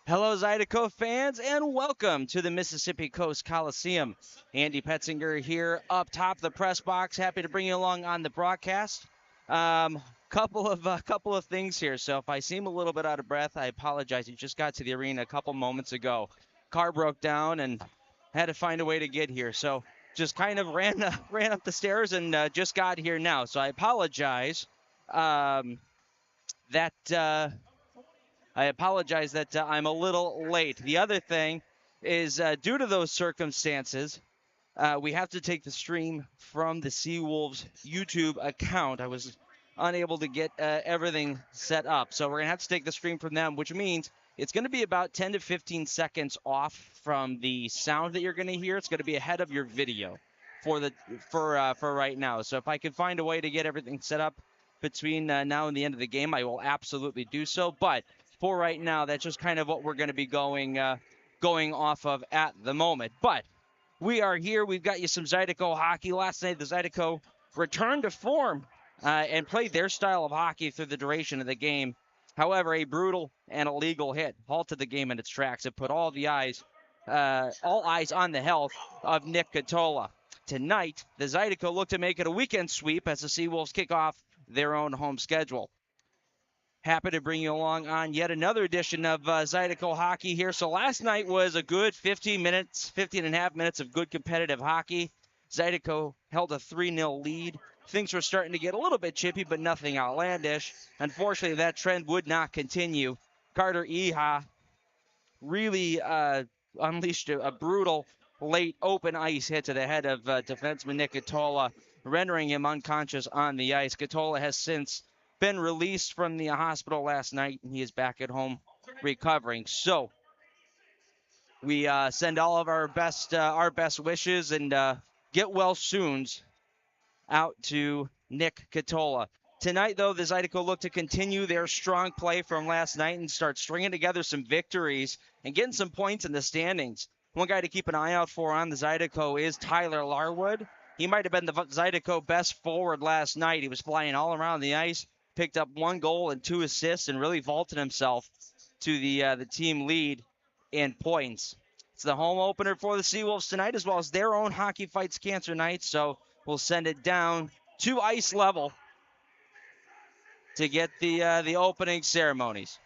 Hello, Zydeco fans, and welcome to the Mississippi Coast Coliseum. Andy Petzinger here up top of the press box. Happy to bring you along on the broadcast. Couple of things here. So if I seem a little bit out of breath, I apologize. You just got to the arena a couple moments ago. Car broke down and had to find a way to get here. So just kind of ran up the stairs and just got here now. So I apologize. Um, that I apologize that I'm a little late. The other thing is due to those circumstances, we have to take the stream from the Seawolves YouTube account. I was unable to get everything set up, so we're going to have to take the stream from them, which means it's going to be about 10 to 15 seconds off from the sound that you're going to hear. It's going to be ahead of your video for right now. So if I can find a way to get everything set up between now and the end of the game, I will absolutely do so. But for right now, that's just kind of what we're going to be going off of at the moment. But we are here. We've got you some Zydeco hockey. Last night, the Zydeco returned to form and played their style of hockey through the duration of the game. However, a brutal and illegal hit halted the game in its tracks. It put all eyes on the health of Nick Catola. Tonight, the Zydeco look to make it a weekend sweep as the Seawolves kick off their own home schedule. Happy to bring you along on yet another edition of Zydeco Hockey here. So last night was a good 15 and a half minutes of good competitive hockey. Zydeco held a 3-0 lead. Things were starting to get a little bit chippy, but nothing outlandish. Unfortunately, that trend would not continue. Carter Eha really unleashed a brutal late open ice hit to the head of defenseman Nick Catola, rendering him unconscious on the ice. Catola has since been released from the hospital last night, and he is back at home recovering. So we send all of our best wishes and get well soons out to Nick Catola. Tonight, though, the Zydeco look to continue their strong play from last night and start stringing together some victories and getting some points in the standings. One guy to keep an eye out for on the Zydeco is Tyler Larwood. He might have been the Zydeco best forward last night. He was flying all around the ice, picked up 1 goal and 2 assists, and really vaulted himself to the team lead in points. It's the home opener for the Seawolves tonight, as well as their own Hockey Fights Cancer night. So we'll send it down to ice level to get the opening ceremonies.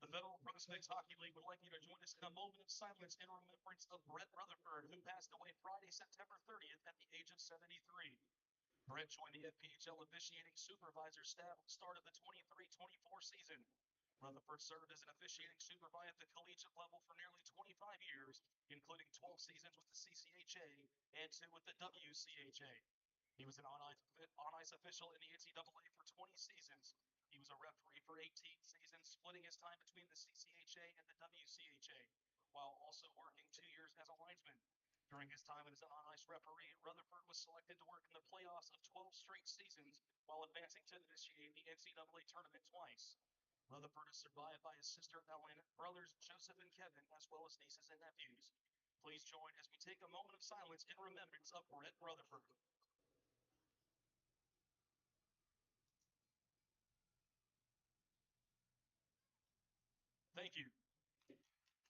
The Federal Prospects Hockey League would like you to join us in a moment of silence in remembrance of Brett Rutherford, who passed away Friday, September 30th at the age of 73. Brett joined the FPHL officiating supervisor staff at the start of the 23-24 season. Rutherford served as an officiating supervisor at the collegiate level for nearly 25 years, including 12 seasons with the CCHA and 2 with the WCHA. He was an on-ice official in the NCAA for 20 seasons. He was a referee for 18 seasons, splitting his time between the CCHA and the WCHA, while also working 2 years as a linesman. During his time as an on-ice referee, Rutherford was selected to work in the playoffs of 12 straight seasons while advancing to initiate the NCAA tournament twice. Rutherford is survived by his sister Ellen, brothers Joseph and Kevin, as well as nieces and nephews. Please join as we take a moment of silence in remembrance of Brett Rutherford. Thank you.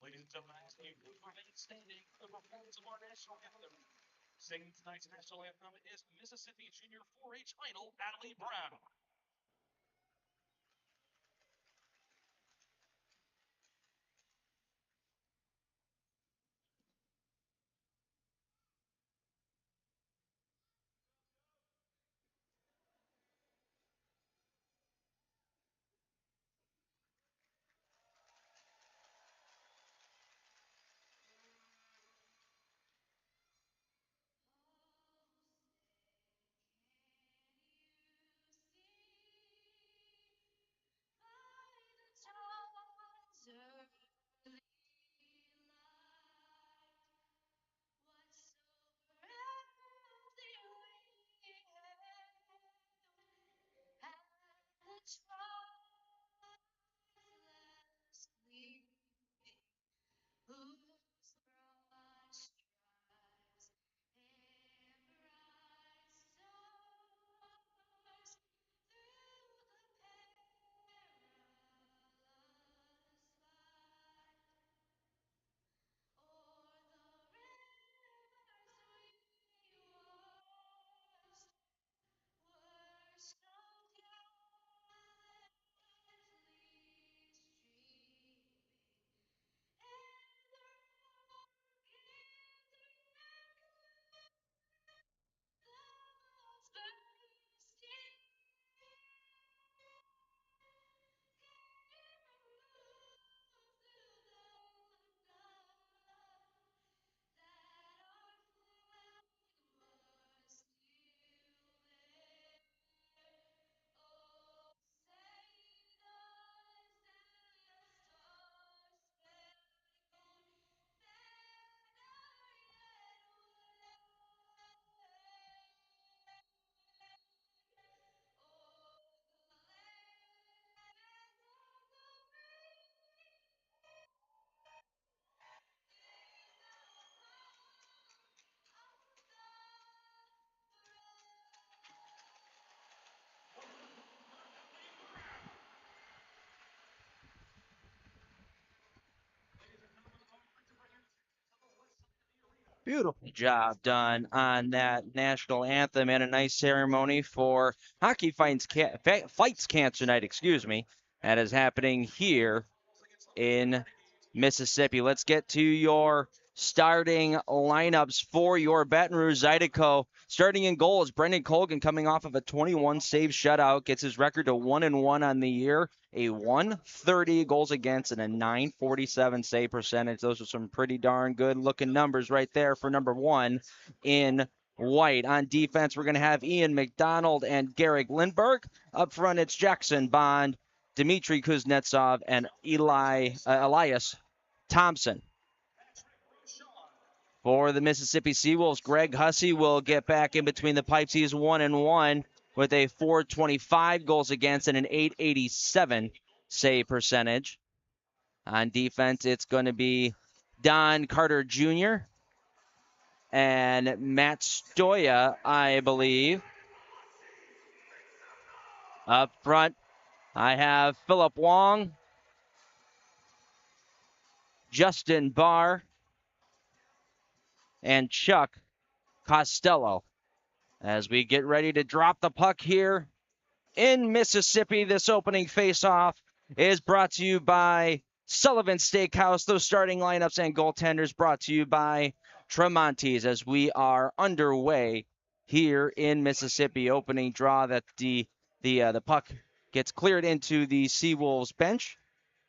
Ladies and gentlemen, I ask you to remain standing for the performance of our national anthem. Singing tonight's national anthem is Mississippi Junior 4-H idol, Allie Brown. Beautiful job done on that national anthem and a nice ceremony for Fights Cancer Night, excuse me, that is happening here in Mississippi. Let's get to your starting lineups for your Baton Rouge Zydeco. Starting in goal is Brendan Colgan, coming off of a 21-save shutout, gets his record to 1-1 on the year, a 130 goals against and a 947 save percentage. Those are some pretty darn good-looking numbers right there for number one in white. On defense, we're going to have Ian McDonald and Garrick Lindbergh. Up front, it's Jackson Bond, Dmitry Kuznetsov, and Elias Thompson. For the Mississippi Seawolves, Greg Hussey will get back in between the pipes. He is 1-1 with a 425 goals against and an 887 save percentage. On defense, it's going to be Don Carter Jr. and Matt Stoya, I believe. Up front, I have Philip Wong, Justin Barr, and Chuck Costello. As we get ready to drop the puck here in Mississippi, this opening faceoff is brought to you by Sullivan Steakhouse. Those starting lineups and goaltenders brought to you by Tremonti's as we are underway here in Mississippi. Opening draw that the puck gets cleared into the Seawolves bench,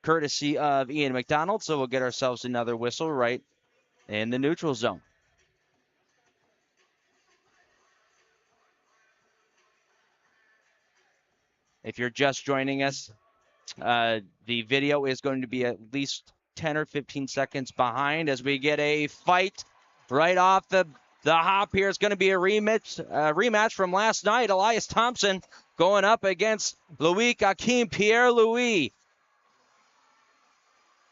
courtesy of Ian McDonald. So we'll get ourselves another whistle right in the neutral zone. If you're just joining us, the video is going to be at least 10 or 15 seconds behind as we get a fight right off the hop here. It's going to be a rematch from last night. Elias Thompson going up against Louis Hakim Pierre-Louis.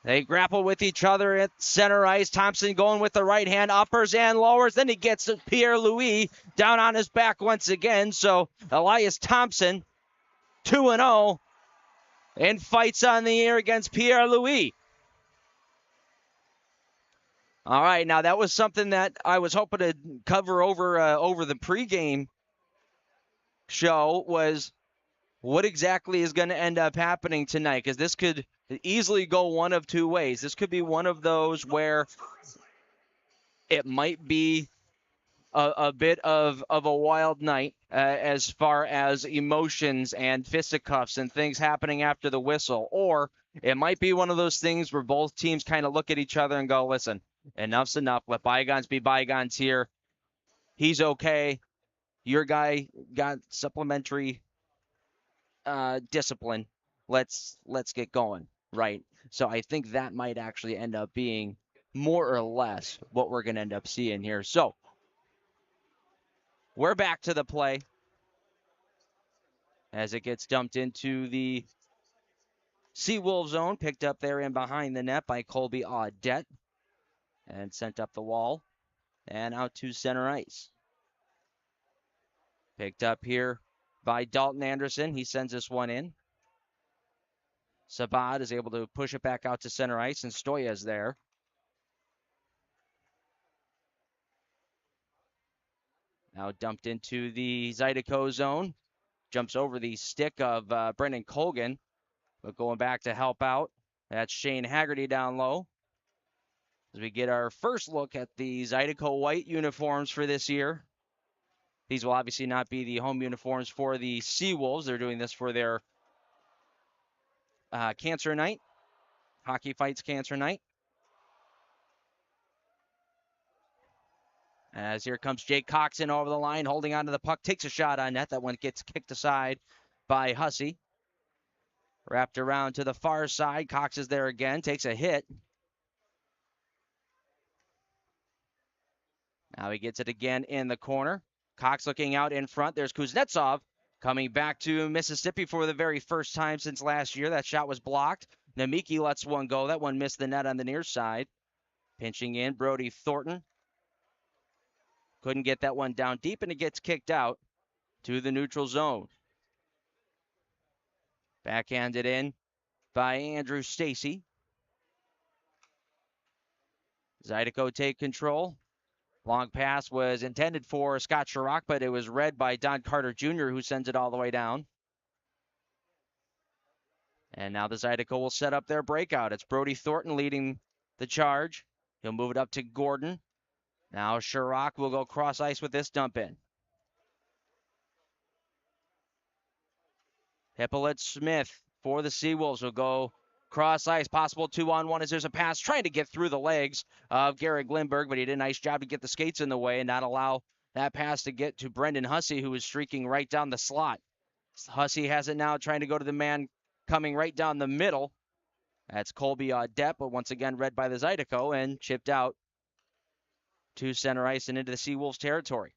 They grapple with each other at center ice. Thompson going with the right hand, uppers and lowers. Then he gets Pierre-Louis down on his back once again. So Elias Thompson 2-0 and fights on the air against Pierre-Louis. All right, now that was something that I was hoping to cover over the pregame show, was what exactly is going to end up happening tonight, because this could easily go one of two ways. This could be one of those where it might be a bit of a wild night as far as emotions and fisticuffs and things happening after the whistle. Or it might be one of those things where both teams kind of look at each other and go, listen, enough's enough. Let bygones be bygones here. He's okay. Your guy got supplementary discipline. Let's get going, right? So I think that might actually end up being more or less what we're going to end up seeing here. So we're back to the play as it gets dumped into the Seawolves zone, picked up there and behind the net by Colby Audette, and sent up the wall and out to center ice. Picked up here by Dalton Anderson. He sends this one in. Sabad is able to push it back out to center ice, and Stoya's there. Now dumped into the Zydeco zone. Jumps over the stick of Brendan Colgan, but going back to help out. That's Shane Haggerty down low. As we get our first look at the Zydeco white uniforms for this year. These will obviously not be the home uniforms for the Seawolves. They're doing this for their Cancer Night, Hockey Fights Cancer Night. As here comes Jake Coxon over the line, holding onto the puck, takes a shot on net. That one gets kicked aside by Hussey. Wrapped around to the far side. Cox is there again, takes a hit. Now he gets it again in the corner. Cox looking out in front. There's Kuznetsov coming back to Mississippi for the very first time since last year. That shot was blocked. Namiki lets one go. That one missed the net on the near side. Pinching in, Brody Thornton. Couldn't get that one down deep, and it gets kicked out to the neutral zone. Backhanded in by Andrew Stacy. Zydeco take control. Long pass was intended for Scott Chirac, but it was read by Don Carter Jr., who sends it all the way down. And now the Zydeco will set up their breakout. It's Brody Thornton leading the charge. He'll move it up to Gordon. Now Chirac will go cross ice with this dump in. Hippolyte Smith for the Seawolves will go cross ice. Possible 2-on-1 as there's a pass trying to get through the legs of Garrett Glimberg, but he did a nice job to get the skates in the way and not allow that pass to get to Brendan Hussey, who is streaking right down the slot. Hussey has it now, trying to go to the man coming right down the middle. That's Colby Audette, but once again read by the Zydeco and chipped out to center ice and into the Seawolves territory.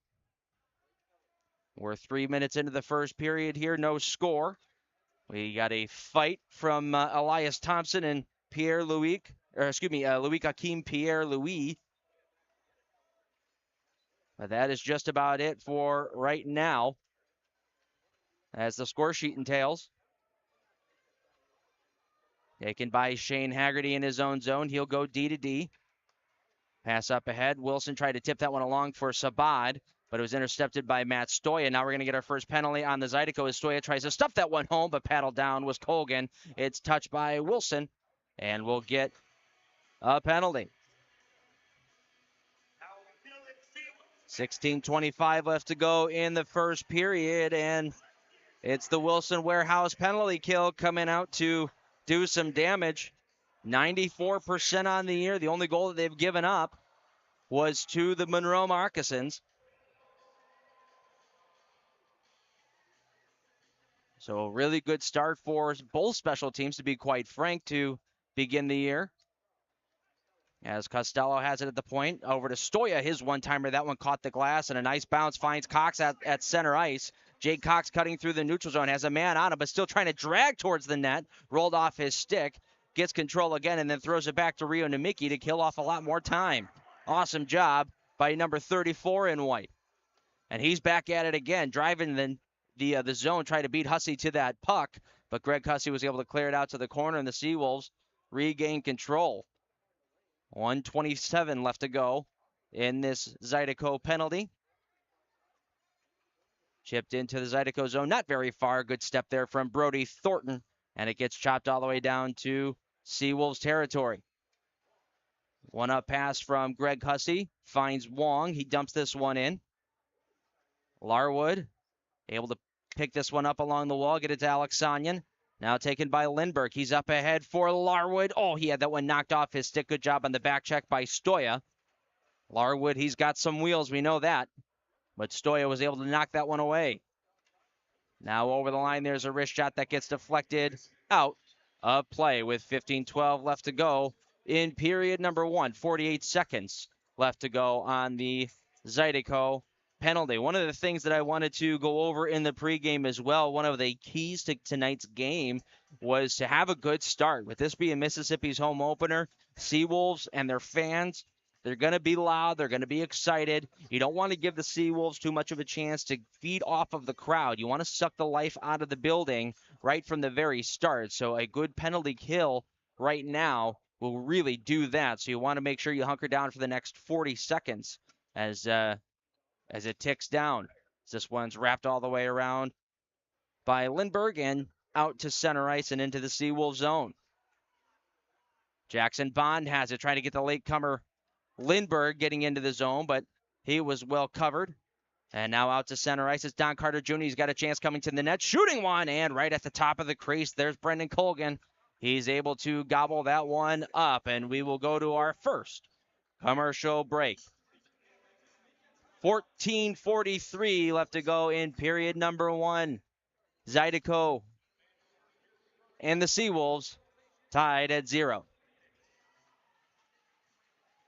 We're 3 minutes into the first period here, no score. We got a fight from Elias Thompson and Louis Hakim Pierre-Louis. But that is just about it for right now, as the score sheet entails. Taken by Shane Haggerty in his own zone. He'll go D to D. Pass up ahead. Wilson tried to tip that one along for Sabad, but it was intercepted by Matt Stoya. Now we're going to get our first penalty on the Zydeco as Stoya tries to stuff that one home, but paddled down was Colgan. It's touched by Wilson, and will get a penalty. 16:25 left to go in the first period, and it's the Wilson Warehouse penalty kill coming out to do some damage. 94% on the year. The only goal that they've given up was to the Monroe Moccasins. So a really good start for both special teams, to be quite frank, to begin the year. As Costello has it at the point, over to Stoya, his one-timer. That one caught the glass, and a nice bounce finds Cox at center ice. Jake Cox cutting through the neutral zone, has a man on him, but still trying to drag towards the net. Rolled off his stick, gets control again, and then throws it back to Rio Namiki to kill off a lot more time. Awesome job by number 34 in white. And he's back at it again, driving the zone, trying to beat Hussey to that puck, but Greg Hussey was able to clear it out to the corner, and the Seawolves regain control. 1:27 left to go in this Zydeco penalty. Chipped into the Zydeco zone, not very far. Good step there from Brody Thornton, and it gets chopped all the way down to Seawolves territory. One up pass from Greg Hussey, finds Wong. He dumps this one in. Larwood able to pick this one up along the wall, get it to Alex Sonyan. Now taken by Lindbergh. He's up ahead for Larwood. Oh, he had that one knocked off his stick. Good job on the back check by Stoya. Larwood, he's got some wheels. We know that. But Stoya was able to knock that one away. Now over the line, there's a wrist shot that gets deflected out of play with 15:12 left to go in period number 1. 48 seconds left to go on the Zydeco penalty. One of the things that I wanted to go over in the pregame as well, one of the keys to tonight's game was to have a good start. With this being Mississippi's home opener, Seawolves and their fans, they're going to be loud. They're going to be excited. You don't want to give the Seawolves too much of a chance to feed off of the crowd. You want to suck the life out of the building right from the very start. So a good penalty kill right now will really do that. So you want to make sure you hunker down for the next 40 seconds as it ticks down. This one's wrapped all the way around by Lindbergh and out to center ice and into the Seawolves zone. Jackson Bond has it, trying to get the latecomer Lindbergh getting into the zone, but he was well covered. And now out to center ice. It's Don Carter Jr. He's got a chance coming to the net. Shooting one, and right at the top of the crease, there's Brendan Colgan. He's able to gobble that one up, and we will go to our first commercial break. 14:43 left to go in period number 1. Zydeco and the Seawolves tied at 0.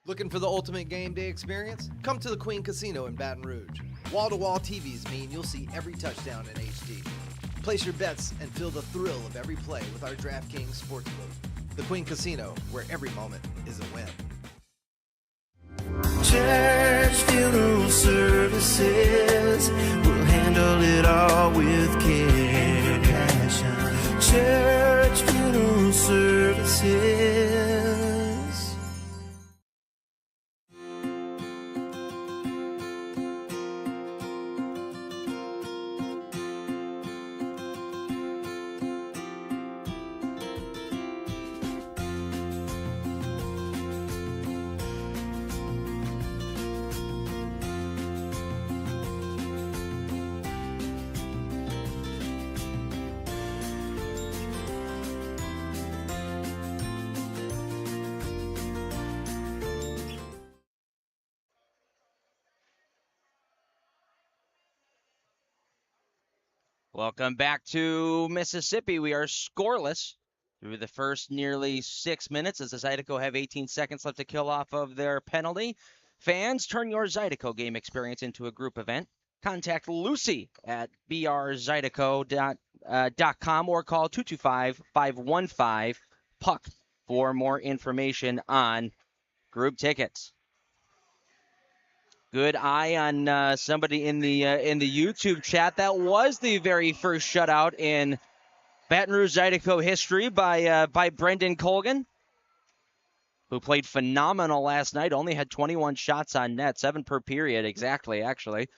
Looking for the ultimate game day experience? Come to the Queen Casino in Baton Rouge. Wall-to-wall TVs mean you'll see every touchdown in HD. Place your bets and feel the thrill of every play with our DraftKings Sportsbook. The Queen Casino, where every moment is a win. Church Funeral Services will handle it all with care and passion. Church Funeral Services. Welcome back to Mississippi. We are scoreless through the first nearly 6 minutes as the Zydeco have 18 seconds left to kill off of their penalty. Fans, turn your Zydeco game experience into a group event. Contact Lucy at brzydeco.com or call 225-515-PUCK for more information on group tickets. Good eye on somebody in the YouTube chat. That was the very first shutout in Baton Rouge Zydeco history by Brendan Colgan, who played phenomenal last night. Only had 21 shots on net, 7 per period exactly, actually.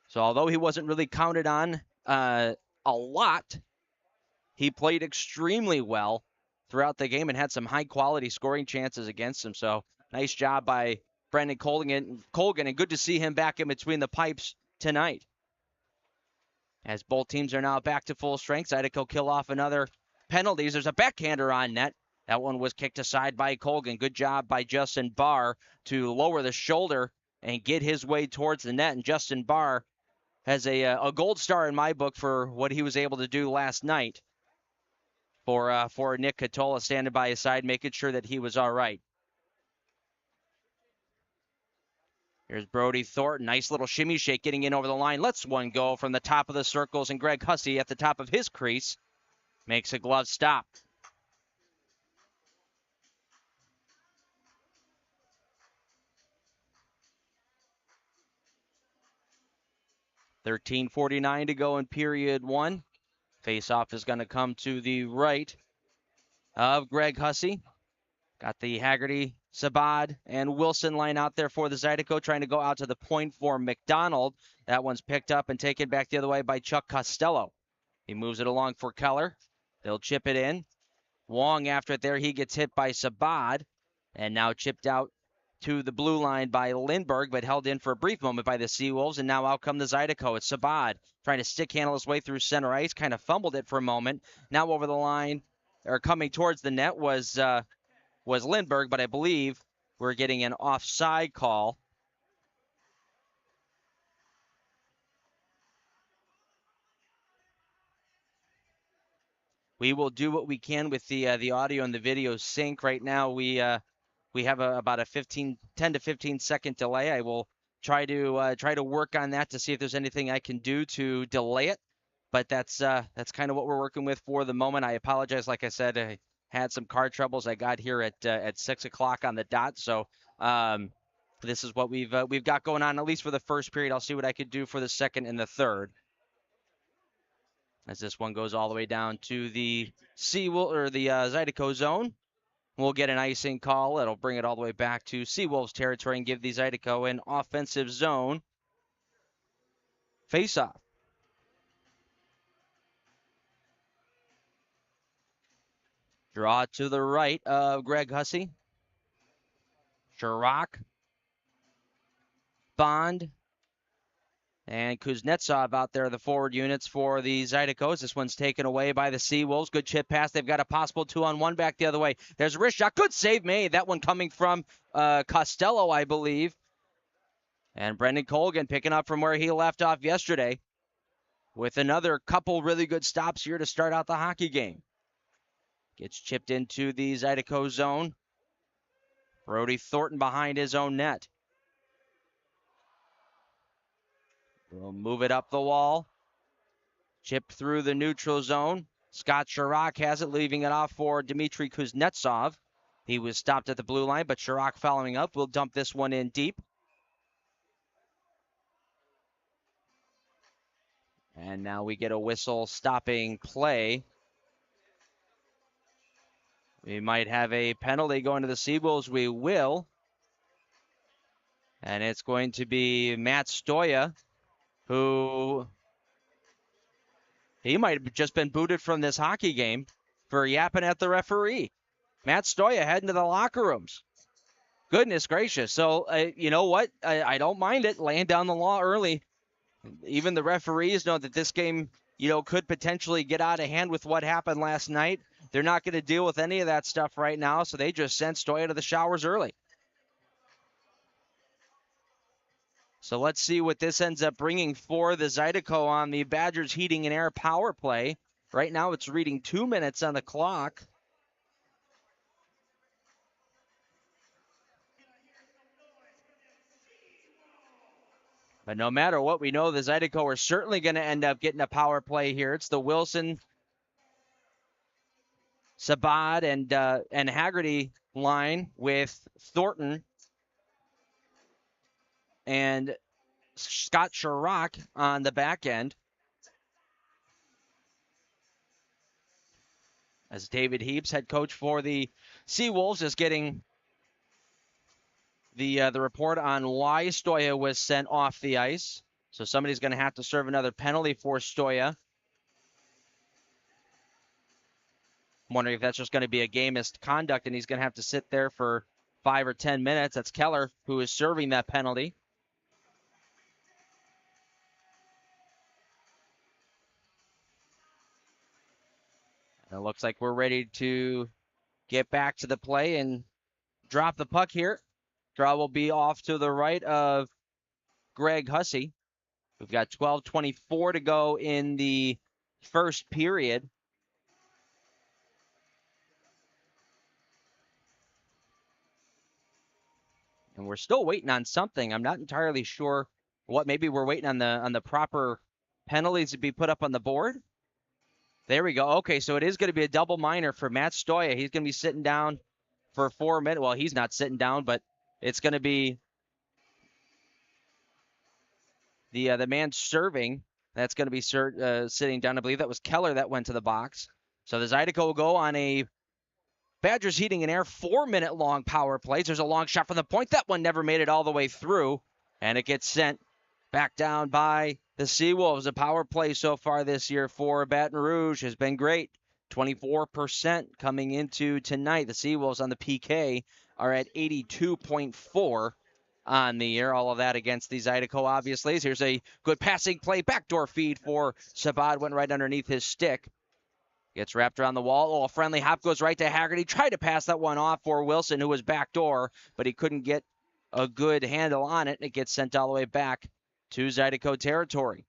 So although he wasn't really counted on a lot, he played extremely well throughout the game and had some high-quality scoring chances against him. So nice job by Brendan Colgan, and good to see him back in between the pipes tonight. As both teams are now back to full strength, Zydeco kill off another penalties. There's a backhander on net. That one was kicked aside by Colgan. Good job by Justin Barr to lower the shoulder and get his way towards the net. And Justin Barr has a gold star in my book for what he was able to do last night for Nick Catola, standing by his side, making sure that he was all right. Here's Brody Thornton. Nice little shimmy shake getting in over the line. Lets one go from the top of the circles, and Greg Hussey at the top of his crease makes a glove stop. $13:49 to go in period one. Face-off is going to come to the right of Greg Hussey. Got the Haggerty, Sabad, and Wilson line out there for the Zydeco, trying to go out to the point for McDonald. That one's picked up and taken back the other way by Chuck Costello. He moves it along for Keller. They'll chip it in. Wong after it there. He gets hit by Sabad, and now chipped out to the blue line by Lindbergh, but held in for a brief moment by the Seawolves, and now out come the Zydeco. It's Sabad trying to stick handle his way through center ice, kind of fumbled it for a moment. Now over the line, or coming towards the net was Lindbergh, but I believe we're getting an offside call. We will do what we can with the audio and the video sync. Right now, we have about a 10 to 15 second delay. I will try to work on that to see if there's anything I can do to delay it. But that's kind of what we're working with for the moment. I apologize. Like I said, I had some car troubles. I got here at 6 o'clock on the dot. So this is what we've got going on, at least for the first period. I'll see what I could do for the second and the third. As this one goes all the way down to the Zydeco zone. We'll get an icing call. It'll bring it all the way back to Seawolves territory and give the Zydeco an offensive zone face-off. Draw to the right of Greg Hussey. Chirac, Bond, and Kuznetsov out there, the forward units for the Zydecos. This one's taken away by the Seawolves. Good chip pass. They've got a possible 2-on-1 back the other way. There's a wrist shot. Good save made. That one coming from Costello, I believe. And Brendan Colgan picking up from where he left off yesterday with another couple really good stops here to start out the hockey game. Gets chipped into the Zydeco zone. Brody Thornton behind his own net. We'll move it up the wall. Chipped through the neutral zone. Scott Chirac has it, leaving it off for Dmitry Kuznetsov. He was stopped at the blue line, but Chirac following up will dump this one in deep. And now we get a whistle stopping play. We might have a penalty going to the Seawolves. We will. And it's going to be Matt Stoya, who he might have just been booted from this hockey game for yapping at the referee. Matt Stoya heading to the locker rooms. Goodness gracious. So, you know what? I don't mind it, laying down the law early. Even the referees know that this game, could potentially get out of hand with what happened last night. They're not going to deal with any of that stuff right now, so they just sent Stoya to the showers early. So let's see what this ends up bringing for the Zydeco on the Badgers Heating and Air power play. Right now it's reading 2 minutes on the clock. But no matter what, we know the Zydeco are certainly going to end up getting a power play here. It's the Wilson, Sabad, and Haggerty line with Thornton and Scott Chirac on the back end. As David Heaps, head coach for the Seawolves, is getting the report on why Stoya was sent off the ice. So somebody's going to have to serve another penalty for Stoya. I'm wondering if that's just going to be a game misconduct and he's going to have to sit there for 5 or 10 minutes. That's Keller who is serving that penalty. And it looks like we're ready to get back to the play and drop the puck here. Draw will be off to the right of Greg Hussey. We've got 12:24 to go in the first period. And we're still waiting on something. I'm not entirely sure what. Maybe we're waiting on the proper penalties to be put up on the board. There we go. Okay, so it is going to be a double minor for Matt Stoya. He's going to be sitting down for 4 minutes. Well, he's not sitting down, but it's going to be the man serving. That's going to be sitting down. I believe that was Keller that went to the box. So the Zydeco will go on a Badgers Heating and Air 4-minute long power plays. There's a long shot from the point. That one never made it all the way through, and it gets sent back down by the Seawolves. A power play so far this year for Baton Rouge has been great. 24% coming into tonight. The Seawolves on the PK are at 82.4 on the year. All of that against the Zydeco, obviously. Here's a good passing play. Backdoor feed for Sabad. Went right underneath his stick. Gets wrapped around the wall. Oh, a friendly hop goes right to Haggerty. Tried to pass that one off for Wilson, who was backdoor, but he couldn't get a good handle on it. It gets sent all the way back to Zydeco territory.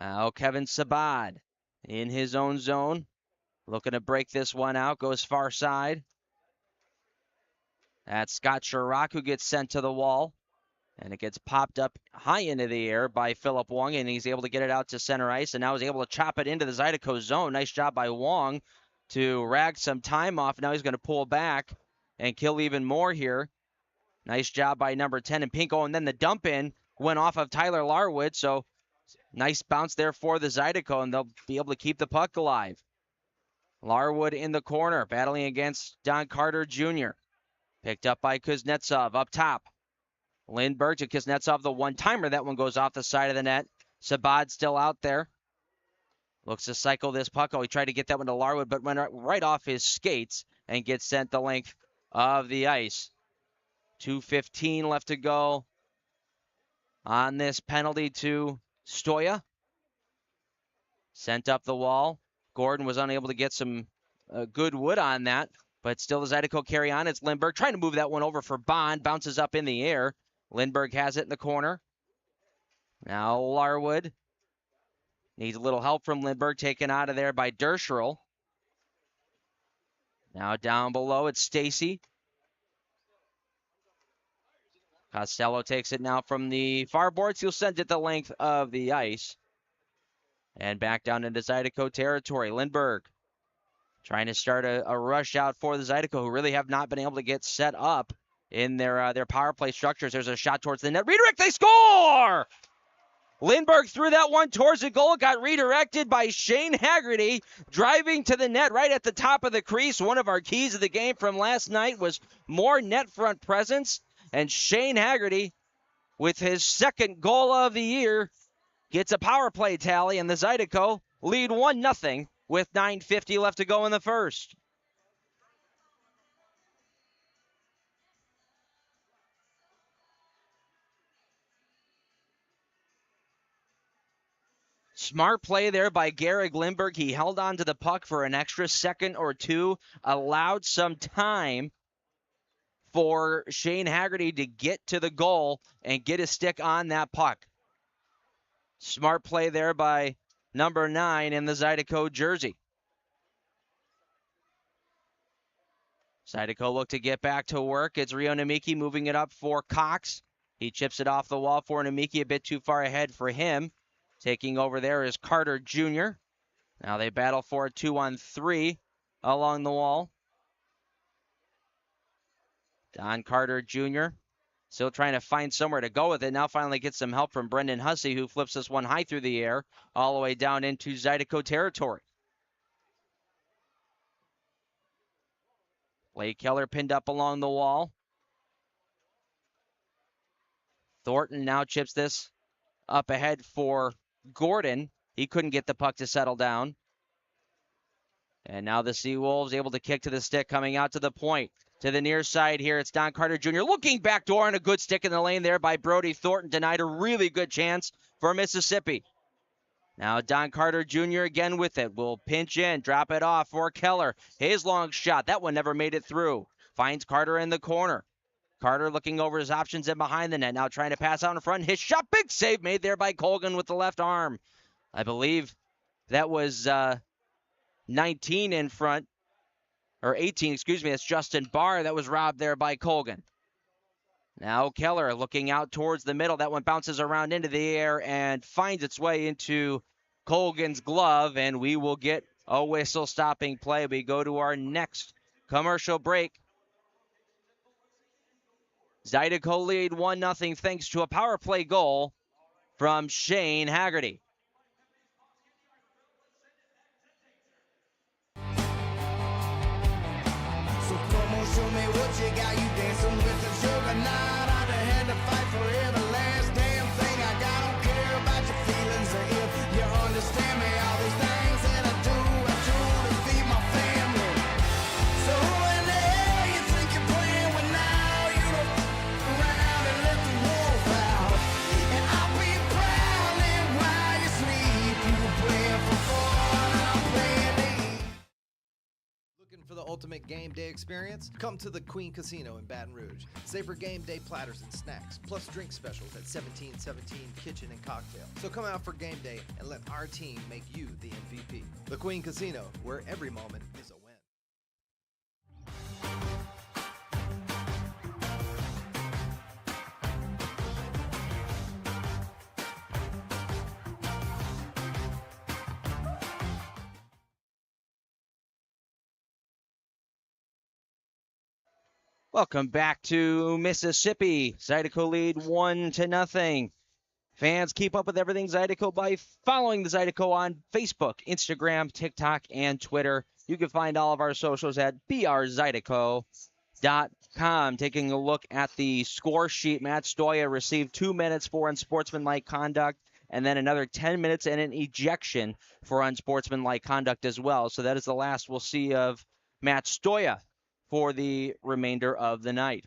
Now Kevin Sabad in his own zone. Looking to break this one out. Goes far side. That's Scott Sherrock who gets sent to the wall. And it gets popped up high into the air by Philip Wong, and he's able to get it out to center ice, and now he's able to chop it into the Zydeco zone. Nice job by Wong to rag some time off. Now he's going to pull back and kill even more here. Nice job by number 10 and Pinko, and then the dump in went off of Tyler Larwood, so nice bounce there for the Zydeco, and they'll be able to keep the puck alive. Larwood in the corner, battling against Don Carter Jr. Picked up by Kuznetsov up top. Lindbergh to Kuznetsov, the one-timer. That one goes off the side of the net. Sabad still out there. Looks to cycle this puck. Oh, he tried to get that one to Larwood, but went right off his skates and gets sent the length of the ice. 2:15 left to go on this penalty to Stoya. Sent up the wall. Gordon was unable to get some good wood on that, but still the Zydeco carry on. It's Lindbergh trying to move that one over for Bond. Bounces up in the air. Lindbergh has it in the corner. Now Larwood needs a little help from Lindbergh, taken out of there by Derscherl. Now down below, it's Stacy. Costello takes it now from the far boards. He'll send it the length of the ice. And back down into Zydeco territory. Lindbergh trying to start a rush out for the Zydeco, who really have not been able to get set up in their power play structures. There's a shot towards the net. Redirect, they score! Lindbergh threw that one towards the goal. Got redirected by Shane Haggerty, driving to the net right at the top of the crease. One of our keys of the game from last night was more net front presence. And Shane Haggerty, with his second goal of the year, gets a power play tally, and the Zydeco lead 1-0 with 9:50 left to go in the first. Smart play there by Garrick Lindbergh. He held on to the puck for an extra second or two, allowed some time for Shane Haggerty to get to the goal and get his stick on that puck. Smart play there by number 9 in the Zydeco jersey. Zydeco look to get back to work. It's Rio Namiki moving it up for Cox. He chips it off the wall for Namiki, a bit too far ahead for him. Taking over there is Carter Jr. Now they battle for a 2-on-3 along the wall. Don Carter Jr. still trying to find somewhere to go with it. Now finally gets some help from Brendan Hussey, who flips this one high through the air all the way down into Zydeco territory. Blake Keller pinned up along the wall. Thornton now chips this up ahead for Gordon. He couldn't get the puck to settle down. And now the Seawolves able to kick to the stick, coming out to the point. To the near side here, it's Don Carter Jr. looking backdoor, and a good stick in the lane there by Brody Thornton. Denied a really good chance for Mississippi. Now Don Carter Jr. again with it. Will pinch in, drop it off for Keller. His long shot. That one never made it through. Finds Carter in the corner. Carter looking over his options and behind the net. Now trying to pass out in front. His shot, big save made there by Colgan with the left arm. I believe that was 19 in front. Or 18, excuse me. That's Justin Barr that was robbed there by Colgan. Now Keller looking out towards the middle. That one bounces around into the air and finds its way into Colgan's glove. And we will get a whistle stopping play. We go to our next commercial break. Zydeco lead 1-0 thanks to a power play goal from Shane Haggerty. So come on, show me what you got. You dancing with the juggernaut. I done had to fight for every last damn thing I got. Don't care about your feelings or if you understand me. All these things that I do to feed my family. So who in the hell you think you're playing with now? You don't around and let the wolf out. And I'll be prowling while you sleep. You were playing for fun, I'm playing to eat. Looking for the ultimate game day experience? Come to the Queen Casino in Baton Rouge. Savor game day platters and snacks, plus drink specials at 1717 Kitchen and Cocktail. So come out for game day and let our team make you the MVP. The Queen Casino, where every moment is a win. Welcome back to Mississippi. Zydeco lead 1-0. Fans, keep up with everything Zydeco by following the Zydeco on Facebook, Instagram, TikTok, and Twitter. You can find all of our socials at brzydeco.com. Taking a look at the score sheet, Matt Stoya received 2 minutes for unsportsmanlike conduct, and then another 10 minutes and an ejection for unsportsmanlike conduct as well. So that is the last we'll see of Matt Stoya for the remainder of the night.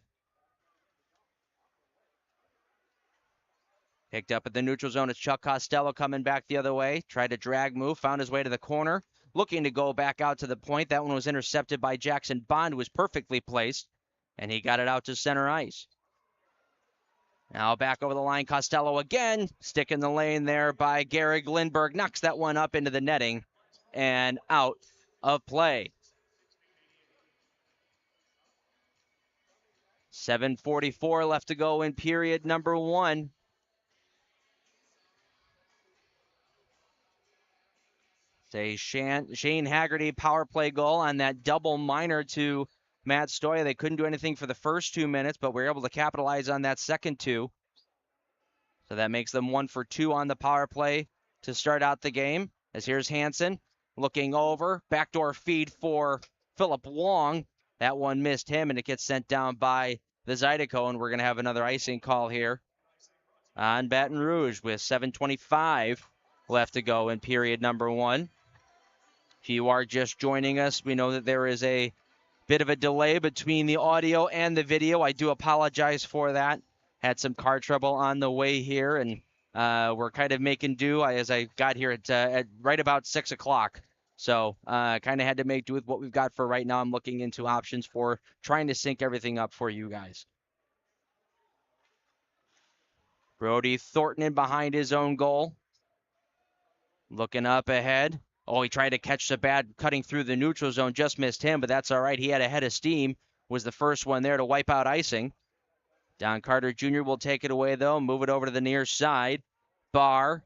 Picked up at the neutral zone. It's Chuck Costello coming back the other way. Tried a drag move, found his way to the corner. Looking to go back out to the point. That one was intercepted by Jackson Bond, who was perfectly placed. And he got it out to center ice. Now back over the line, Costello again. Stick in the lane there by Garrig Lindbergh. Knocks that one up into the netting and out of play. 7:44 left to go in period number 1. It's a Shane Haggerty power play goal on that double minor to Matt Stoya. They couldn't do anything for the first 2 minutes, but were able to capitalize on that second 2. So that makes them 1 for 2 on the power play to start out the game. As here's Hansen looking over. Backdoor feed for Philip Wong. That one missed him, and it gets sent down by the Zydeco, and we're going to have another icing call here on Baton Rouge with 7:25 left to go in period number 1. If you are just joining us, we know that there is a bit of a delay between the audio and the video. I do apologize for that. Had some car trouble on the way here, and we're kind of making do as I got here at right about 6 o'clock. So kind of had to make do with what we've got for right now. I'm looking into options for trying to sync everything up for you guys. Brody Thornton in behind his own goal. Looking up ahead. Oh, he tried to catch the bad cutting through the neutral zone. Just missed him, but that's all right. He had a head of steam. Was the first one there to wipe out icing. Don Carter Jr. will take it away, though. Move it over to the near side. Barr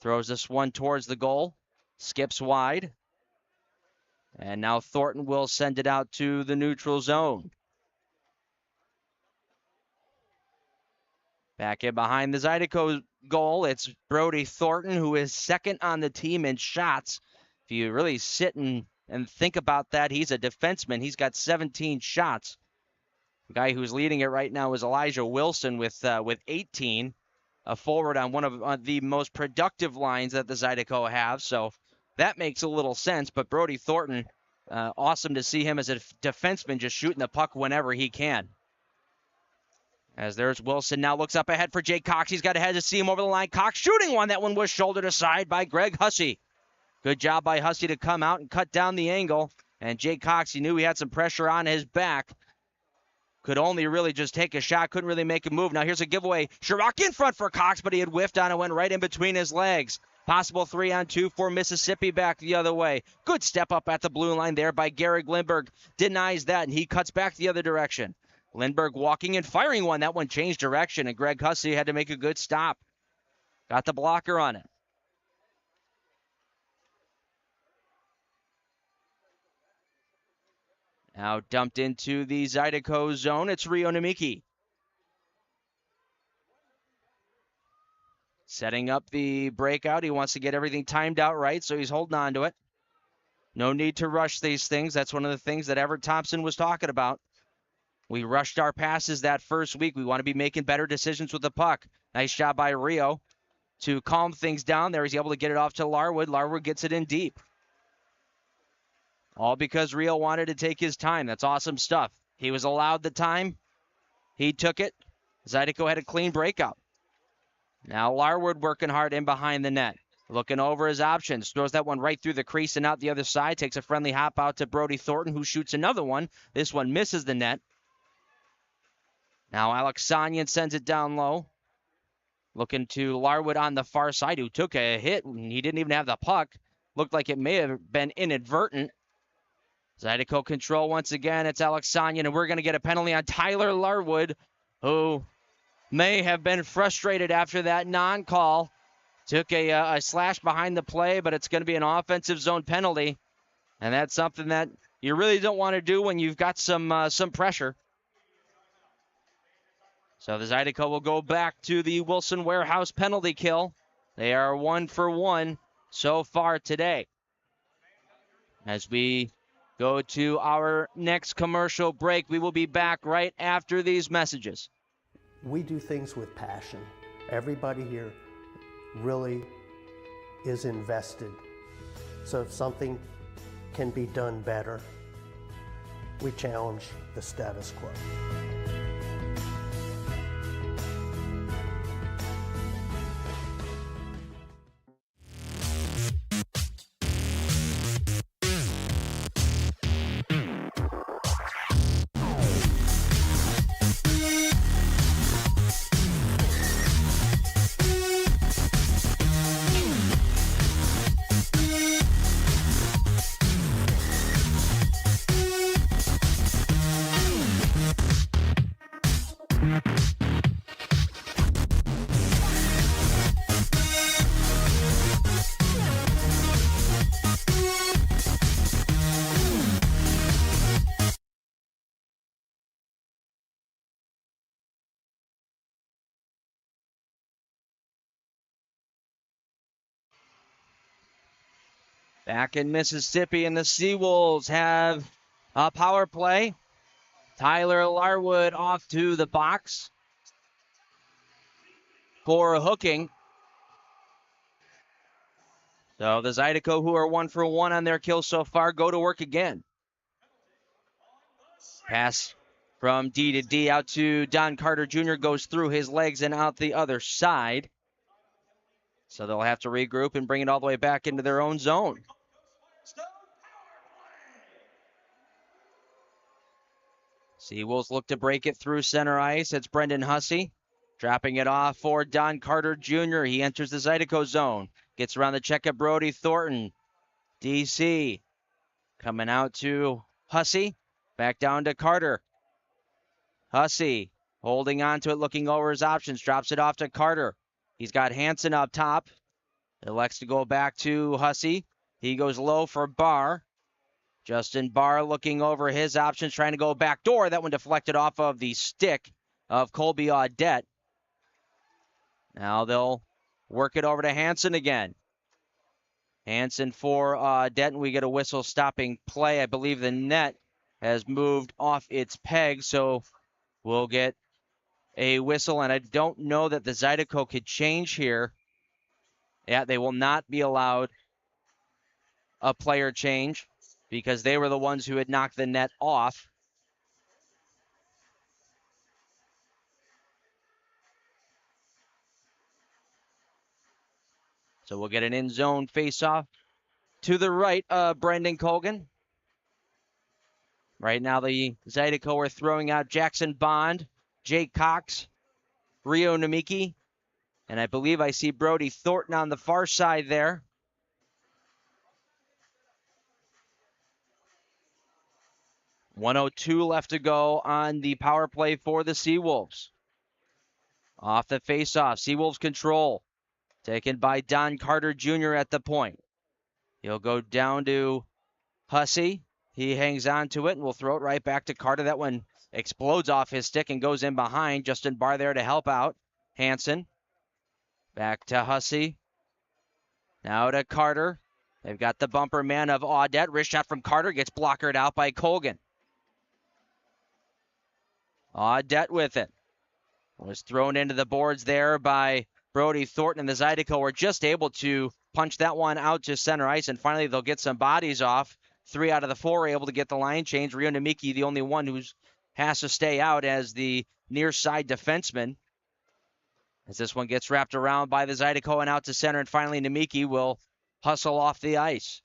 throws this one towards the goal. Skips wide. And now Thornton will send it out to the neutral zone. Back in behind the Zydeco goal, it's Brody Thornton, who is second on the team in shots. If you really sit and think about that, he's a defenseman. He's got 17 shots. The guy who's leading it right now is Elijah Wilson with 18. a forward on one of the most productive lines that the Zydeco have. So that makes a little sense. But Brody Thornton, awesome to see him as a defenseman just shooting the puck whenever he can. As there's Wilson now looks up ahead for Jake Cox. He's got ahead to see him over the line. Cox shooting one. That one was shouldered aside by Greg Hussey. Good job by Hussey to come out and cut down the angle. And Jake Cox, he knew he had some pressure on his back. Could only really just take a shot. Couldn't really make a move. Now here's a giveaway. Sherrock in front for Cox, but he had whiffed on it. Went right in between his legs. Possible 3-on-2 for Mississippi back the other way. Good step up at the blue line there by Garrick Lindberg. Denies that, and he cuts back the other direction. Lindberg walking and firing one. That one changed direction, and Greg Hussey had to make a good stop. Got the blocker on it. Now dumped into the Zydeco zone. It's Rio Namiki. Setting up the breakout. He wants to get everything timed out right, so he's holding on to it. No need to rush these things. That's one of the things that Everett Thompson was talking about. We rushed our passes that first week. We want to be making better decisions with the puck. Nice job by Rio to calm things down there. He's able to get it off to Larwood. Larwood gets it in deep. All because Rio wanted to take his time. That's awesome stuff. He was allowed the time. He took it. Zydeco had a clean breakout. Now Larwood working hard in behind the net. Looking over his options. Throws that one right through the crease and out the other side. Takes a friendly hop out to Brody Thornton, who shoots another one. This one misses the net. Now Alex Sonyan sends it down low. Looking to Larwood on the far side, who took a hit. He didn't even have the puck. Looked like it may have been inadvertent. Zydeco control once again. It's Alex Sonyan, and we're going to get a penalty on Tyler Larwood, who may have been frustrated after that non-call. Took a slash behind the play, but it's going to be an offensive zone penalty. And that's something that you really don't want to do when you've got some pressure. So the Zydeco will go back to the Wilson Warehouse penalty kill. They are 1 for 1 so far today. As we go to our next commercial break, we will be back right after these messages. We do things with passion. Everybody here really is invested. So if something can be done better, we challenge the status quo. Back in Mississippi, and the Seawolves have a power play. Tyler Larwood off to the box for hooking. So the Zydeco, who are 1 for 1 on their kills so far, go to work again. Pass from D to D out to Don Carter Jr. goes through his legs and out the other side. So they'll have to regroup and bring it all the way back into their own zone. Seawolves look to break it through center ice. It's Brendan Hussey dropping it off for Don Carter Jr. He enters the Zydeco zone. Gets around the check of Brody Thornton. DC coming out to Hussey. Back down to Carter. Hussey holding on to it, looking over his options. Drops it off to Carter. He's got Hansen up top. Elects to go back to Hussey. He goes low for Barr. Justin Barr looking over his options, trying to go back door. That one deflected off of the stick of Colby Audette. Now they'll work it over to Hansen again. Hansen for Audette, and we get a whistle stopping play. I believe the net has moved off its peg, so we'll get a whistle, and I don't know that the Zydeco could change here. Yeah, they will not be allowed a player change because they were the ones who had knocked the net off. So we'll get an in-zone face-off to the right of Brendan Colgan. Right now the Zydeco are throwing out Jackson Bond, Jake Cox, Rio Namiki, and I believe I see Brody Thornton on the far side there. .102 left to go on the power play for the Seawolves. Off the face-off, Seawolves control. Taken by Don Carter Jr. at the point. He'll go down to Hussey. He hangs on to it and will throw it right back to Carter. That one explodes off his stick and goes in behind. Justin Barr there to help out. Hansen. Back to Hussey. Now to Carter. They've got the bumper man of Audette. Wrist shot from Carter gets blockered out by Colgan. Audette with it. Was thrown into the boards there by Brody Thornton, and the Zydeco were just able to punch that one out to center ice, and finally they'll get some bodies off. 3 out of the 4 are able to get the line change. Rio Namiki, the only one who has to stay out as the near side defenseman. As this one gets wrapped around by the Zydeco and out to center, and finally Namiki will hustle off the ice.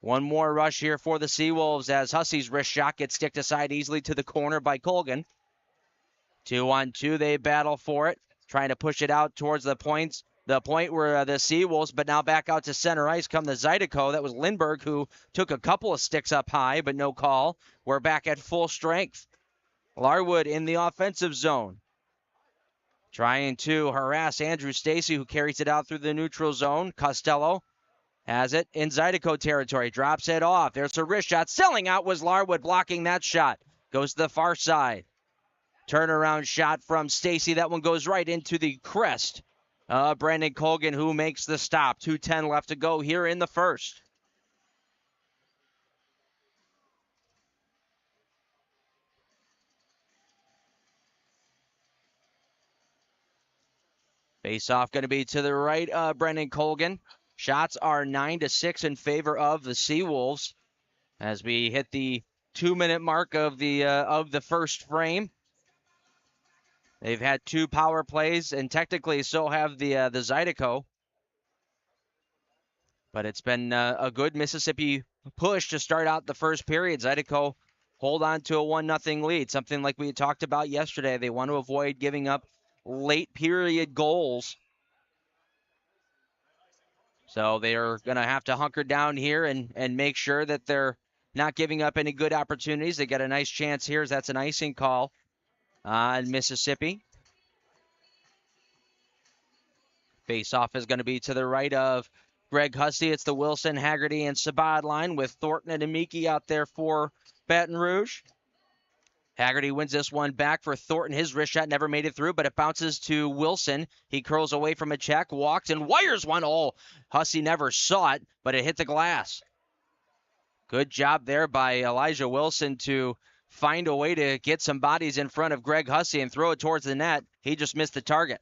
One more rush here for the Seawolves as Hussey's wrist shot gets sticked aside easily to the corner by Colgan. 2-on-2, they battle for it, trying to push it out towards the point where the Seawolves, but now back out to center ice come the Zydeco. That was Lindbergh who took a couple of sticks up high, but no call. We're back at full strength. Larwood in the offensive zone, trying to harass Andrew Stacy, who carries it out through the neutral zone. Costello has it in Zydeco territory, drops it off. There's a wrist shot. Selling out was Larwood, blocking that shot. Goes to the far side. Turnaround shot from Stacy. That one goes right into the crest. Brendan Colgan, who makes the stop. 2:10 left to go here in the first. Face-off going to be to the right of Brendan Colgan. Shots are 9-6 in favor of the Seawolves as we hit the 2-minute mark of the first frame. They've had 2 power plays, and technically so have the Zydeco. But it's been a good Mississippi push to start out the first period. Zydeco hold on to a 1-0 lead, something like we talked about yesterday. They want to avoid giving up late period goals. So they are going to have to hunker down here and make sure that they're not giving up any good opportunities. They get a nice chance here as that's an icing call on Mississippi. Face-off is going to be to the right of Greg Hussey. It's the Wilson, Haggerty, and Sabad line with Thornton and Amiki out there for Baton Rouge. Haggerty wins this one back for Thornton. His wrist shot never made it through, but it bounces to Wilson. He curls away from a check, walks, and wires one. Oh, Hussey never saw it, but it hit the glass. Good job there by Elijah Wilson to find a way to get some bodies in front of Greg Hussey and throw it towards the net. He just missed the target.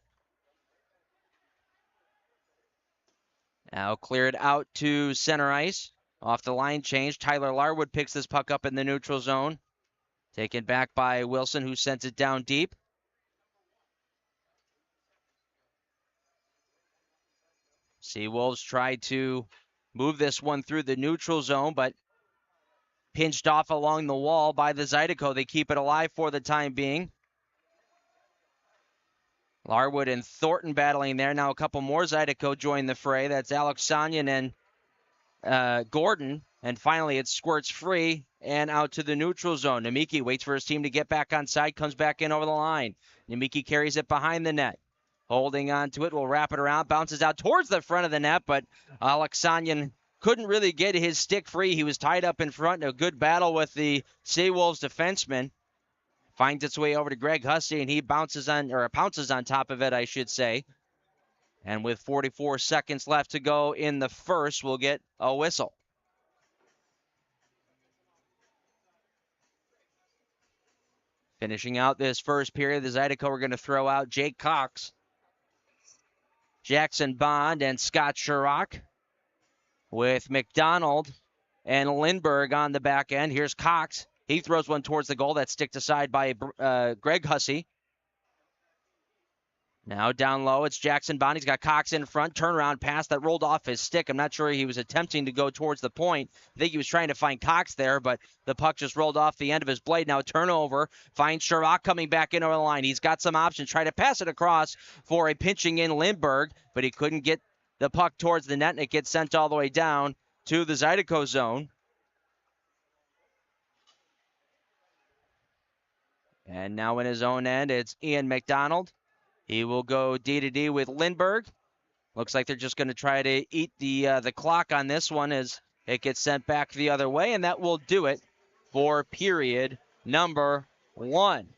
Now cleared out to center ice. Off the line change. Tyler Larwood picks this puck up in the neutral zone. Taken back by Wilson, who sends it down deep. Seawolves tried to move this one through the neutral zone, but pinched off along the wall by the Zydeco. They keep it alive for the time being. Larwood and Thornton battling there. Now a couple more Zydeco join the fray. That's Alex Sanyan and Gordon. And finally it squirts free and out to the neutral zone. Namiki waits for his team to get back on side, comes back in over the line. Namiki carries it behind the net. Holding on to it, will wrap it around, bounces out towards the front of the net, but Alex Sanyan couldn't really get his stick free. He was tied up in front. A good battle with the Seawolves defenseman. Finds its way over to Greg Hussey, and he pounces on top of it, I should say. And with 44 seconds left to go in the first, we'll get a whistle. Finishing out this first period, the Zydeco are going to throw out Jake Cox, Jackson Bond, and Scott Sherrock, with McDonald and Lindbergh on the back end. Here's Cox. He throws one towards the goal. That's sticked aside by Greg Hussey. Now down low, it's Jackson Bond. He's got Cox in front. Turnaround pass that rolled off his stick. I'm not sure he was attempting to go towards the point. I think he was trying to find Cox there, but the puck just rolled off the end of his blade. Now a turnover. Finds Sherrock coming back in over the line. He's got some options. Try to pass it across for a pinching in Lindbergh, but he couldn't get the puck towards the net, and it gets sent all the way down to the Zydeco zone. And now in his own end, it's Ian McDonald. He will go D-to-D with Lindbergh. Looks like they're just going to try to eat the clock on this one as it gets sent back the other way, and that will do it for period number 1.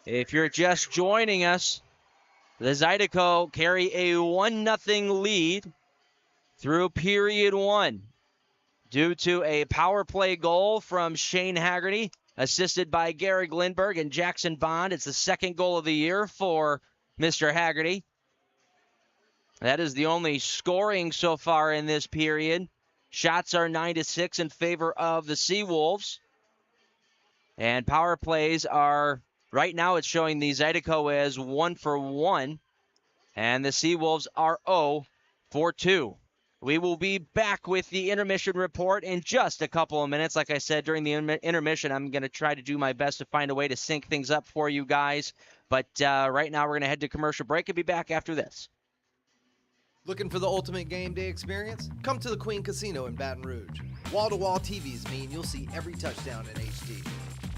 If you're just joining us, the Zydeco carry a 1-0 lead through period 1 due to a power play goal from Shane Haggerty, assisted by Garrick Lindbergh and Jackson Bond. It's the second goal of the year for Mr. Haggerty. That is the only scoring so far in this period. Shots are 9-6 in favor of the Seawolves. And power plays are, right now it's showing the Zydeco as 1 for 1. And the Seawolves are 0 for 2. We will be back with the intermission report in just a couple of minutes. Like I said, during the intermission, I'm going to try to do my best to find a way to sync things up for you guys. But right now, we're going to head to commercial break and be back after this. Looking for the ultimate game day experience? Come to the Queen Casino in Baton Rouge. Wall-to-wall TVs mean you'll see every touchdown in HD.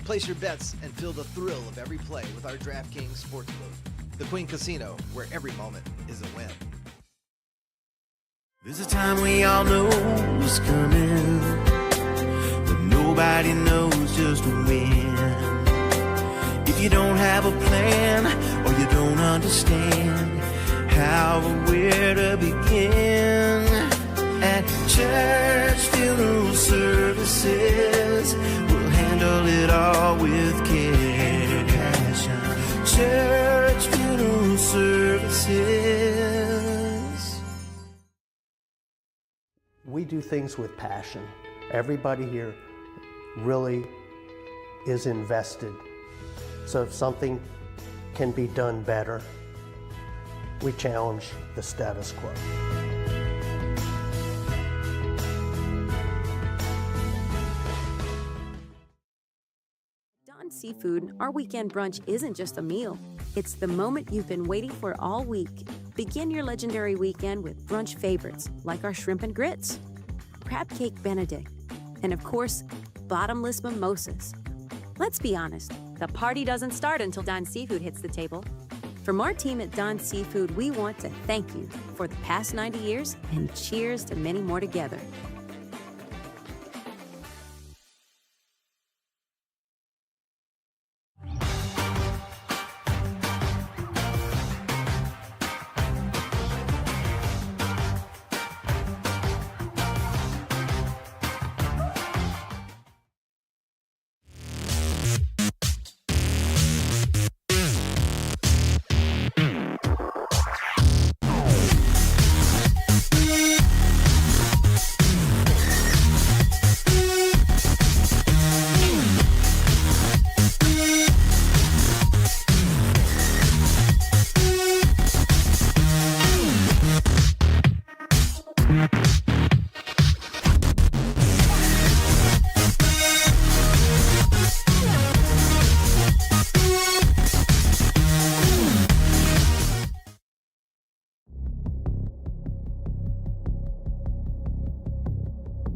Place your bets and feel the thrill of every play with our DraftKings Sportsbook. The Queen Casino, where every moment is a win. There's a time we all know is coming, but nobody knows just when. If you don't have a plan or you don't understand how or where to begin, at Church Funeral Services, we'll handle it all with care and passion. Church Funeral Services. We do things with passion. Everybody here really is invested. So if something can be done better, we challenge the status quo. Dawn Seafood, our weekend brunch isn't just a meal. It's the moment you've been waiting for all week. Begin your legendary weekend with brunch favorites like our shrimp and grits, crab cake Benedict, and of course, bottomless mimosas. Let's be honest, the party doesn't start until Dawn Seafood hits the table. From our team at Dawn Seafood, we want to thank you for the past 90 years and cheers to many more together.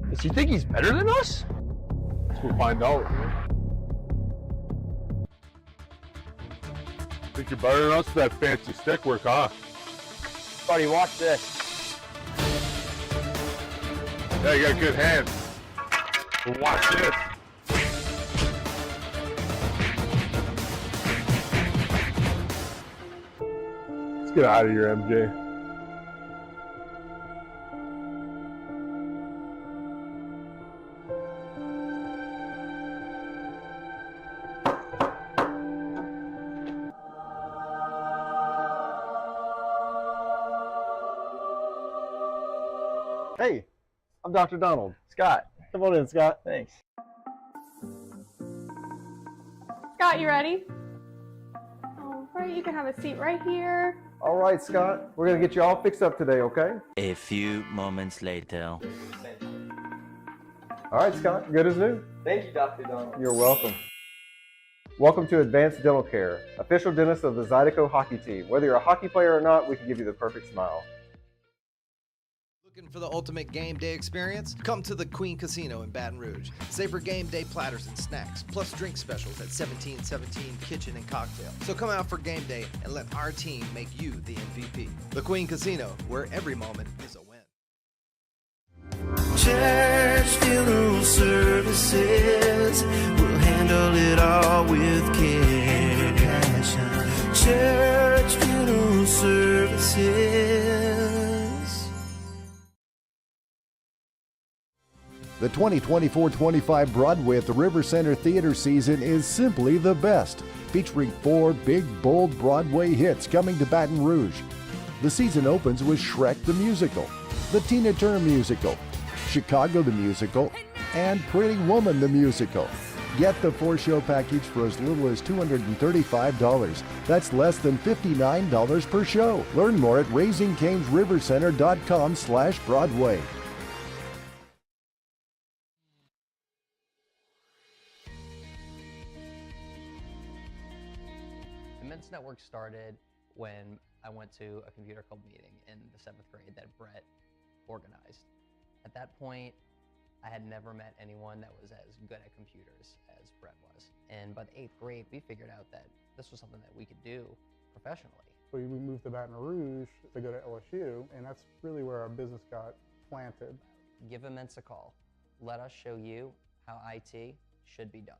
Does he think he's better than us? We'll find out. Think you're better than us with that fancy stick work, huh? Buddy, watch this. Yeah, you got good hands. But watch this. Let's get out of here, MJ. Hey, I'm Dr. Donald. Scott. Come on in, Scott. Thanks. Scott, you ready? All right, you can have a seat right here. All right, Scott. We're going to get you all fixed up today, okay? A few moments later. All right, Scott. Good as new. Thank you, Dr. Donald. You're welcome. Welcome to Advanced Dental Care, official dentist of the Zydeco hockey team. Whether you're a hockey player or not, we can give you the perfect smile. Looking for the ultimate game day experience? Come to the Queen Casino in Baton Rouge. Savor game day platters and snacks, plus drink specials at 1717 Kitchen and Cocktail. So come out for game day and let our team make you the MVP. The Queen Casino, where every moment is a win. Church funeral services, we'll handle it all with care and passion. Church funeral services. The 2024-25 Broadway at the River Center Theater season is simply the best, featuring 4 big, bold Broadway hits coming to Baton Rouge. The season opens with Shrek the Musical, the Tina Turner Musical, Chicago the Musical, and Pretty Woman the Musical. Get the 4-show package for as little as $235. That's less than $59 per show. Learn more at raisingcanesrivercenter.com/Broadway. The Men's Network started when I went to a computer club meeting in the 7th grade that Brett organized. At that point, I had never met anyone that was as good at computers as Brett was. And by the 8th grade, we figured out that this was something that we could do professionally. So we moved to Baton Rouge to go to LSU, and that's really where our business got planted. Give Immense a call. Let us show you how IT should be done.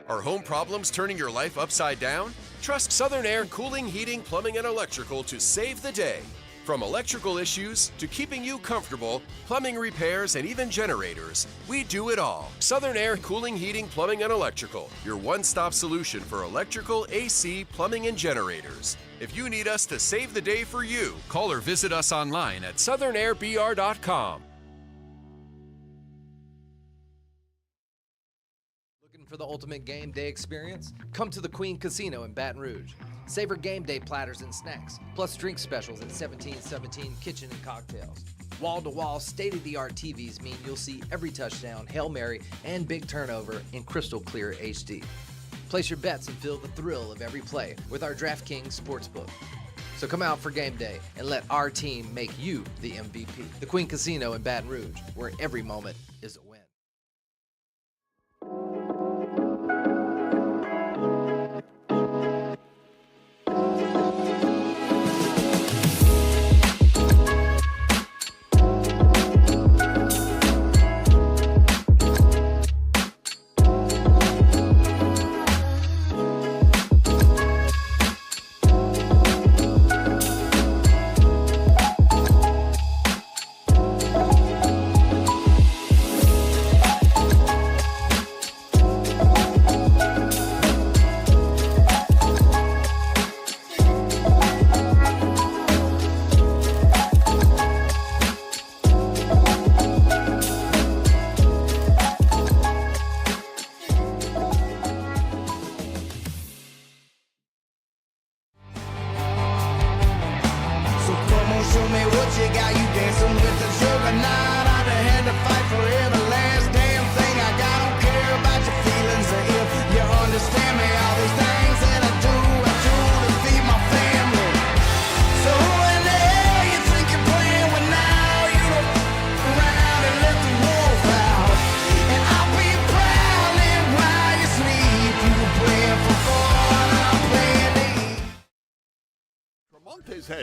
Are home problems turning your life upside down? Trust Southern Air Cooling, Heating, Plumbing, and Electrical to save the day. From electrical issues to keeping you comfortable, plumbing repairs, and even generators, we do it all. Southern Air Cooling, Heating, Plumbing, and Electrical, your one-stop solution for electrical, AC, plumbing, and generators. If you need us to save the day for you, call or visit us online at southernairbr.com. For the ultimate game day experience? Come to the Queen Casino in Baton Rouge. Savor game day platters and snacks, plus drink specials at 1717 Kitchen and Cocktails. Wall-to-wall, state-of-the-art TVs mean you'll see every touchdown, Hail Mary, and big turnover in crystal clear HD. Place your bets and feel the thrill of every play with our DraftKings Sportsbook. So come out for game day and let our team make you the MVP. The Queen Casino in Baton Rouge, where every moment is a win.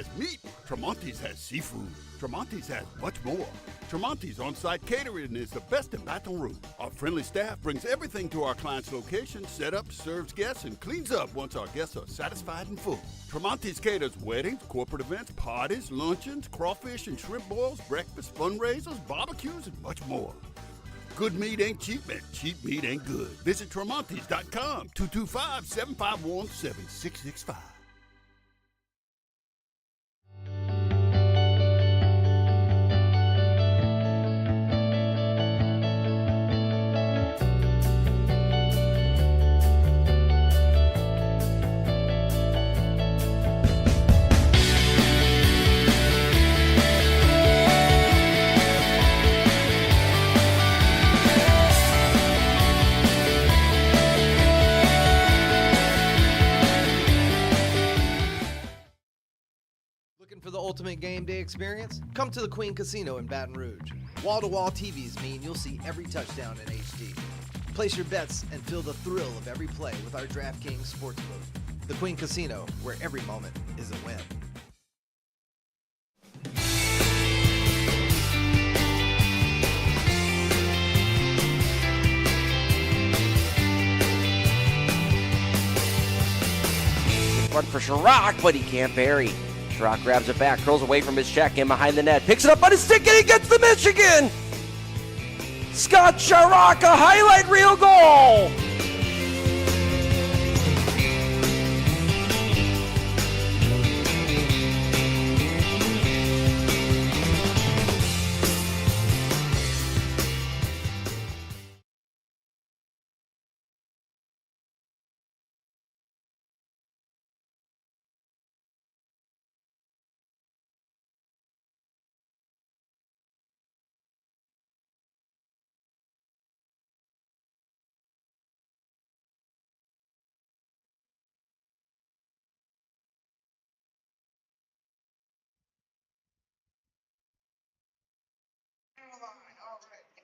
has meat. Tremonti's has seafood. Tremonti's has much more. Tremonti's on-site catering is the best in Baton Rouge. Our friendly staff brings everything to our clients' location, sets up, serves guests, and cleans up once our guests are satisfied and full. Tremonti's caters weddings, corporate events, parties, luncheons, crawfish and shrimp boils, breakfast, fundraisers, barbecues, and much more. Good meat ain't cheap, and cheap meat ain't good. Visit Tremonti's.com, 225-751-7665. For the ultimate game day experience, come to the Queen Casino in Baton Rouge. Wall-to-wall TVs mean you'll see every touchdown in HD. Place your bets and feel the thrill of every play with our DraftKings Sportsbook. The Queen Casino, where every moment is a win. Run for Chirac, but he can't bury. Chirac grabs it back, curls away from his check, in behind the net, picks it up on his stick, and he gets the Michigan! Scott Chirac, a highlight reel goal!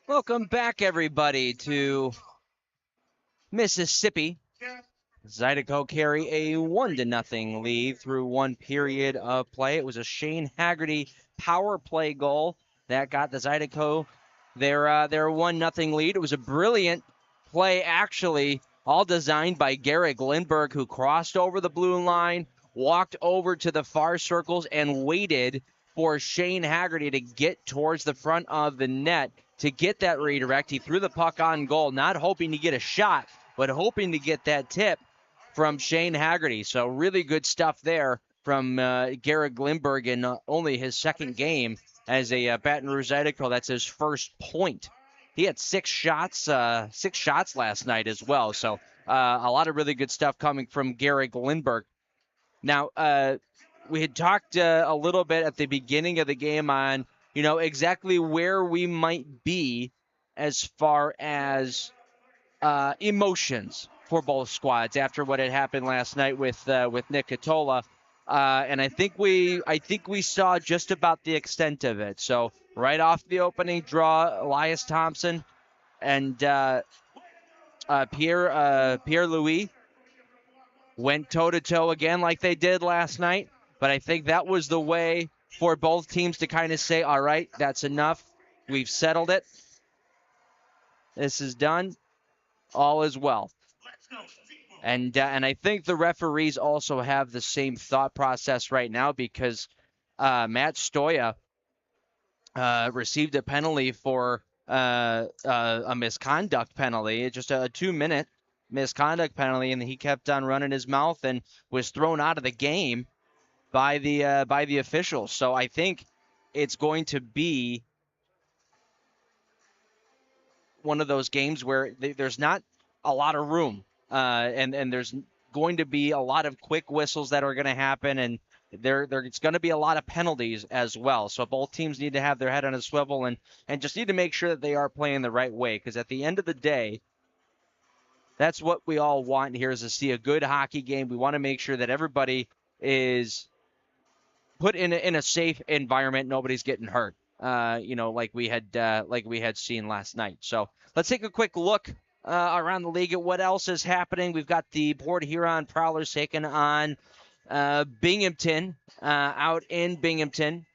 Welcome back, everybody, to Mississippi. Zydeco carry a 1-0 lead through one period of play. It was a Shane Haggerty power play goal that got the Zydeco their 1-0 lead. It was a brilliant play, actually, all designed by Garrett Lindbergh, who crossed over the blue line, walked over to the far circles, and waited for Shane Haggerty to get towards the front of the net to get that redirect. He threw the puck on goal, not hoping to get a shot, but hoping to get that tip from Shane Haggerty. So really good stuff there from Garrett Lindbergh in only his second game as a Baton Rouge Zydeco. That's his first point. He had six shots last night as well. So a lot of really good stuff coming from Garrett Lindbergh. Now, we had talked a little bit at the beginning of the game on, exactly where we might be as far as emotions for both squads after what had happened last night with Nick Catola. And I think we saw just about the extent of it. So right off the opening draw, Elias Thompson and Pierre-Louis went toe-to-toe again like they did last night. But I think that was the way for both teams to kind of say, all right, that's enough. We've settled it. This is done. All is well. And I think the referees also have the same thought process right now, because Matt Stoya received a penalty for a misconduct penalty, just a 2-minute misconduct penalty, and he kept on running his mouth and was thrown out of the game by the officials. So I think it's going to be one of those games where there's not a lot of room, and there's going to be a lot of quick whistles that are going to happen, and it's going to be a lot of penalties as well. So both teams need to have their head on a swivel and just need to make sure that they are playing the right way, because at the end of the day, that's what we all want here, is to see a good hockey game. We want to make sure that everybody is put in a safe environment. Nobody's getting hurt, like we had seen last night. So let's take a quick look around the league at what else is happening. We've got the Port Huron Prowlers taking on Binghamton out in Binghamton.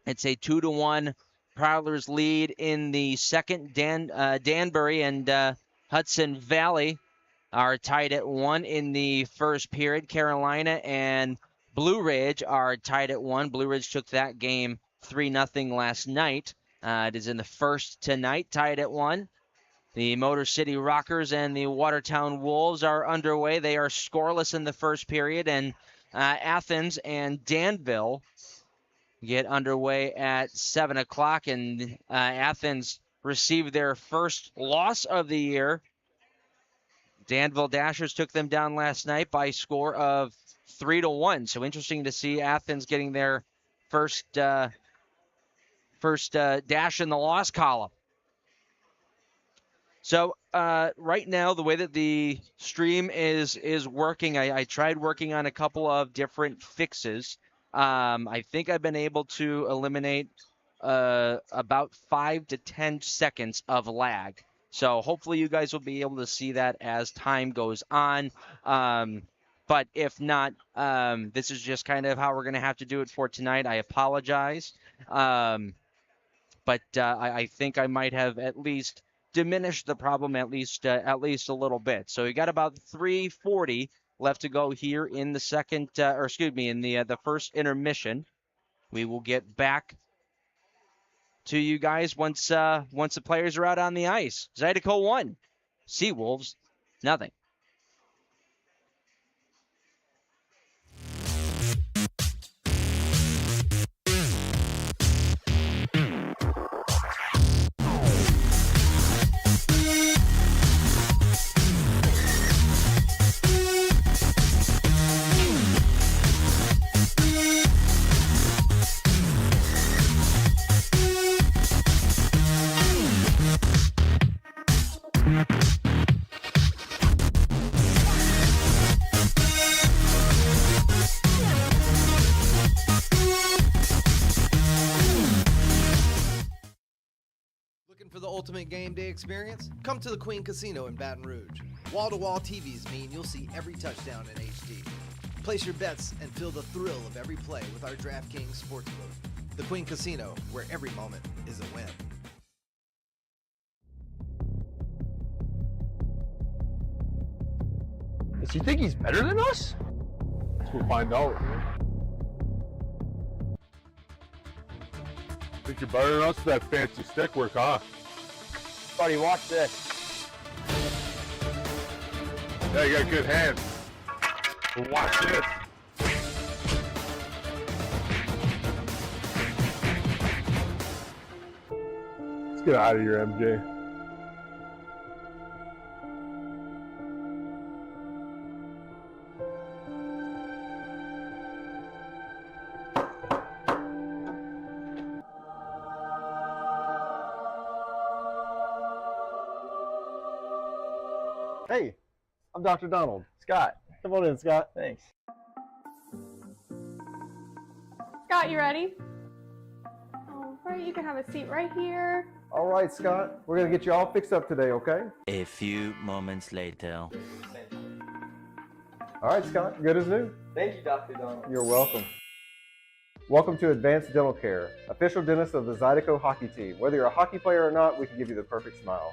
It's a 2-1 Prowlers lead in the second. Danbury and Hudson Valley are tied at 1 in the first period. Carolina and Blue Ridge are tied at 1. Blue Ridge took that game 3-0 last night. It is in the first tonight, tied at 1. The Motor City Rockers and the Watertown Wolves are underway. They are scoreless in the first period, and Athens and Danville get underway at 7 o'clock, and Athens received their first loss of the year. Danville Dashers took them down last night by a score of 3-1. So interesting to see Athens getting their first dash in the loss column. So right now, the way that the stream is working, I tried working on a couple of different fixes. I think I've been able to eliminate about 5 to 10 seconds of lag. So hopefully you guys will be able to see that as time goes on. But if not, this is just kind of how we're going to have to do it for tonight. I apologize. But I think I might have at least diminished the problem at least a little bit. So we got about 3:40 left to go here in the second, in the first intermission. We will get back to you guys once the players are out on the ice. Zydeco 1, Seawolves 0. For the ultimate game day experience, come to the Queen Casino in Baton Rouge. Wall-to-wall TVs mean you'll see every touchdown in HD. Place your bets and feel the thrill of every play with our DraftKings Sportsbook. The Queen Casino, where every moment is a win. Does he think he's better than us? We'll find out. Think you're better than us with that fancy stick work, huh? Buddy, watch this. Yeah, you got good hands. But watch this. Let's get out of here, MJ. Hey, I'm Dr. Donald. Scott. Come on in, Scott. Thanks. Scott, you ready? All right, you can have a seat right here. All right, Scott. We're going to get you all fixed up today, okay? A few moments later. All right, Scott. Good as new. Thank you, Dr. Donald. You're welcome. Welcome to Advanced Dental Care, official dentist of the Zydeco hockey team. Whether you're a hockey player or not, we can give you the perfect smile.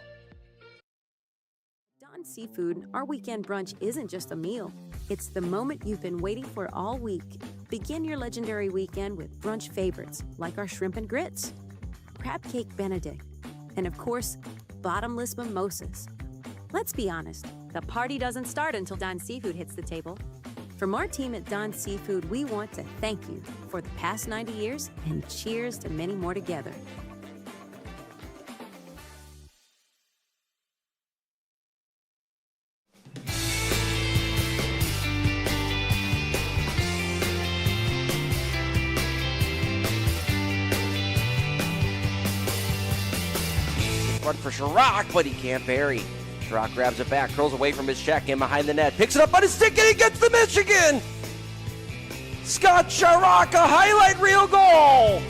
Don Seafood, our weekend brunch isn't just a meal. It's the moment you've been waiting for all week. Begin your legendary weekend with brunch favorites like our shrimp and grits, crab cake benedict, and of course, bottomless mimosas. Let's be honest, the party doesn't start until Don Seafood hits the table. From our team at Don Seafood, we want to thank you for the past 90 years and cheers to many more together. Run for Chirac, but he can't bury. Chirac grabs it back, curls away from his check, in behind the net, picks it up on his stick, and he gets the Michigan! Scott Chirac, a highlight reel goal!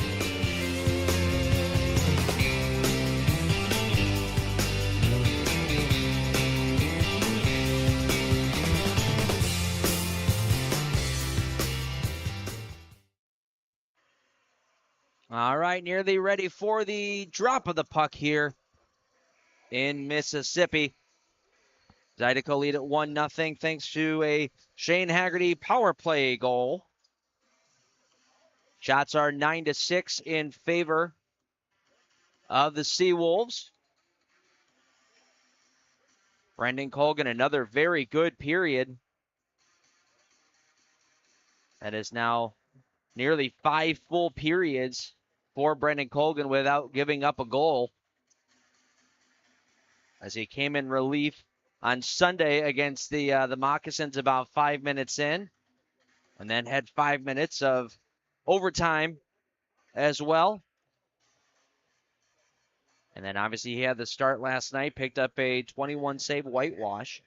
All right, nearly ready for the drop of the puck here in Mississippi. Zydeco lead at 1-0 thanks to a Shane Haggerty power play goal. Shots are 9-6 in favor of the Seawolves. Brendan Colgan, another very good period. That is now nearly 5 full periods for Brendan Colgan without giving up a goal, as he came in relief on Sunday against the Moccasins about 5 minutes in, and then had 5 minutes of overtime as well. And then obviously he had the start last night, picked up a 21-save whitewash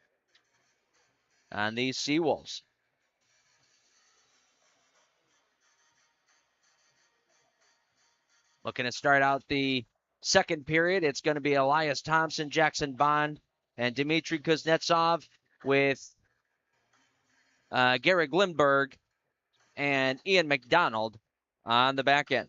on these Seawolves. Looking to start out the second period, it's going to be Elias Thompson, Jackson Bond, and Dmitry Kuznetsov with Garrett Glimberg and Ian McDonald on the back end.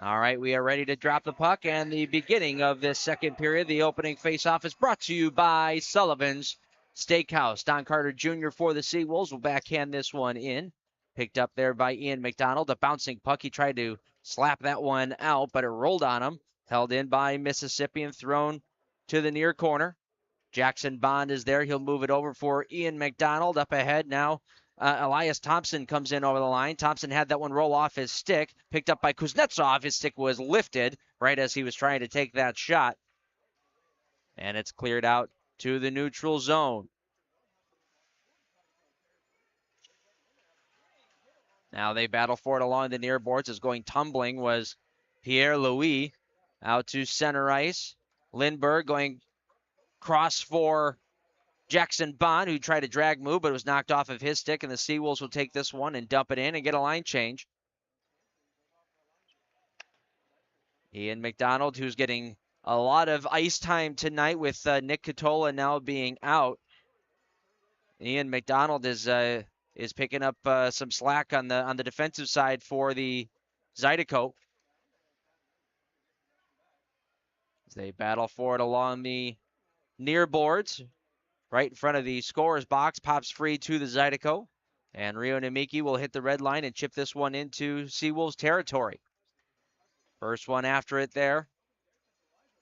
All right, we are ready to drop the puck, and the beginning of this second period, the opening faceoff, is brought to you by Sullivan's Steakhouse. Don Carter Jr. for the Seawolves will backhand this one in. Picked up there by Ian McDonald. A bouncing puck. He tried to slap that one out, but it rolled on him. Held in by Mississippi and thrown to the near corner. Jackson Bond is there. He'll move it over for Ian McDonald. Up ahead now, Elias Thompson comes in over the line. Thompson had that one roll off his stick. Picked up by Kuznetsov. His stick was lifted right as he was trying to take that shot. And it's cleared out to the neutral zone. Now they battle for it along the near boards. As going tumbling was Pierre-Louis out to center ice. Lindbergh going cross for Jackson Bond, who tried to drag move, but was knocked off of his stick, and the Seawolves will take this one and dump it in and get a line change. Ian McDonald, who's getting a lot of ice time tonight with Nick Catola now being out. Ian McDonald is picking up some slack on the defensive side for the Zydeco. As they battle for it along the near boards, right in front of the scorer's box, pops free to the Zydeco. And Rio Namiki will hit the red line and chip this one into Seawolves territory. First one after it there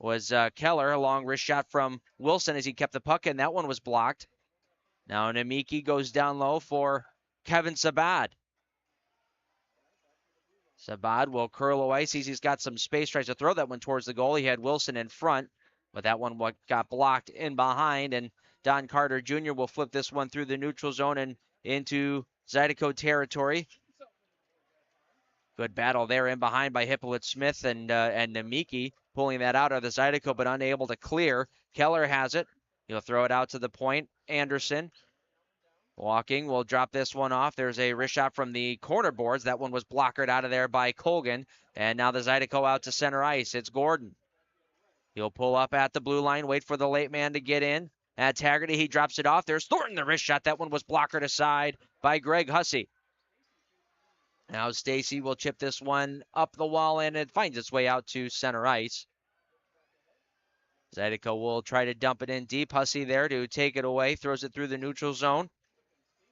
was Keller, a long wrist shot from Wilson as he kept the puck, and that one was blocked. Now Namiki goes down low for Kevin Sabad. Sabad will curl away, sees he's got some space, tries to throw that one towards the goal. He had Wilson in front, but that one got blocked in behind, and Don Carter Jr. will flip this one through the neutral zone and into Zydeco territory. Good battle there in behind by Hippolyte Smith and Namiki, pulling that out of the Zydeco, but unable to clear. Keller has it. He'll throw it out to the point. Anderson walking, will drop this one off. There's a wrist shot from the corner boards. That one was blockered out of there by Colgan. And now the Zydeco out to center ice. It's Gordon. He'll pull up at the blue line, wait for the late man to get in. At Haggerty, he drops it off. There's Thornton, the wrist shot. That one was blockered aside by Greg Hussey. Now Stacy will chip this one up the wall, and it finds its way out to center ice. Zydeco will try to dump it in deep. Hussey there to take it away, throws it through the neutral zone.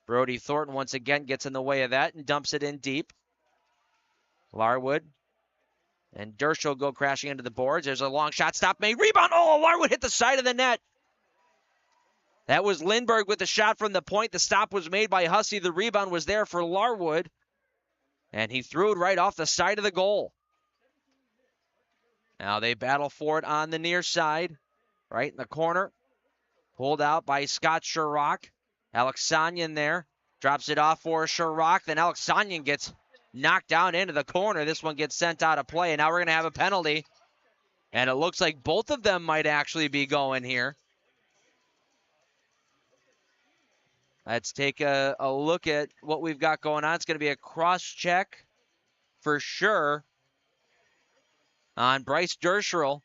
Brody Thornton once again gets in the way of that and dumps it in deep. Larwood and Dershall go crashing into the boards. There's a long shot, stop made, rebound. Oh, Larwood hit the side of the net. That was Lindbergh with the shot from the point. The stop was made by Hussey. The rebound was there for Larwood, and he threw it right off the side of the goal. Now they battle for it on the near side, right in the corner. Pulled out by Scott Sherrock. Alexanian there, drops it off for Sherrock. Then Alexanian gets knocked down into the corner. This one gets sent out of play, and now we're going to have a penalty. And it looks like both of them might actually be going here. Let's take a look at what we've got going on. It's going to be a cross-check for sure on Bryce Dershall.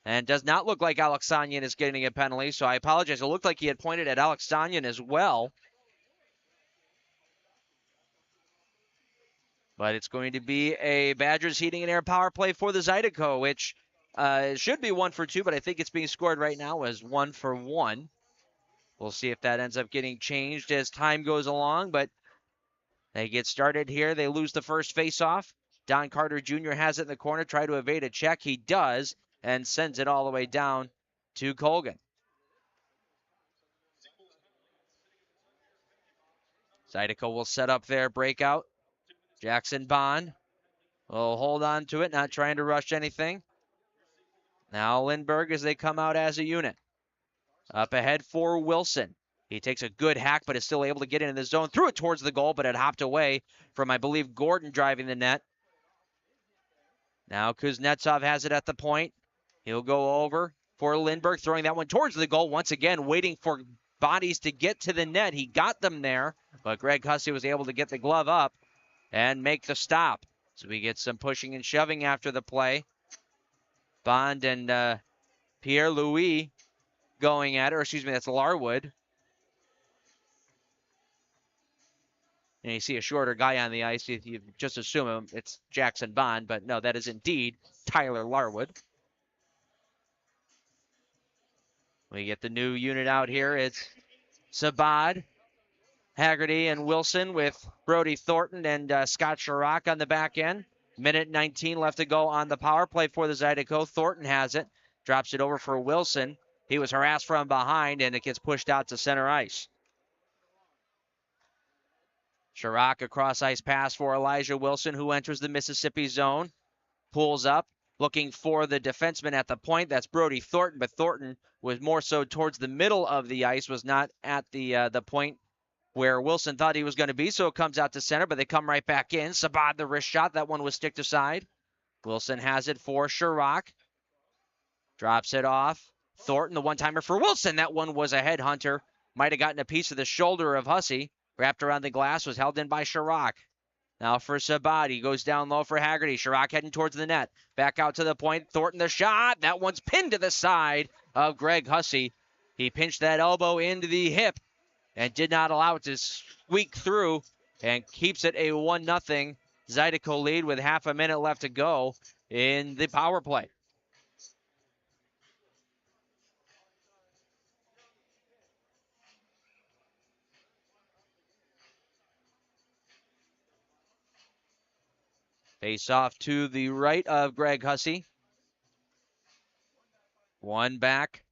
And does not look like Alexanian is getting a penalty, so I apologize. It looked like he had pointed at Alexanian as well. But it's going to be a Badgers heating and air power play for the Zydeco, which should be 1 for 2, but I think it's being scored right now as 1 for 1. We'll see if that ends up getting changed as time goes along, but they get started here. They lose the first faceoff. Don Carter Jr. has it in the corner, try to evade a check. He does, and sends it all the way down to Colgan. Zydeco will set up their breakout. Jackson Bond will hold on to it, not trying to rush anything. Now Lindbergh as they come out as a unit. Up ahead for Wilson. He takes a good hack, but is still able to get into the zone. Threw it towards the goal, but it hopped away from, I believe, Gordon driving the net. Now Kuznetsov has it at the point. He'll go over for Lindbergh, throwing that one towards the goal. Once again, waiting for bodies to get to the net. He got them there, but Greg Hussey was able to get the glove up and make the stop. So we get some pushing and shoving after the play. Bond and Pierre-Louis going at it, or excuse me, that's Larwood. And you see a shorter guy on the ice, you just assume it's Jackson Bond, but no, that is indeed Tyler Larwood. We get the new unit out here. It's Sabad, Haggerty, and Wilson with Brody Thornton and Scott Chirac on the back end. Minute 19 left to go on the power play for the Zydeco. Thornton has it, drops it over for Wilson. He was harassed from behind, and it gets pushed out to center ice. Chirac, a cross-ice pass for Elijah Wilson, who enters the Mississippi zone. Pulls up, looking for the defenseman at the point. That's Brody Thornton, but Thornton was more so towards the middle of the ice, was not at the point where Wilson thought he was going to be, so it comes out to center, but they come right back in. Sabad, the wrist shot. That one was sticked aside. Wilson has it for Chirac. Drops it off. Thornton, the one-timer for Wilson. That one was a headhunter. Might have gotten a piece of the shoulder of Hussey. Wrapped around the glass, was held in by Chirac. Now for Sabad, he goes down low for Haggerty. Chirac heading towards the net. Back out to the point. Thornton the shot. That one's pinned to the side of Greg Hussey. He pinched that elbow into the hip and did not allow it to squeak through, and keeps it a 1-0 Zydeco lead with half a minute left to go in the power play. Face off to the right of Greg Hussey. One back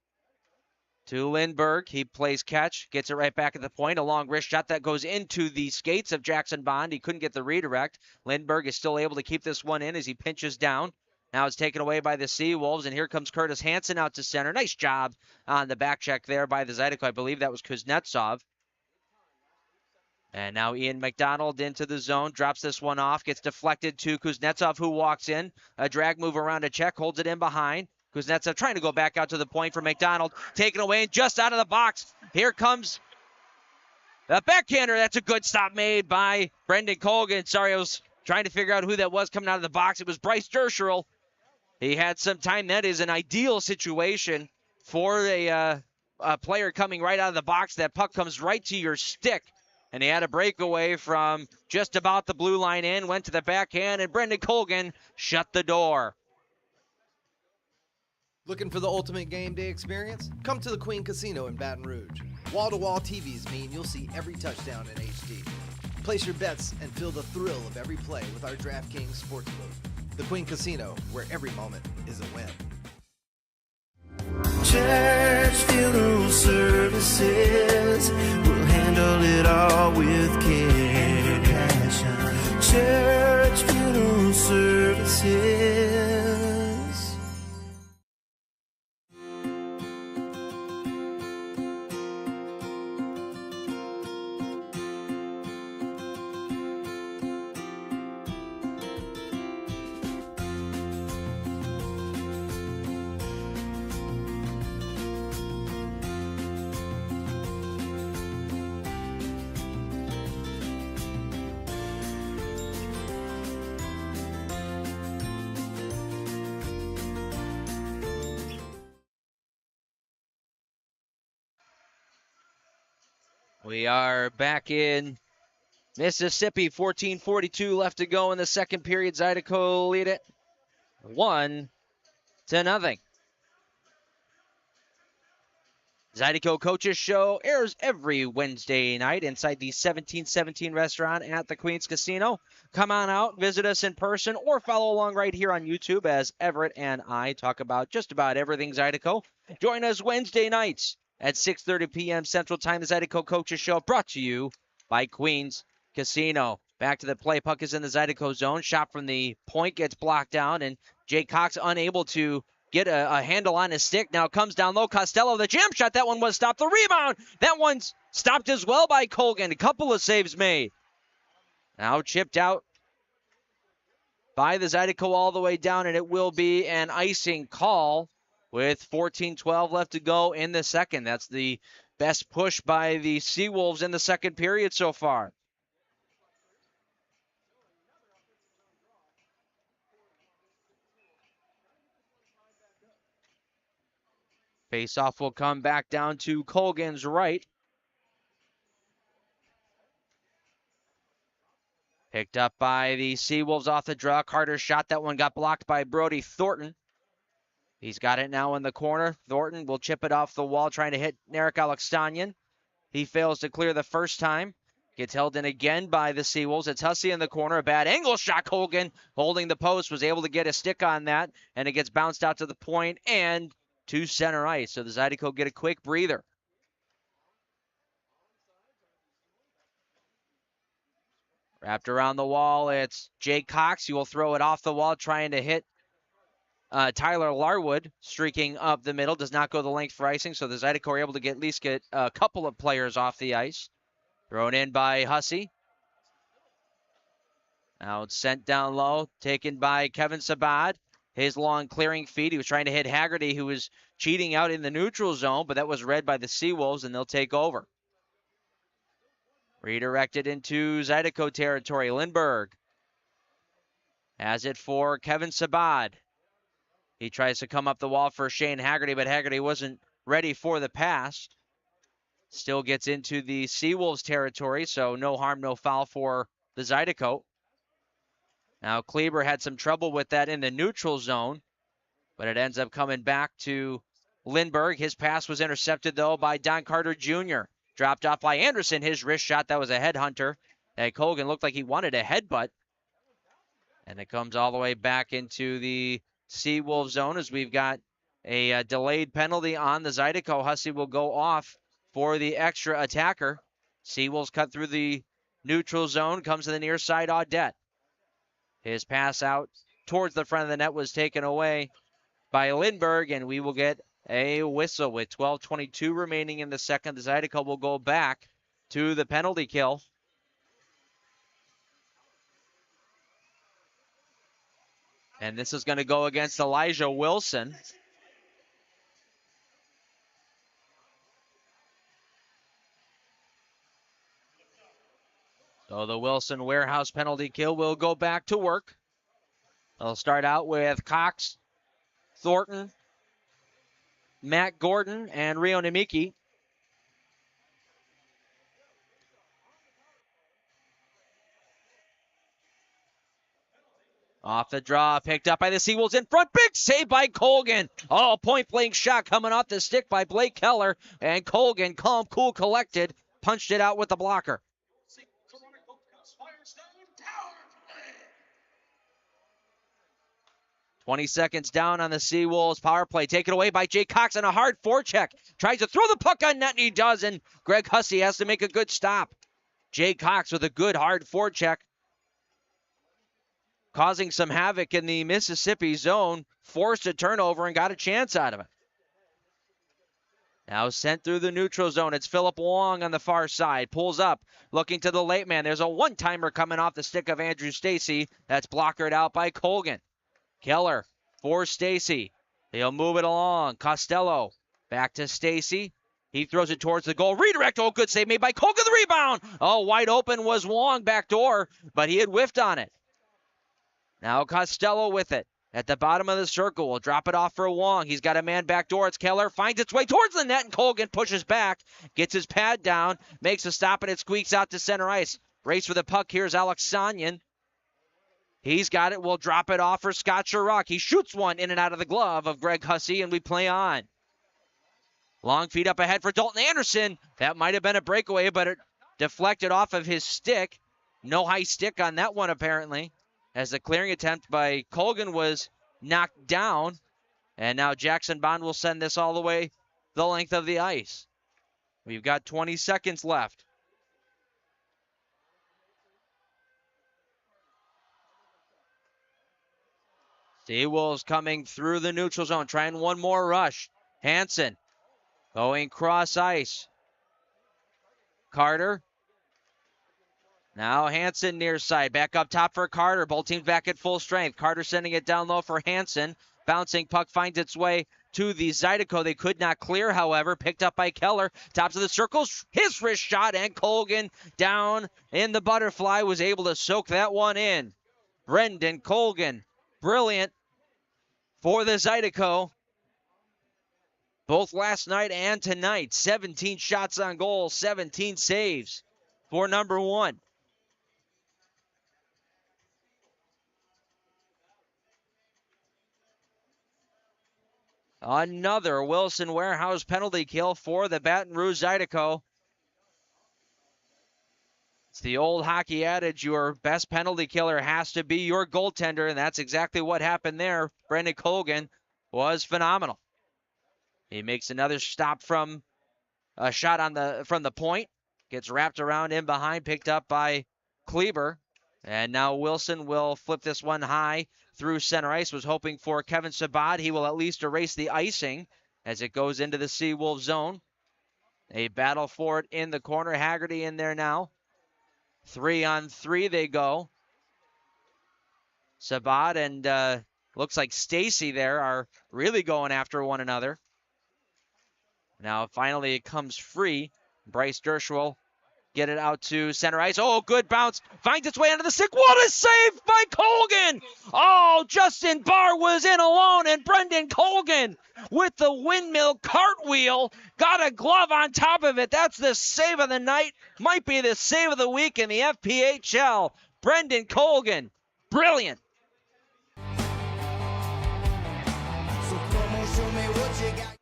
to Lindbergh. He plays catch, gets it right back at the point. A long wrist shot that goes into the skates of Jackson Bond. He couldn't get the redirect. Lindbergh is still able to keep this one in as he pinches down. Now it's taken away by the Seawolves, and here comes Curtis Hansen out to center. Nice job on the back check there by the Zydeco. I believe that was Kuznetsov. And now Ian McDonald into the zone, drops this one off, gets deflected to Kuznetsov, who walks in. A drag move around a check, holds it in behind. Kuznetsov trying to go back out to the point for McDonald. Taken away and just out of the box. Here comes the backhander. That's a good stop made by Brendan Colgan. Sorry, I was trying to figure out who that was coming out of the box. It was Bryce Derscherl. He had some time. That is an ideal situation for a player coming right out of the box. That puck comes right to your stick. And he had a breakaway from just about the blue line in, went to the backhand, and Brendan Colgan shut the door. Looking for the ultimate game day experience? Come to the Queen Casino in Baton Rouge. Wall-to-wall TVs mean you'll see every touchdown in HD. Place your bets and feel the thrill of every play with our DraftKings Sportsbook. The Queen Casino, where every moment is a win. Church Funeral Services will handle it all with care and passion. Church Funeral Services. We are back in Mississippi, 14:42 left to go in the second period. Zydeco lead it 1-0. Zydeco Coaches Show airs every Wednesday night inside the 1717 restaurant at the Queens Casino. Come on out, visit us in person, or follow along right here on YouTube as Everett and I talk about just about everything Zydeco. Join us Wednesday nights at 6:30 p.m. Central Time. The Zydeco Coaches Show brought to you by Queens Casino. Back to the play. Puck is in the Zydeco zone. Shot from the point gets blocked down, and Jake Cox unable to get a handle on his stick. Now comes down low. Costello, the jam shot. That one was stopped. The rebound. That one's stopped as well by Colgan. A couple of saves made. Now chipped out by the Zydeco all the way down, and it will be an icing call with 14:12 left to go in the second. That's the best push by the Seawolves in the second period so far. Faceoff will come back down to Colgan's right. Picked up by the Seawolves off the draw. Carter's shot. That one got blocked by Brody Thornton. He's got it now in the corner. Thornton will chip it off the wall, trying to hit Narek Alexanian. He fails to clear the first time. Gets held in again by the Seawolves. It's Hussey in the corner. A bad angle shot. Colgan holding the post was able to get a stick on that, and it gets bounced out to the point and to center ice. So the Zydeco get a quick breather. Wrapped around the wall, it's Jake Cox. He will throw it off the wall, trying to hit Tyler Larwood, streaking up the middle. Does not go the length for icing, so the Zydeco are able to at least get a couple of players off the ice. Thrown in by Hussey. Now it's sent down low, taken by Kevin Sabad. His long clearing feed. He was trying to hit Haggerty, who was cheating out in the neutral zone, but that was read by the Seawolves, and they'll take over. Redirected into Zydeco territory. Lindbergh has it for Kevin Sabad. He tries to come up the wall for Shane Haggerty, but Haggerty wasn't ready for the pass. Still gets into the Seawolves territory, so no harm, no foul for the Zydeco. Now, Kleber had some trouble with that in the neutral zone, but it ends up coming back to Lindbergh. His pass was intercepted, though, by Don Carter Jr. Dropped off by Anderson. His wrist shot, that was a headhunter. And Colgan looked like he wanted a headbutt. And it comes all the way back into the Seawolves zone as we've got a delayed penalty on the Zydeco. Hussey will go off for the extra attacker. Seawolves cut through the neutral zone, comes to the near side, Audette. His pass out towards the front of the net was taken away by Lindbergh, and we will get a whistle with 12:22 remaining in the second. The Zydeco will go back to the penalty kill. And this is going to go against Elijah Wilson. So the Wilson warehouse penalty kill will go back to work. They'll start out with Cox, Thornton, Matt Gordon, and Rio Namiki. Off the draw, picked up by the Seawolves in front. Big save by Colgan. Oh, point-blank shot coming off the stick by Blake Keller. And Colgan, calm, cool, collected, punched it out with the blocker. 20 seconds down on the Seawolves power play. Taken away by Jake Cox on a hard forecheck. Tries to throw the puck on net, and he does, and Greg Hussey has to make a good stop. Jake Cox with a good hard forecheck, causing some havoc in the Mississippi zone. Forced a turnover and got a chance out of it. Now sent through the neutral zone. It's Philip Wong on the far side. Pulls up, looking to the late man. There's a one-timer coming off the stick of Andrew Stacy. That's blockered out by Colgan. Keller for Stacy. He'll move it along. Costello back to Stacy. He throws it towards the goal. Redirect. Oh, good save made by Colgan. The rebound. Oh, wide open was Wong back door, but he had whiffed on it. Now Costello with it. At the bottom of the circle, we'll drop it off for Wong. He's got a man back door. It's Keller. Finds its way towards the net, and Colgan pushes back. Gets his pad down. Makes a stop, and it squeaks out to center ice. Race for the puck. Here's Alex Sonyan. He's got it. We'll drop it off for Scott Chirac. He shoots one in and out of the glove of Greg Hussey, and we play on. Long feed up ahead for Dalton Anderson. That might have been a breakaway, but it deflected off of his stick. No high stick on that one, apparently, as the clearing attempt by Colgan was knocked down. And now Jackson Bond will send this all the way the length of the ice. We've got 20 seconds left. Seawolves coming through the neutral zone, trying one more rush. Hansen going cross ice. Carter. Now Hansen near side. Back up top for Carter. Both teams back at full strength. Carter sending it down low for Hansen. Bouncing puck finds its way to the Zydeco. They could not clear, however. Picked up by Keller. Tops of the circles. His wrist shot, and Colgan down in the butterfly was able to soak that one in. Brendan Colgan. Brilliant for the Zydeco. Both last night and tonight. 17 shots on goal, 17 saves for number one. Another Wilson Warehouse penalty kill for the Baton Rouge Zydeco. It's the old hockey adage, your best penalty killer has to be your goaltender, and that's exactly what happened there. Brendan Colgan was phenomenal. He makes another stop from a shot from the point. Gets wrapped around in behind, picked up by Kleber. And now Wilson will flip this one high through center ice. Was hoping for Kevin Sabat. He will at least erase the icing as it goes into the Seawolves zone. A battle for it in the corner. Haggerty in there now. 3-on-3 they go. Sabat and looks like Stacy there are really going after one another. Now finally it comes free. Bryce Dersch will get it out to center ice. Oh, good bounce. Finds its way under the stick. What a save by Colgan. Oh, Justin Barr was in alone, and Brendan Colgan with the windmill cartwheel got a glove on top of it. That's the save of the night. Might be the save of the week in the FPHL. Brendan Colgan. Brilliant. So come on, show me what you got.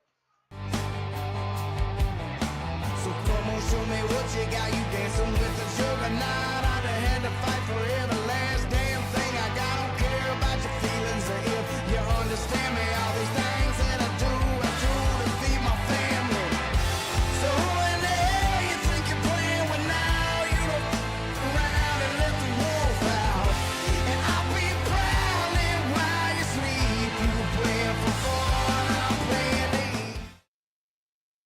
So come on, show me what you got. You dancing with the juggernaut. I done had to fight for every last damn thing I got. I don't care about your feelings or if you understand me. All these things that I do to feed my family. So who in the hell you think you're playing with now? You don't around and let the wolf out. And I'll be prowling while you sleep. You playing for fun, I'm playing to eat.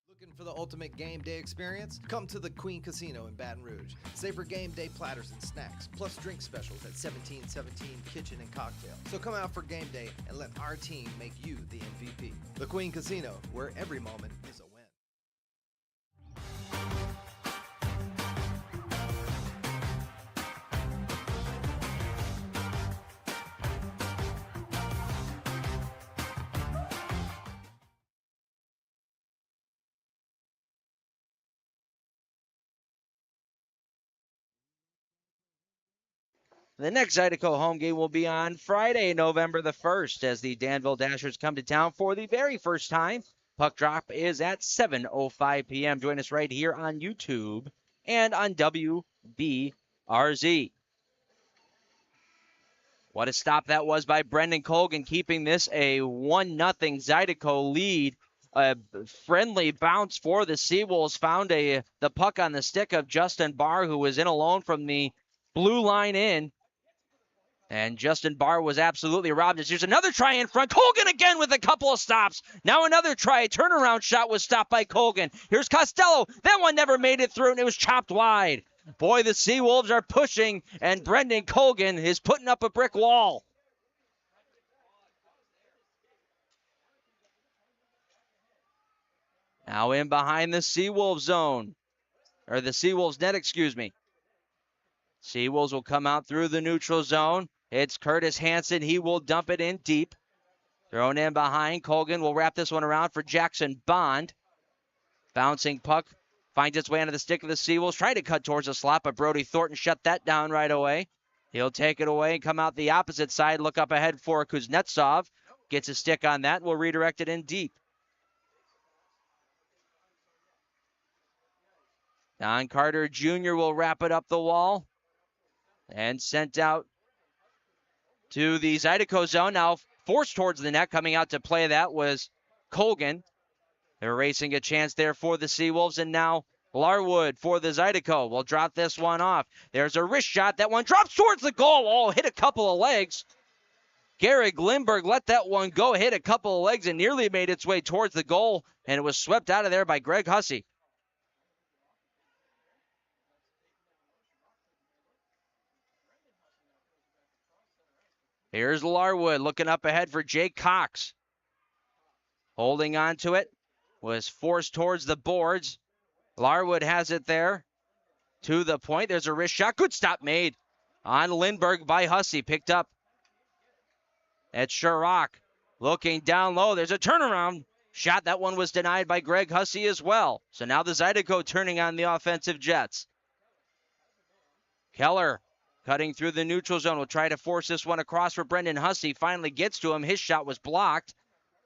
Looking for the ultimate game day experience? Come to the Queen Casino in Baton Rouge. Savor game day platters and snacks, plus drink specials at 1717 Kitchen and Cocktail. So come out for game day and let our team make you the MVP. The Queen Casino, where every moment is a win. The next Zydeco home game will be on Friday, November the 1st, as the Danville Dashers come to town for the very first time. Puck drop is at 7:05 p.m. Join us right here on YouTube and on WBRZ. What a stop that was by Brendan Colgan, keeping this a 1-0 Zydeco lead. A friendly bounce for the Seawolves. Found the puck on the stick of Justin Barr, who was in alone from the blue line in. And Justin Barr was absolutely robbed. Here's another try in front. Colgan again with a couple of stops. Now another try. Turnaround shot was stopped by Colgan. Here's Costello. That one never made it through, and it was chopped wide. Boy, the Seawolves are pushing, and Brendan Colgan is putting up a brick wall. Now in behind the Seawolves zone. Or the Seawolves net, excuse me. Seawolves will come out through the neutral zone. It's Curtis Hansen. He will dump it in deep. Thrown in behind. Colgan will wrap this one around for Jackson Bond. Bouncing puck Finds its way onto the stick of the Seawolves. Trying to cut towards the slot, but Brody Thornton shut that down right away. He'll take it away and come out the opposite side. Look up ahead for Kuznetsov. Gets a stick on that. We'll redirect it in deep. Don Carter Jr. will wrap it up the wall. And sent out to the Zydeco zone. Now forced towards the net. Coming out to play that was Colgan. They're racing a chance there for the Seawolves. And now Larwood for the Zydeco will drop this one off. There's a wrist shot. That one drops towards the goal. Oh, hit a couple of legs. Garrett Glimberg let that one go, hit a couple of legs, and nearly made its way towards the goal. And it was swept out of there by Greg Hussey. Here's Larwood looking up ahead for Jake Cox. Holding on to it. Was forced towards the boards. Larwood has it there. To the point. There's a wrist shot. Good stop made on Lindbergh by Hussey. Picked up at Sherrock. Looking down low. There's a turnaround shot. That one was denied by Greg Hussey as well. So now the Zydeco turning on the offensive jets. Keller cutting through the neutral zone. Will try to force this one across for Brendan Hussey. Finally gets to him. His shot was blocked.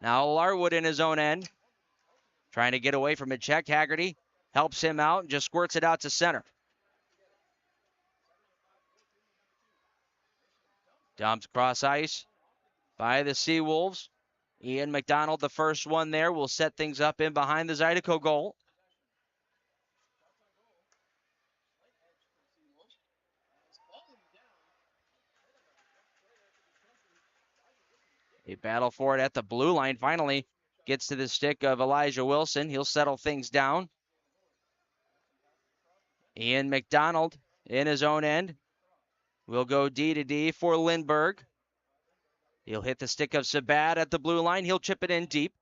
Now Larwood in his own end. Trying to get away from it. Check Haggerty helps him out and just squirts it out to center. Dumped cross ice by the Seawolves. Ian McDonald, the first one there, will set things up in behind the Zydeco goal. A battle for it at the blue line. Finally gets to the stick of Elijah Wilson. He'll settle things down. Ian McDonald in his own end. Will go D to D for Lindbergh. He'll hit the stick of Sabat at the blue line. He'll chip it in deep.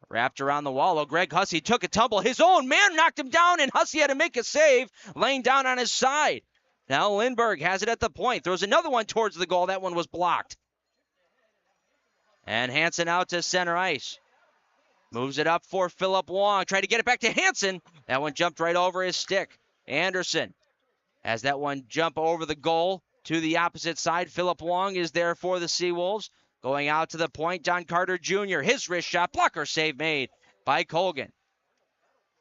Wrapped around the wall. Oh, Greg Hussey took a tumble. His own man knocked him down, and Hussey had to make a save, laying down on his side. Now Lindbergh has it at the point. Throws another one towards the goal. That one was blocked. And Hansen out to center ice. Moves it up for Philip Wong. Tried to get it back to Hansen. That one jumped right over his stick. Anderson has that one jump over the goal to the opposite side. Philip Wong is there for the Seawolves. Going out to the point, Don Carter Jr. His wrist shot, blocker save made by Colgan.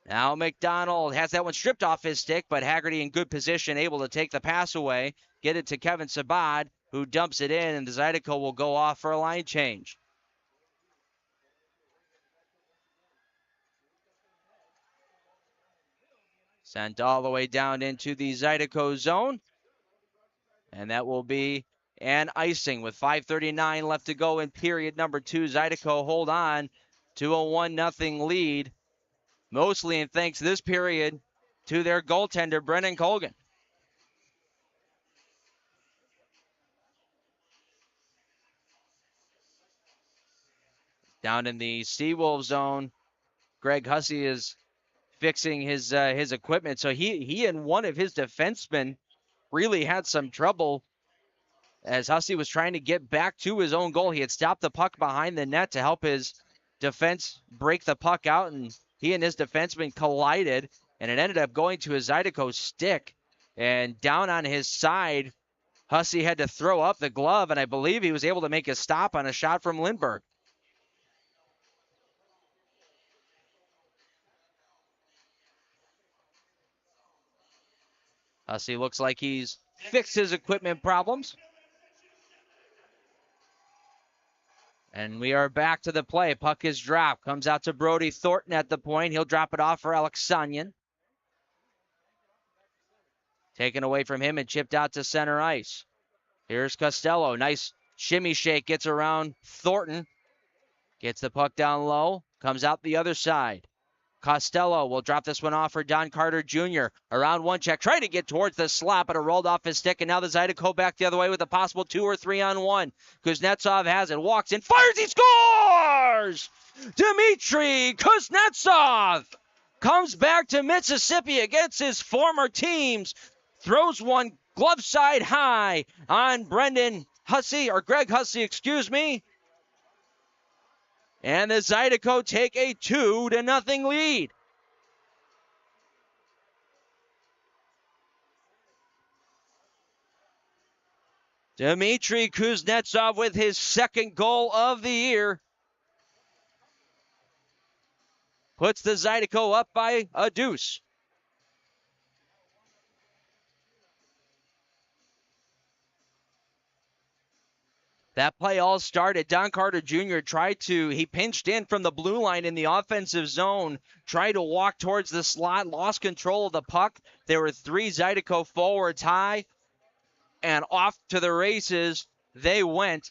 Now McDonald has that one stripped off his stick, but Haggerty in good position, able to take the pass away. Get it to Kevin Sabat, who dumps it in, and the Zydeco will go off for a line change. Sent all the way down into the Zydeco zone. And that will be an icing with 5:39 left to go in period number 2. Zydeco hold on to a 1-0 lead. Mostly in thanks this period to their goaltender, Brennan Colgan. Down in the Seawolves zone, Greg Hussey is fixing his equipment. So he and one of his defensemen really had some trouble as Hussey was trying to get back to his own goal. He had stopped the puck behind the net to help his defense break the puck out, and he and his defenseman collided, and it ended up going to his Zydeco stick. And down on his side, Hussey had to throw up the glove, and I believe he was able to make a stop on a shot from Lindbergh. Hussey looks like he's fixed his equipment problems. And we are back to the play. Puck is dropped. Comes out to Brody Thornton at the point. He'll drop it off for Alex Sanyan. Taken away from him and chipped out to center ice. Here's Costello. Nice shimmy shake. Gets around Thornton. Gets the puck down low. Comes out the other side. Costello will drop this one off for Don Carter Jr. Around one check, trying to get towards the slot, but it rolled off his stick, and now the Zydeco back the other way with a possible 2 or 3-on-1. Kuznetsov has it, walks in, fires, he scores! Dmitry Kuznetsov comes back to Mississippi against his former teams, throws one glove side high on Greg Hussey, excuse me. And the Zydeco take a 2-0 lead. Dmitry Kuznetsov with his second goal of the year. Puts the Zydeco up by a deuce. That play all started. Don Carter Jr. he pinched in from the blue line in the offensive zone, tried to walk towards the slot, lost control of the puck. There were 3 Zydeco forwards high, and off to the races they went.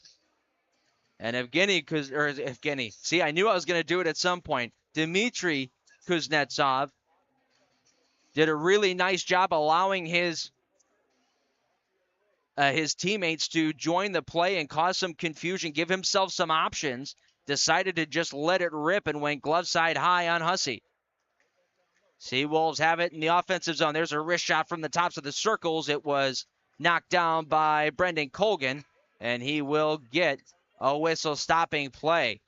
And Evgeny, see, I knew I was going to do it at some point. Dmitry Kuznetsov did a really nice job allowing his teammates to join the play and cause some confusion, give himself some options, decided to just let it rip and went glove side high on Hussey. Seawolves have it in the offensive zone. There's a wrist shot from the tops of the circles. It was knocked down by Brendan Colgan, and he will get a whistle stopping play.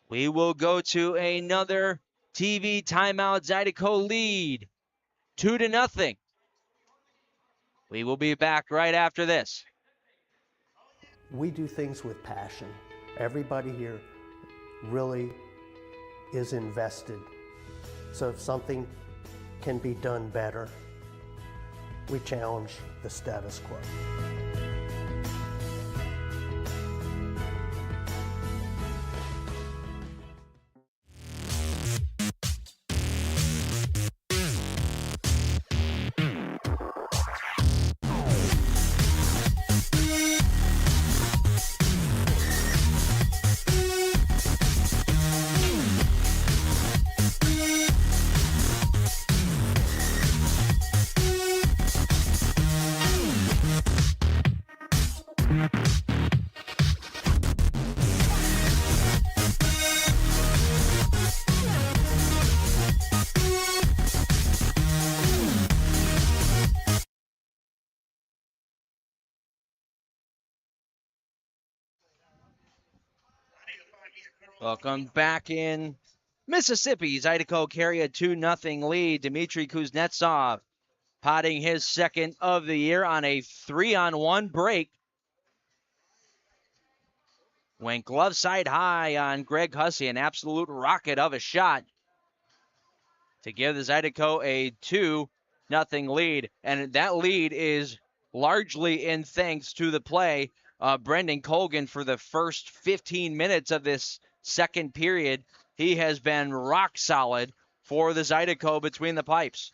We will go to another TV timeout. Zydeco lead 2-0. We will be back right after this. We do things with passion. Everybody here really is invested. So if something can be done better, we challenge the status quo. Welcome back in Mississippi. Zydeco carry a 2-0 lead. Dmitry Kuznetsov potting his second of the year on a 3-on-1 break. Went glove side high on Greg Hussey, an absolute rocket of a shot to give the Zydeco a 2-0 lead. And that lead is largely in thanks to the play of Brendan Colgan for the first 15 minutes of this second period. He has been rock solid for the Zydeco between the pipes.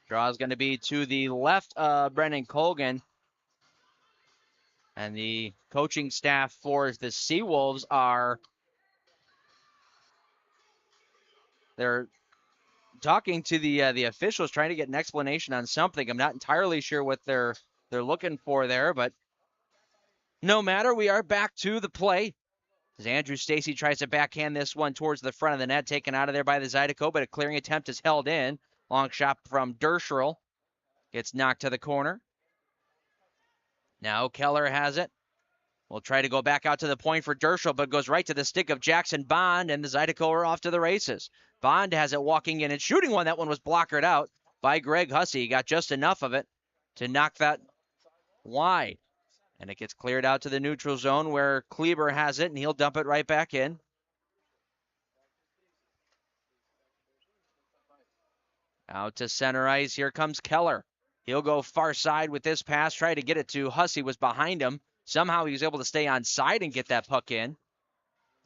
Draw is going to be to the left of Brendan Colgan. And the coaching staff for the Seawolves they're talking to the officials, trying to get an explanation on something. I'm not entirely sure what they're looking for there, but no matter, we are back to the play. As Andrew Stacy tries to backhand this one towards the front of the net, taken out of there by the Zydeco, but a clearing attempt is held in. Long shot from Dershel. Gets knocked to the corner. Now Keller has it. Will try to go back out to the point for Dershel, but goes right to the stick of Jackson Bond, and the Zydeco are off to the races. Bond has it walking in and shooting one. That one was blockered out by Greg Hussey. He got just enough of it to knock that wide. And it gets cleared out to the neutral zone where Kleber has it, and he'll dump it right back in. Out to center ice. Here comes Keller. He'll go far side with this pass. Try to get it to Hussey, was behind him. Somehow he was able to stay on side and get that puck in.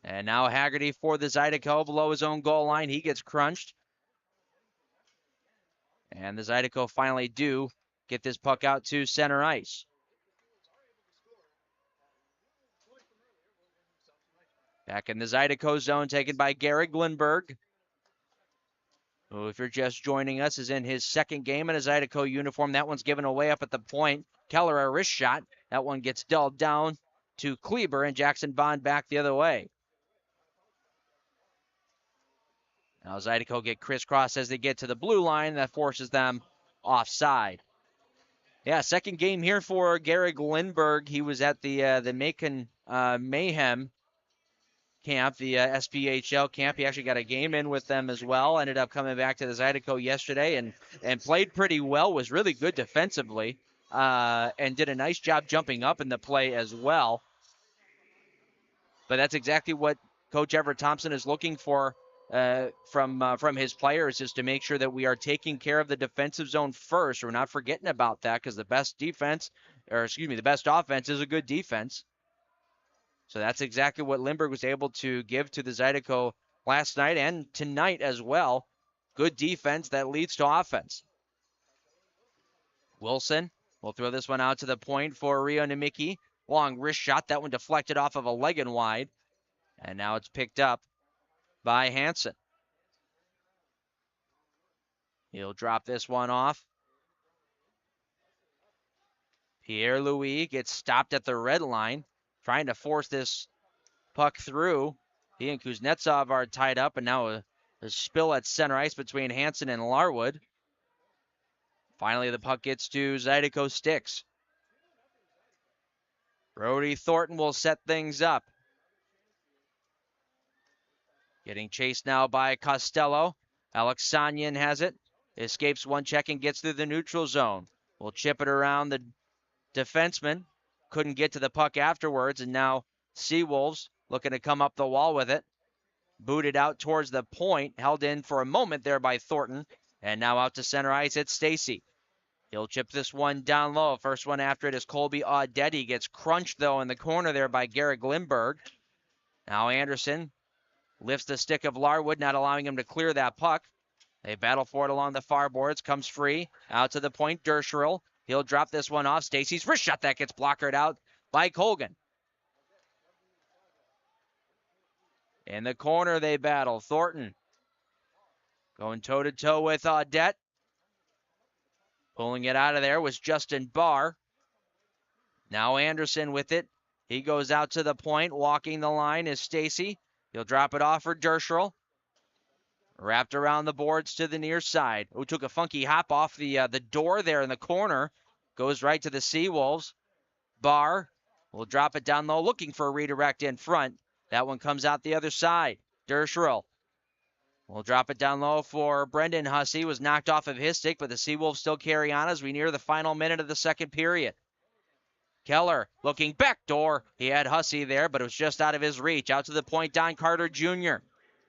And now Haggerty for the Zydeco below his own goal line. He gets crunched. And the Zydeco finally do get this puck out to center ice. Back in the Zydeco zone, taken by Gary Glenberg, who, if you're just joining us, is in his second game in a Zydeco uniform. That one's given away up at the point. Keller, a wrist shot. That one gets dulled down to Kleber, and Jackson Bond back the other way. Now Zydeco get crisscrossed as they get to the blue line. That forces them offside. Yeah, second game here for Garrett Lindbergh. He was at the Macon Mayhem camp, the SPHL camp. He actually got a game in with them as well. Ended up coming back to the Zydeco yesterday and played pretty well, was really good defensively, and did a nice job jumping up in the play as well. But that's exactly what Coach Everett Thompson is looking for from his players, is to make sure that we are taking care of the defensive zone first. We're not forgetting about that, because the best offense is a good defense. So that's exactly what Lindbergh was able to give to the Zydeco last night and tonight as well. Good defense that leads to offense. Wilson will throw this one out to the point for Rio Namiki. Long wrist shot. That one deflected off of a leg and wide. And now it's picked up by Hansen. He'll drop this one off. Pierre-Louis gets stopped at the red line, trying to force this puck through. He and Kuznetsov are tied up, and now a spill at center ice between Hansen and Larwood. Finally, the puck gets to Zydeco sticks. Brody Thornton will set things up. Getting chased now by Costello. Alex Sanyan has it. Escapes one check and gets through the neutral zone. Will chip it around the defenseman. Couldn't get to the puck afterwards, and now Seawolves looking to come up the wall with it. Booted out towards the point. Held in for a moment there by Thornton. And now out to center ice, it's Stacy. He'll chip this one down low. First one after it is Colby Audette. He gets crunched, though, in the corner there by Garrett Lindbergh. Now Anderson lifts the stick of Larwood, not allowing him to clear that puck. They battle for it along the far boards. Comes free. Out to the point, Dershirel. He'll drop this one off. Stacy's wrist shot. That gets blockered out by Colgan. In the corner they battle. Thornton going toe-to-toe with Audette. Pulling it out of there was Justin Barr. Now Anderson with it. He goes out to the point. Walking the line is Stacy. He'll drop it off for Dershirel. Wrapped around the boards to the near side. Who took a funky hop off the door there in the corner. Goes right to the Seawolves. Barr will drop it down low, looking for a redirect in front. That one comes out the other side. Dershirel will drop it down low for Brendan Hussey. Was knocked off of his stick, but the Seawolves still carry on as we near the final minute of the second period. Keller looking backdoor. He had Hussey there, but it was just out of his reach. Out to the point, Don Carter Jr.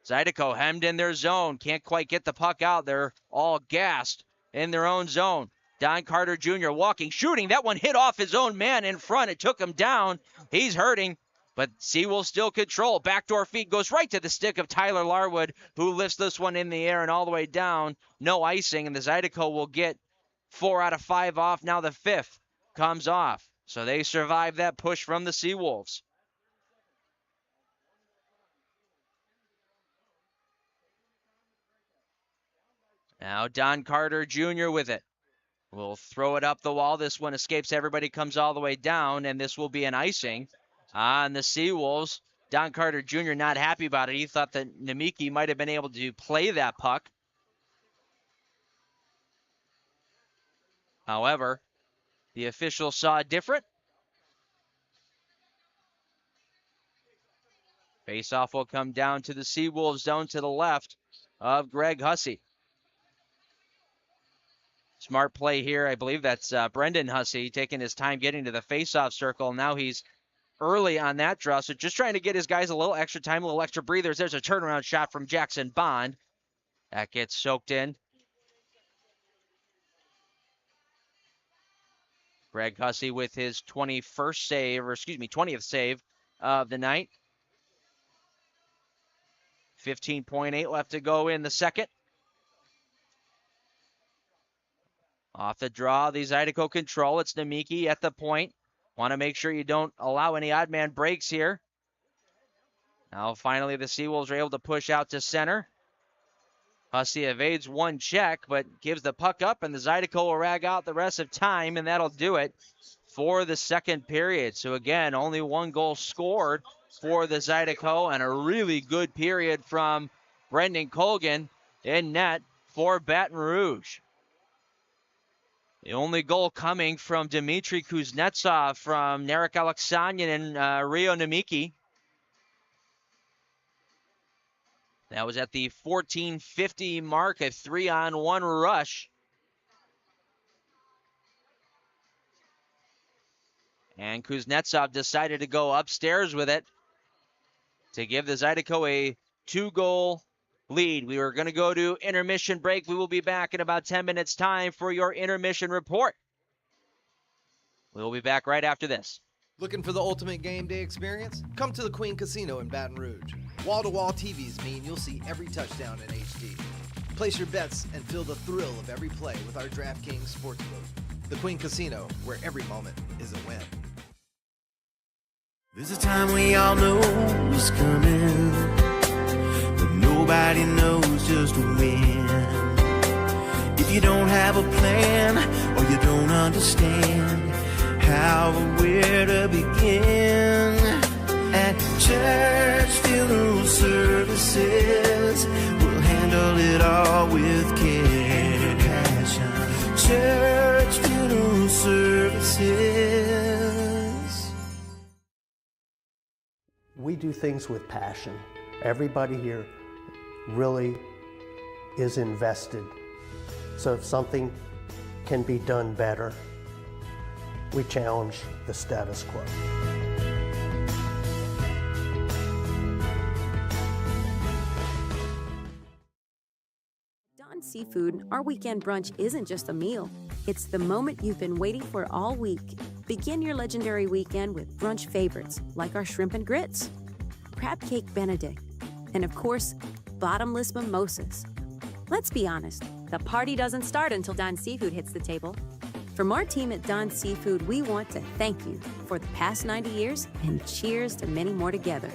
Zydeco hemmed in their zone. Can't quite get the puck out. They're all gassed in their own zone. Don Carter Jr. walking, shooting. That one hit off his own man in front. It took him down. He's hurting, but Seawolves still control. Backdoor feed goes right to the stick of Tyler Larwood, who lifts this one in the air and all the way down. No icing, and the Zydeco will get 4 out of 5 off. Now the 5th comes off. So they survive that push from the Seawolves. Now Don Carter Jr. with it. Will throw it up the wall. This one escapes everybody, comes all the way down, and this will be an icing on the Seawolves. Don Carter Jr. not happy about it. He thought that Namiki might have been able to play that puck. However, the officials saw different. Faceoff will come down to the Seawolves zone to the left of Greg Hussey. Smart play here. I believe that's Brendan Hussey taking his time getting to the faceoff circle. Now he's early on that draw, so just trying to get his guys a little extra time, a little extra breathers. There's a turnaround shot from Jackson Bond. That gets soaked in. Greg Hussey with his 20th save of the night. 15.8 left to go in the second. Off the draw, the Zydeco control. It's Namiki at the point. Want to make sure you don't allow any odd man breaks here. Now finally the Seawolves are able to push out to center. Hussey evades one check, but gives the puck up, and the Zydeco will rag out the rest of time, and that'll do it for the second period. So again, only one goal scored for the Zydeco, and a really good period from Brendan Colgan in net for Baton Rouge. The only goal coming from Dmitry Kuznetsov from Narek Aleksanyan and Rio Nemiki. That was at the 14:50 mark, a 3-on-1 rush. And Kuznetsov decided to go upstairs with it to give the Zydeco a 2-goal lead. We are going to go to intermission break. We will be back in about 10 minutes' time for your intermission report. We'll be back right after this. Looking for the ultimate game day experience? Come to the Queen Casino in Baton Rouge. Wall-to-wall TVs mean you'll see every touchdown in HD. Place your bets and feel the thrill of every play with our DraftKings Sportsbook. The Queen Casino, where every moment is a win. There's a time we all know is coming, but nobody knows just when. If you don't have a plan or you don't understand how or where to begin, at church funeral services, we'll handle it all with care and passion. Church funeral services. We do things with passion. Everybody here really is invested. So if something can be done better, we challenge the status quo. Don Seafood, our weekend brunch isn't just a meal. It's the moment you've been waiting for all week. Begin your legendary weekend with brunch favorites like our shrimp and grits, crab cake benedict, and of course, bottomless mimosas. Let's be honest, the party doesn't start until Don Seafood hits the table. From our team at Don Seafood, we want to thank you for the past 90 years and cheers to many more together.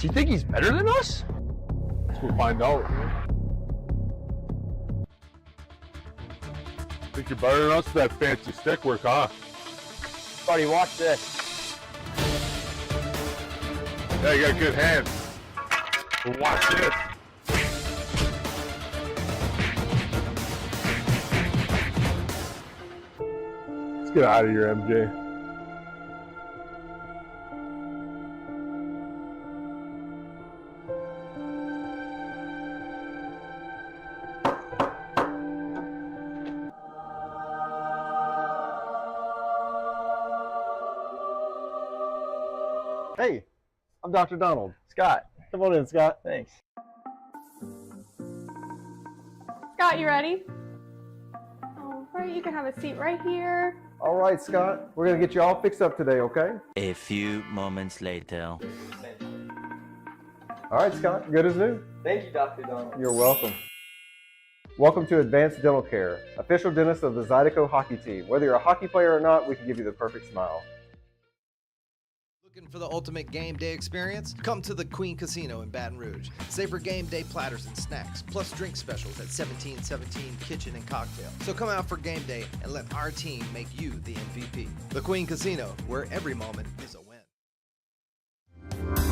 Does he think he's better than us? We'll find out. Think you're better than us with that fancy stick work, huh? Buddy, watch this. Yeah, you got good hands. Watch this. Let's get out of here, MJ. Hey, I'm Dr. Donald. Scott. Come on in, Scott. Thanks. Scott, you ready? All right, you can have a seat right here. All right, Scott. We're going to get you all fixed up today, okay? A few moments later. All right, Scott. Good as new. Thank you, Dr. Donald. You're welcome. Welcome to Advanced Dental Care, official dentist of the Zydeco hockey team. Whether you're a hockey player or not, we can give you the perfect smile. Looking for the ultimate game day experience? Come to the Queen Casino in Baton Rouge. Save for game day platters and snacks, plus drink specials at 1717 Kitchen and Cocktail. So come out for game day and let our team make you the MVP. The Queen Casino, where every moment is a win.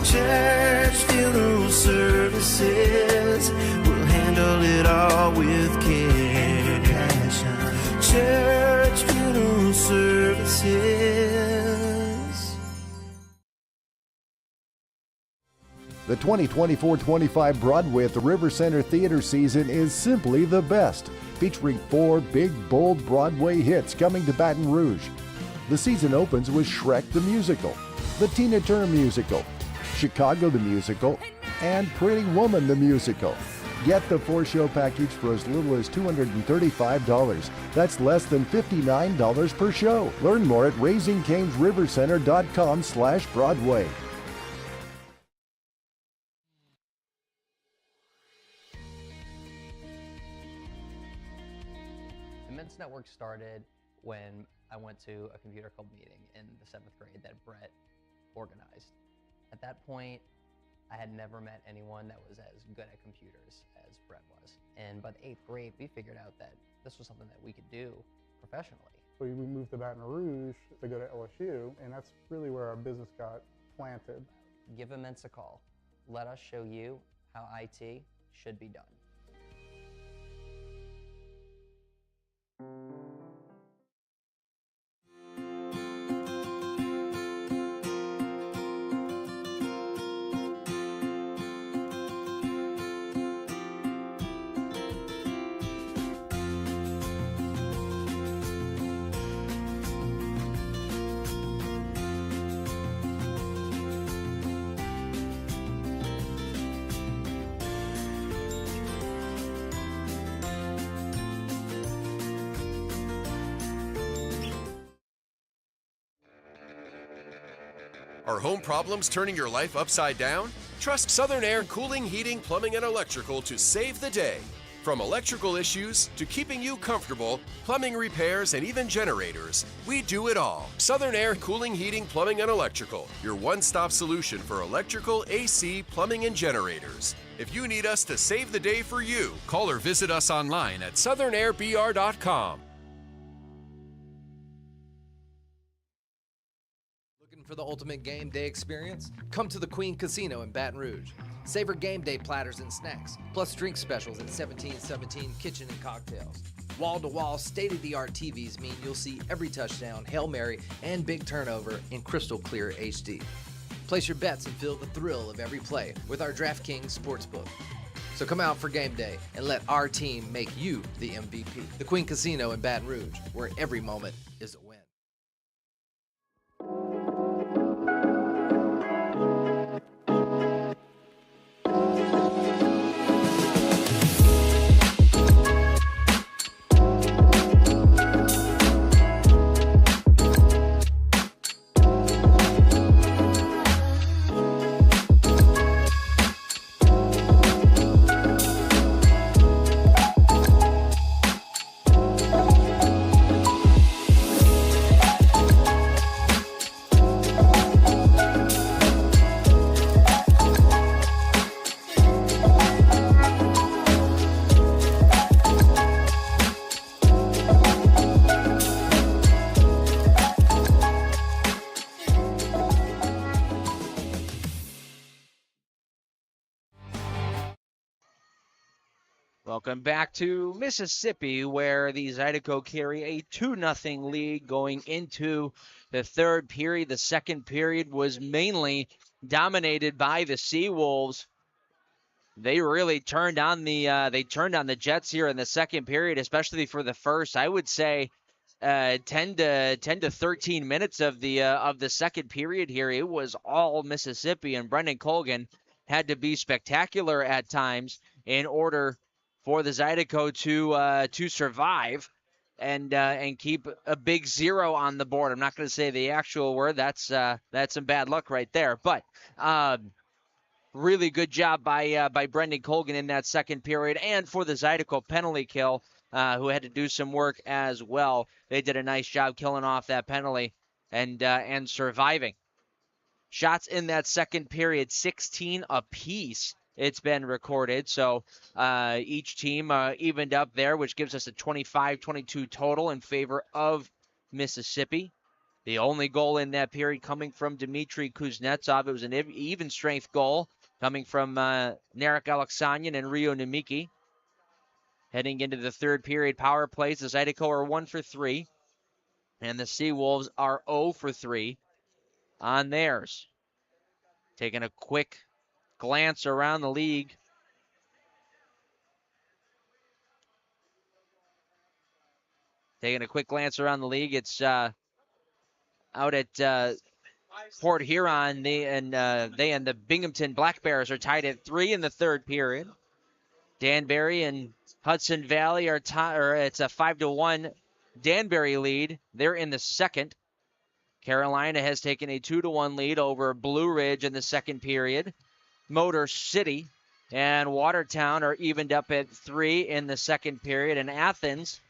Church funeral services, we'll handle it all with care and passion. Church funeral services. The 2024-25 Broadway at the River Center Theater season is simply the best, featuring 4 big, bold Broadway hits coming to Baton Rouge. The season opens with Shrek the Musical, the Tina Turner Musical, Chicago the Musical, and Pretty Woman the Musical. Get the 4-show package for as little as $235. That's less than $59 per show. Learn more at raisingcanesrivercenter.com/Broadway. The Men's Network started when I went to a computer club meeting in the 7th grade that Brett organized. At that point, I had never met anyone that was as good at computers as Brett was. And by the 8th grade, we figured out that this was something that we could do professionally. We moved to Baton Rouge to go to LSU, and that's really where our business got planted. Give Immense a call. Let us show you how IT should be done. Are home problems turning your life upside down? Trust Southern Air Cooling, Heating, Plumbing, and Electrical to save the day. From electrical issues to keeping you comfortable, plumbing repairs, and even generators, we do it all. Southern Air Cooling, Heating, Plumbing, and Electrical, your one-stop solution for electrical, AC, plumbing, and generators. If you need us to save the day for you, call or visit us online at southernairbr.com. For the ultimate game day experience, come to the Queen Casino in Baton Rouge. Savor game day platters and snacks, plus drink specials at 1717 Kitchen and Cocktails. Wall-to-wall, state-of-the-art TVs mean you'll see every touchdown, Hail Mary, and big turnover in crystal clear HD. Place your bets and feel the thrill of every play with our DraftKings Sportsbook. So come out for game day and let our team make you the MVP. The Queen Casino in Baton Rouge, where every moment is a win. Welcome back to Mississippi, where the Zydeco carry a 2-0 lead going into the third period. The second period was mainly dominated by the Seawolves. They really turned on the Jets here in the second period, especially for the first. I would say 10 to 13 minutes of the second period here. It was all Mississippi, and Brendan Colgan had to be spectacular at times in order for the Zydeco to survive and keep a big 0 on the board. I'm not going to say the actual word. That's some bad luck right there. But really good job by Brendan Colgan in that second period, and for the Zydeco penalty kill, who had to do some work as well. They did a nice job killing off that penalty and surviving. Shots in that second period, 16 apiece. It's been recorded, so each team evened up there, which gives us a 25-22 total in favor of Mississippi. The only goal in that period coming from Dmitry Kuznetsov. It was an even strength goal coming from Narek Alexanian and Rio Nemiki. Heading into the third period, power plays. The Zydeco are 1 for 3, and the Seawolves are 0 for 3 on theirs. Taking a quick glance around the league. Taking a quick glance around the league, it's out at Port Huron. They and the Binghamton Black Bears are tied at 3 in the third period. Danbury and Hudson Valley are tied, or it's a 5-1 Danbury lead. They're in the second. Carolina has taken a 2-1 lead over Blue Ridge in the second period. Motor City and Watertown are evened up at 3 in the second period. And Athens,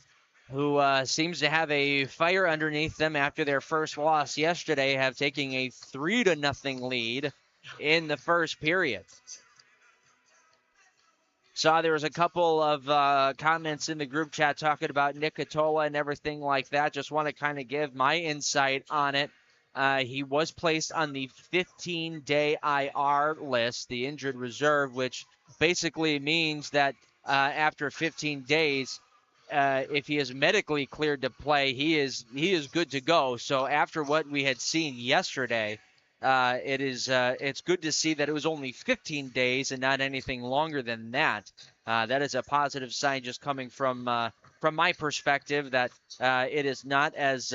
who seems to have a fire underneath them after their first loss yesterday, have taken a 3-0 lead in the first period. Saw there was a couple of comments in the group chat talking about Nick Catola and everything like that. Just want to kind of give my insight on it. He was placed on the 15-day IR list, the injured reserve, which basically means that after 15 days, if he is medically cleared to play, he is good to go. So after what we had seen yesterday, it's good to see that it was only 15 days and not anything longer than that. That is a positive sign, just coming from my perspective, that it is not as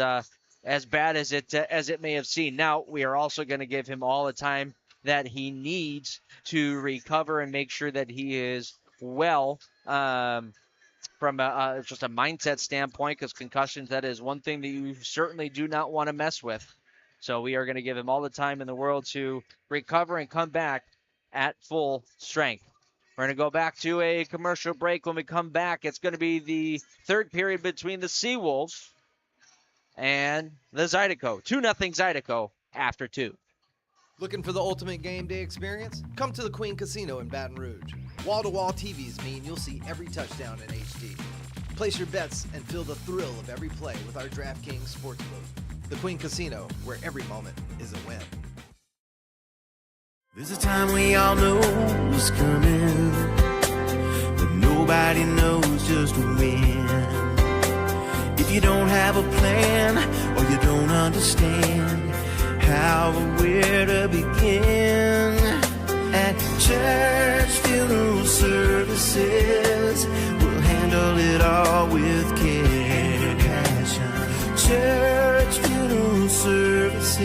bad as it may have seemed. Now, we are also going to give him all the time that he needs to recover and make sure that he is well from just a mindset standpoint, because concussions, that is one thing that you certainly do not want to mess with. So we are going to give him all the time in the world to recover and come back at full strength. We're going to go back to a commercial break. When we come back, it's going to be the third period between the Seawolves and the Zydeco. 2-0 Zydeco after 2. Looking for the ultimate game day experience? Come to the Queen Casino in Baton Rouge. Wall-to-wall TVs mean you'll see every touchdown in HD. Place your bets and feel the thrill of every play with our DraftKings Sportsbook. The Queen Casino, where every moment is a win. There's a time we all know is coming, but nobody knows just when. If you don't have a plan or you don't understand how or where to begin, at Church Funeral Services, we'll handle it all with care and passion. Church Funeral Services.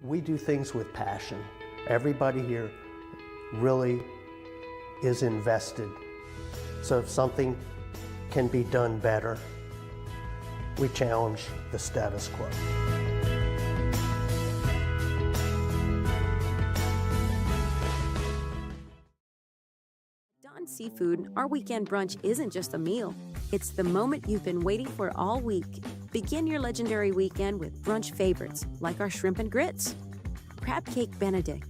We do things with passion. Everybody here really is invested. So if something can be done better, we challenge the status quo. Don Seafood, our weekend brunch isn't just a meal. It's the moment you've been waiting for all week. Begin your legendary weekend with brunch favorites like our shrimp and grits, crab cake benedict,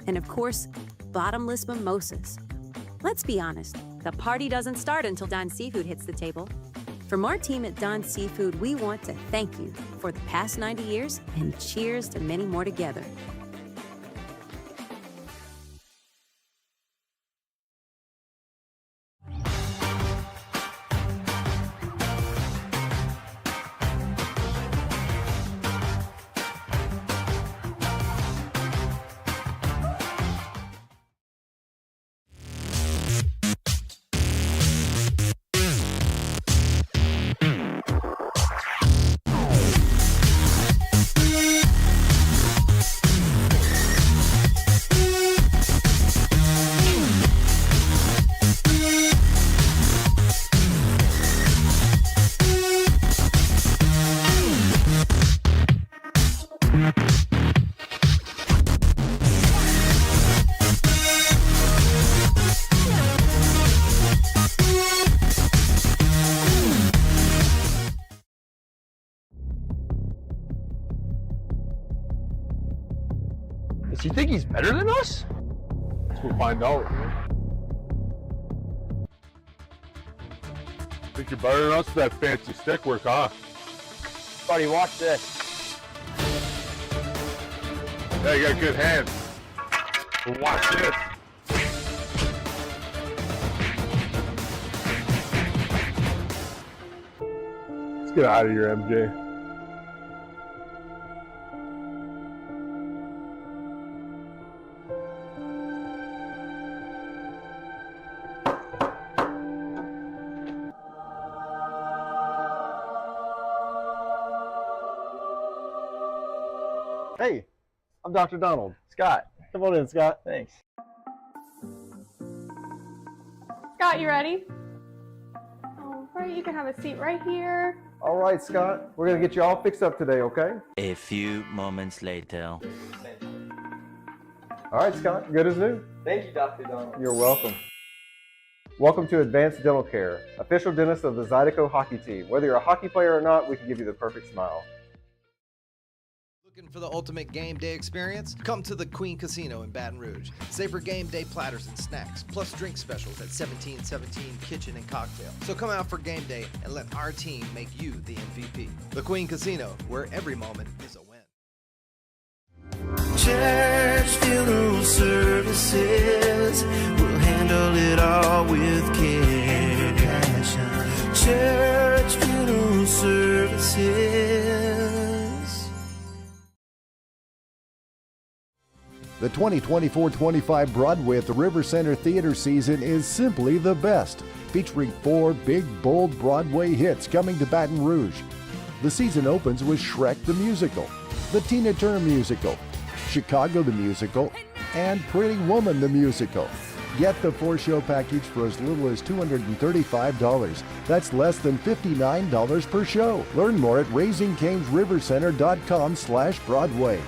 and of course, bottomless mimosas. Let's be honest, the party doesn't start until Don Seafood hits the table. From our team at Don Seafood, we want to thank you for the past 90 years and cheers to many more together. Does he think he's better than us? We'll find out. Think you're better than us with that fancy stick work, huh? Buddy, watch this. Yeah, you got good hands. Watch this. Let's get out of here, MJ. Hey, I'm Dr. Donald. Scott, come on in, Scott. Thanks. Scott, you ready? All right, you can have a seat right here. All right, Scott. We're going to get you all fixed up today, okay? A few moments later. All right, Scott. Good as new. Thank you, Dr. Donald. You're welcome. Welcome to Advanced Dental Care, official dentist of the Zydeco hockey team. Whether you're a hockey player or not, we can give you the perfect smile. Looking for the ultimate game day experience? Come to the Queen Casino in Baton Rouge. Savor game day platters and snacks, plus drink specials at 1717 Kitchen and Cocktail. So come out for game day and let our team make you the MVP. The Queen Casino, where every moment is a win. Church funeral services will handle it all with care and passion. Church funeral services. The 2024-25 Broadway at the River Center Theater season is simply the best, featuring 4 big, bold Broadway hits coming to Baton Rouge. The season opens with Shrek the Musical, the Tina Turner Musical, Chicago the Musical, and Pretty Woman the Musical. Get the 4-show package for as little as $235. That's less than $59 per show. Learn more at raisingcanesrivercenter.com/Broadway.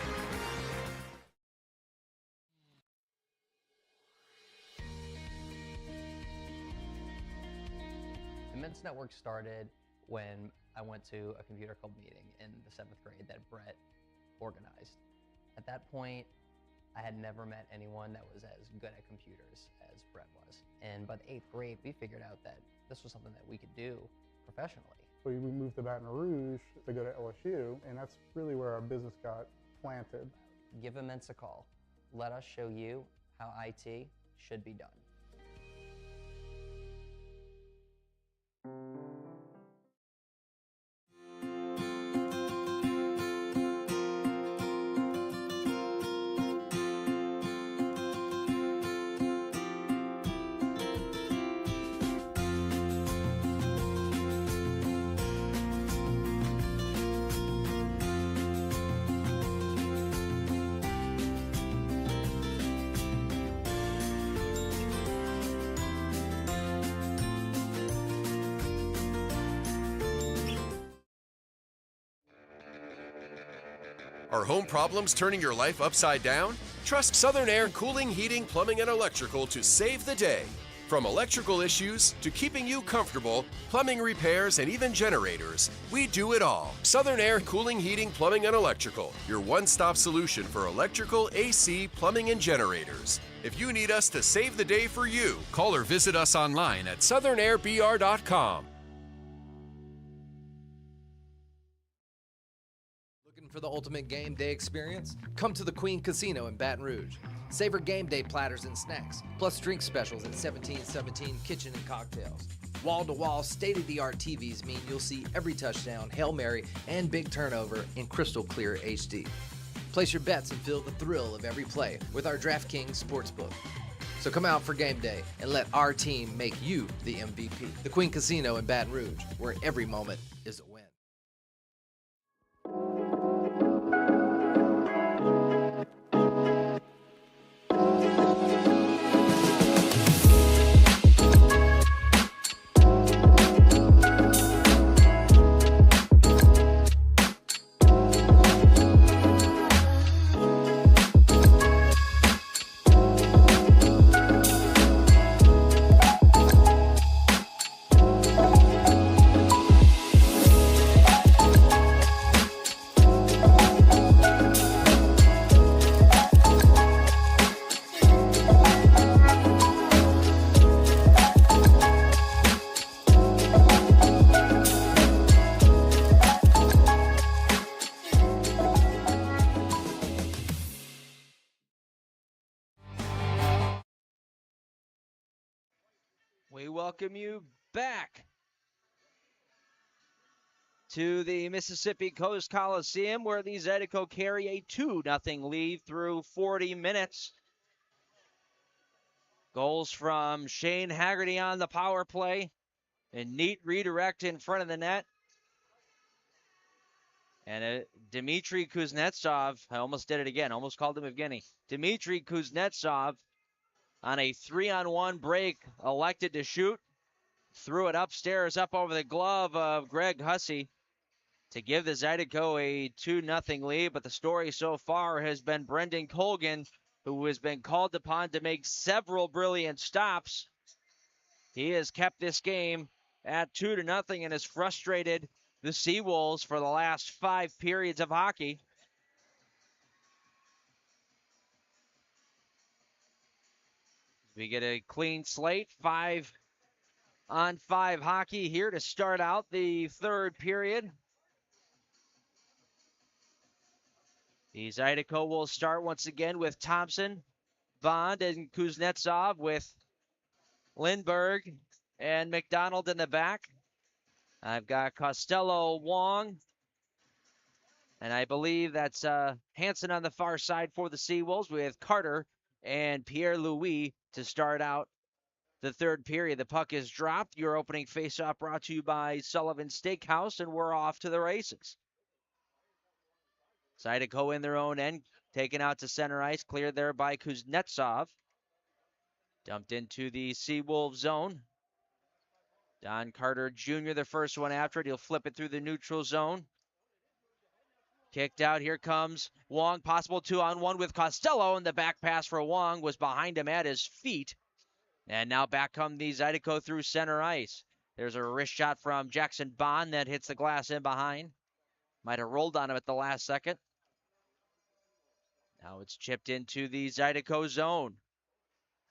The Men's Network started when I went to a computer club meeting in the 7th grade that Brett organized. At that point, I had never met anyone that was as good at computers as Brett was. And by the 8th grade, we figured out that this was something that we could do professionally. We moved to Baton Rouge to go to LSU, and that's really where our business got planted. Give Immense a call. Let us show you how IT should be done. Are home problems turning your life upside down? Trust Southern Air Cooling, Heating, Plumbing, and Electrical to save the day. From electrical issues to keeping you comfortable, plumbing repairs, and even generators, we do it all. Southern Air Cooling, Heating, Plumbing, and Electrical, your one-stop solution for electrical, AC, plumbing, and generators. If you need us to save the day for you, call or visit us online at southernairbr.com. For the ultimate game day experience? Come to the Queen Casino in Baton Rouge. Savor game day platters and snacks, plus drink specials at 1717 Kitchen and Cocktails. Wall-to-wall, state-of-the-art TVs mean you'll see every touchdown, Hail Mary, and big turnover in crystal clear HD. Place your bets and feel the thrill of every play with our DraftKings Sportsbook. So come out for game day and let our team make you the MVP. The Queen Casino in Baton Rouge, where every moment is a win. We welcome you back to the Mississippi Coast Coliseum, where the Zydeco carry a 2-0 lead through 40 minutes. Goals from Shane Haggerty on the power play. A neat redirect in front of the net. And Dmitry Kuznetsov, I almost did it again, almost called him Evgeny. Dmitry Kuznetsov on a 3-on-1 break elected to shoot. Threw it upstairs up over the glove of Greg Hussey to give the Zydeco a 2-0 lead. But the story so far has been Brendan Colgan, who has been called upon to make several brilliant stops. He has kept this game at 2-0 and has frustrated the Seawolves for the last 5 periods of hockey. We get a clean slate, 5-on-5 hockey here to start out the third period. The Zydeco will start once again with Thompson, Bond, and Kuznetsov, with Lindbergh and McDonald in the back. I've got Costello, Wong, and I believe that's Hansen on the far side for the Seawolves, with Carter and Pierre-Louis to start out the third period. The puck is dropped. Your opening faceoff brought to you by Sullivan Steakhouse, and we're off to the races. Zydeco in their own end, taken out to center ice, cleared there by Kuznetsov. Dumped into the Seawolves zone. Don Carter Jr., the first one after it. He'll flip it through the neutral zone. Kicked out. Here comes Wong. Possible 2-on-1 with Costello, and the back pass for Wong was behind him at his feet. And now back come the Zydeco through center ice. There's a wrist shot from Jackson Bond that hits the glass in behind. Might have rolled on him at the last second. Now it's chipped into the Zydeco zone.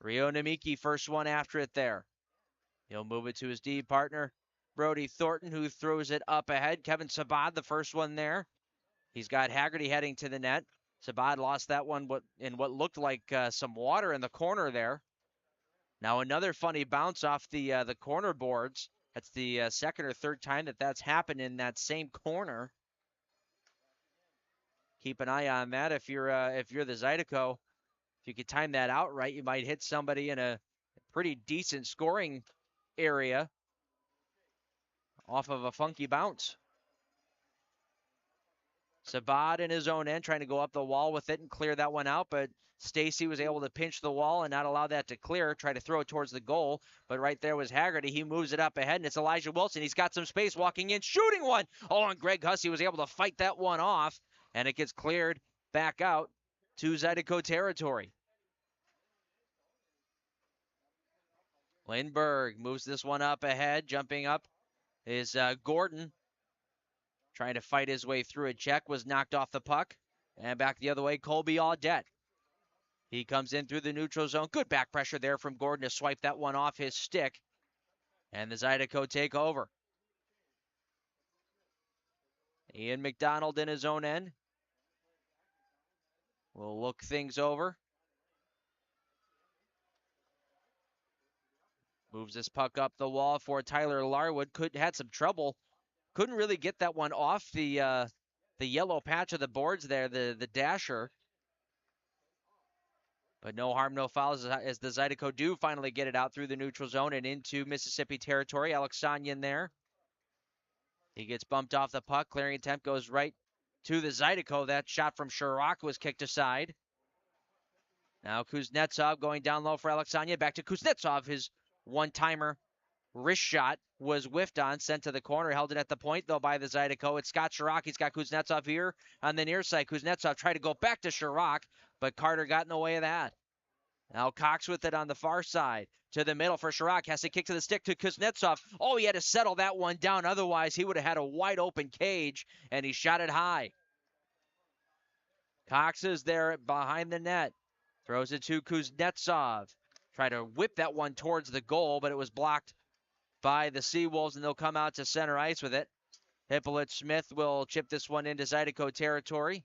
Rio Namiki, first one after it there. He'll move it to his D partner, Brody Thornton, who throws it up ahead. Kevin Sabad, the first one there. He's got Haggerty heading to the net. Sabad lost that one in what looked like some water in the corner there. Now another funny bounce off the corner boards. That's the second or third time that's happened in that same corner. Keep an eye on that if you're the Zydeco. If you could time that out right, you might hit somebody in a pretty decent scoring area off of a funky bounce. Sabad in his own end trying to go up the wall with it and clear that one out, but Stacy was able to pinch the wall and not allow that to clear, try to throw it towards the goal, but right there was Haggerty. He moves it up ahead, and it's Elijah Wilson. He's got some space walking in, shooting one. Oh, and Greg Hussey was able to fight that one off, and it gets cleared back out to Zydeco territory. Lindbergh moves this one up ahead. Jumping up is Gordon. Trying to fight his way through a check. Was knocked off the puck. And back the other way, Colby Audette. He comes in through the neutral zone. Good back pressure there from Gordon to swipe that one off his stick. And the Zydeco take over. Ian McDonald in his own end. We'll look things over. Moves this puck up the wall for Tyler Larwood. Had some trouble. Couldn't really get that one off the yellow patch of the boards there, the dasher. But no harm, no foul as the Zydeco do finally get it out through the neutral zone and into Mississippi territory. Alex Sonyan there. He gets bumped off the puck. Clearing attempt goes right to the Zydeco. That shot from Sherrock was kicked aside. Now Kuznetsov going down low for Alex Sonyan. Back to Kuznetsov. His one-timer wrist shot was whiffed on, sent to the corner, held it at the point, though, by the Zydeco. It's Scott Sherrock. He's got Kuznetsov here on the near side. Kuznetsov tried to go back to Sherrock, but Carter got in the way of that. Now Cox with it on the far side. To the middle for Sherrock. Has to kick to the stick to Kuznetsov. Oh, he had to settle that one down. Otherwise, he would have had a wide-open cage, and he shot it high. Cox is there behind the net. Throws it to Kuznetsov. Try to whip that one towards the goal, but it was blocked by the Seawolves, and they'll come out to center ice with it. Hippolyte Smith will chip this one into Zydeco territory.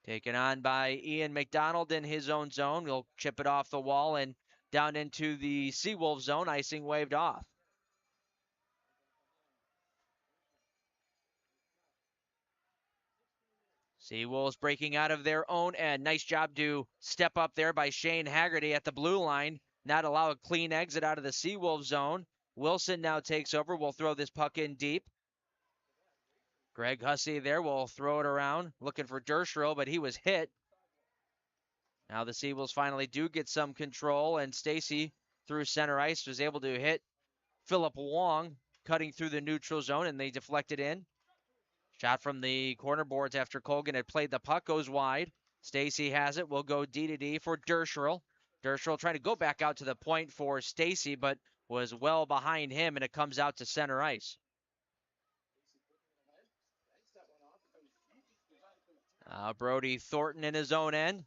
Taken on by Ian McDonald in his own zone. He'll chip it off the wall and down into the Seawolves zone. Icing waved off. Seawolves breaking out of their own end. Nice job to step up there by Shane Haggerty at the blue line. Not allow a clean exit out of the Seawolves zone. Wilson now takes over. Will throw this puck in deep. Greg Hussey there will throw it around, looking for Dershrow, but he was hit. Now the Seawolves finally do get some control, and Stacy through center ice was able to hit Philip Wong, cutting through the neutral zone, and they deflected in. Shot from the corner boards after Colgan had played the puck, goes wide. Stacy has it, will go D-to-D for Dershrow. Dershrow trying to go back out to the point for Stacy, but was well behind him, and it comes out to center ice. Brody Thornton in his own end.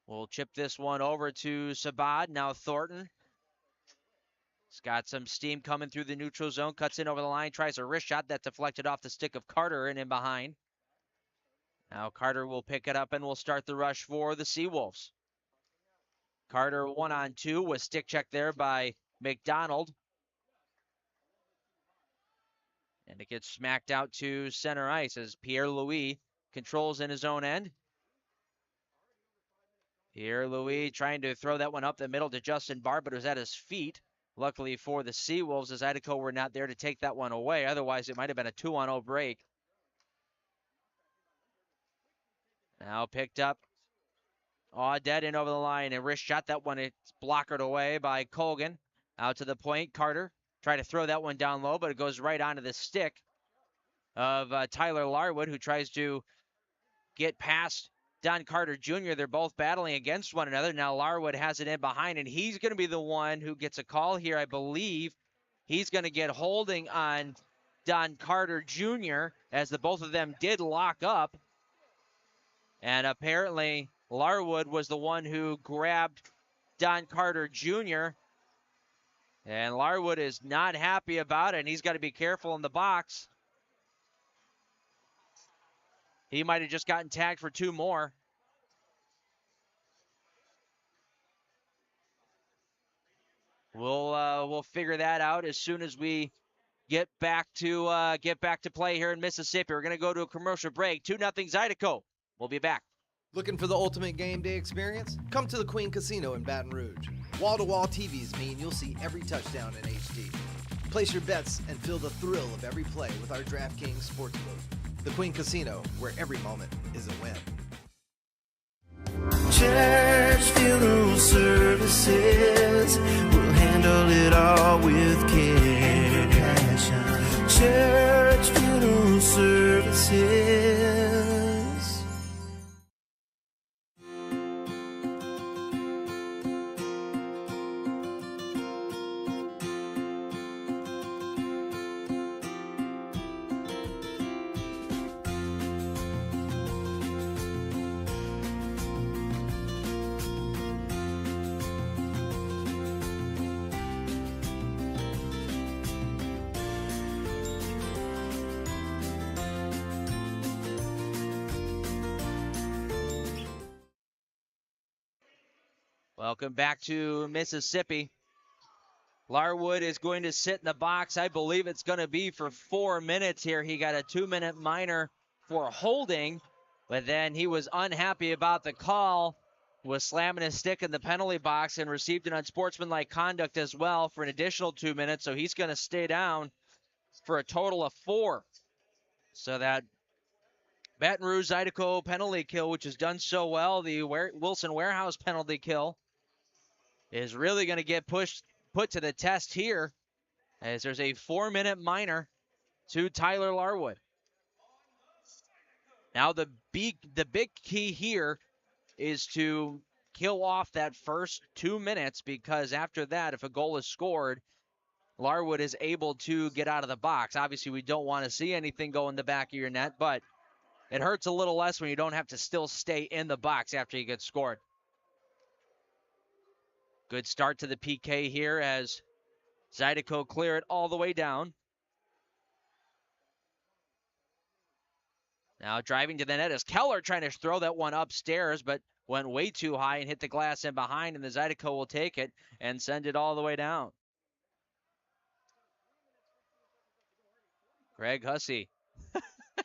We'll chip this one over to Sabad. Now Thornton. He's got some steam coming through the neutral zone. Cuts in over the line. Tries a wrist shot that deflected off the stick of Carter and in behind. Now Carter will pick it up and will start the rush for the Seawolves. Carter 1-on-2 with stick check there by McDonald. And it gets smacked out to center ice as Pierre-Louis controls in his own end. Pierre-Louis trying to throw that one up the middle to Justin Barr, but it was at his feet. Luckily for the Seawolves, as Zydeco were not there to take that one away. Otherwise, it might have been a 2-on-0 break. Now picked up. Dead in over the line, and wrist shot that one. It's blockered away by Colgan. Out to the point, Carter. Try to throw that one down low, but it goes right onto the stick of Tyler Larwood, who tries to get past Don Carter Jr. They're both battling against one another. Now Larwood has it in behind, and he's going to be the one who gets a call here. I believe he's going to get holding on Don Carter Jr. as the both of them did lock up. And apparently Larwood was the one who grabbed Don Carter Jr. And Larwood is not happy about it, and he's got to be careful in the box. He might have just gotten tagged for 2 more. We'll figure that out as soon as we get back to play here in Mississippi. We're going to go to a commercial break. 2-0 Zydeco. We'll be back. Looking for the ultimate game day experience? Come to the Queen Casino in Baton Rouge. Wall-to-wall TVs mean you'll see every touchdown in HD. Place your bets and feel the thrill of every play with our DraftKings Sportsbook. The Queen Casino, where every moment is a win. Church Funeral Services will handle it all with care. Church Funeral Services. Welcome back to Mississippi. Larwood is going to sit in the box. I believe it's going to be for 4 minutes here. He got a 2-minute minor for holding, but then he was unhappy about the call, was slamming his stick in the penalty box and received an unsportsmanlike conduct as well for an additional 2 minutes, so he's going to stay down for a total of 4. So that Baton Rouge Zydeco penalty kill, which has done so well, the Wilson Warehouse penalty kill, is really going to get put to the test here, as there's a 4-minute minor to Tyler Larwood. Now the big key here is to kill off that first 2 minutes, because after that, if a goal is scored, Larwood is able to get out of the box. Obviously, we don't want to see anything go in the back of your net, but it hurts a little less when you don't have to still stay in the box after you get scored. Good start to the PK here as Zydeco clear it all the way down. Now driving to the net is Keller, trying to throw that one upstairs, but went way too high and hit the glass in behind, and the Zydeco will take it and send it all the way down. Greg Hussey,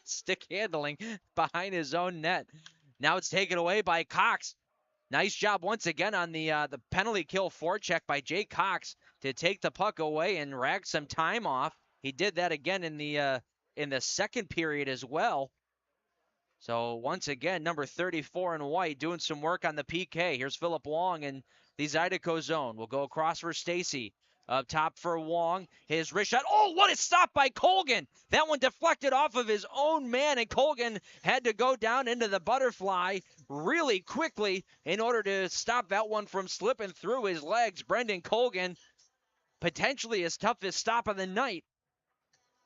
stick handling behind his own net. Now it's taken away by Cox. Nice job once again on the penalty kill forecheck by Jay Cox to take the puck away and rag some time off. He did that again in the in the second period as well. So once again, number 34 in white doing some work on the PK. Here's Philip Wong in the Zydeco zone. We'll go across for Stacy. Up top for Wong. His wrist shot. Oh, what a stop by Colgan. That one deflected off of his own man, and Colgan had to go down into the butterfly really quickly in order to stop that one from slipping through his legs. Brendan Colgan, potentially his toughest stop of the night,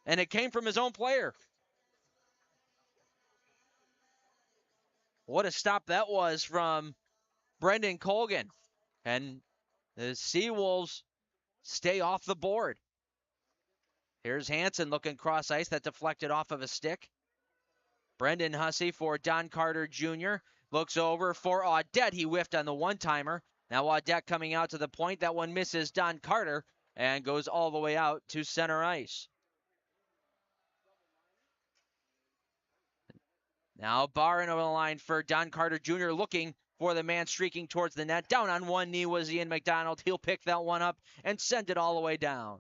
and it came from his own player. What a stop that was from Brendan Colgan. And the Seawolves stay off the board. Here's Hansen looking cross ice. That deflected off of a stick. Brendan Hussey for Don Carter Jr. Looks over for Audette. He whiffed on the one-timer. Now Audette coming out to the point. That one misses Don Carter and goes all the way out to center ice. Now Barron over the line for Don Carter Jr. looking for the man streaking towards the net. Down on one knee was Ian McDonald. He'll pick that one up and send it all the way down.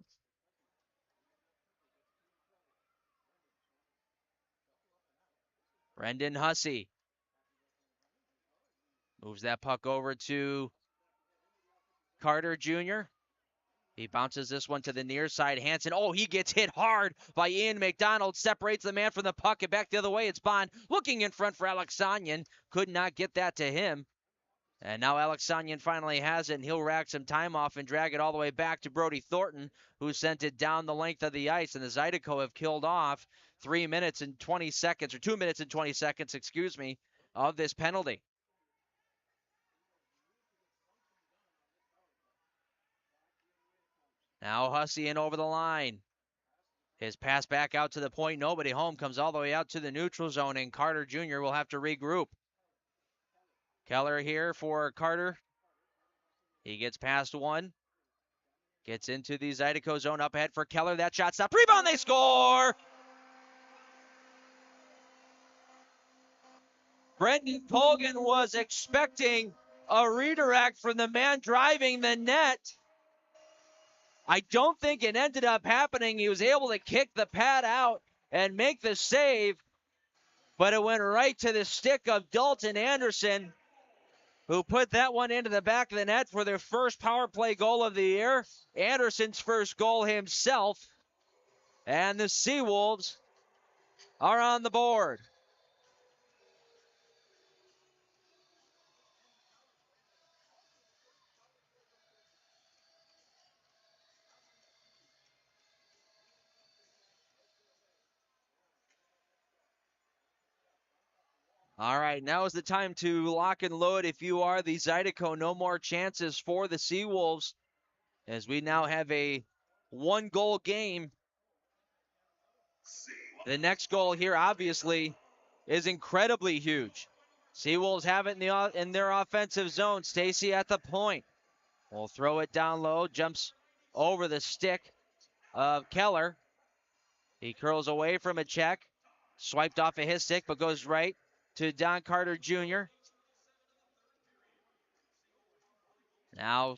Brendan Hussey moves that puck over to Carter Jr. He bounces this one to the near side. Hansen, oh, he gets hit hard by Ian McDonald. Separates the man from the puck. And back the other way, it's Bond looking in front for Alexanian. Could not get that to him. And now Alexanian finally has it, and he'll rack some time off and drag it all the way back to Brody Thornton, who sent it down the length of the ice. And the Zydeco have killed off 3 minutes and 20 seconds, or 2 minutes and 20 seconds, excuse me, of this penalty. Now Hussey in over the line. His pass back out to the point. Nobody home. Comes all the way out to the neutral zone, and Carter Jr. will have to regroup. Keller here for Carter. He gets past one. Gets into the Zydeco zone up ahead for Keller. That shot stop. Rebound, they score! Brendan Colgan was expecting a redirect from the man driving the net. I don't think it ended up happening. He was able to kick the pad out and make the save, but it went right to the stick of Dalton Anderson, who put that one into the back of the net for their first power play goal of the year. Anderson's first goal himself, and the Seawolves are on the board. All right, now is the time to lock and load. If you are the Zydeco, no more chances for the Seawolves, as we now have a one-goal game. The next goal here, obviously, is incredibly huge. Seawolves have it in their offensive zone. Stacy at the point. Will throw it down low, jumps over the stick of Keller. He curls away from a check, swiped off of his stick, but goes right to Don Carter Jr. Now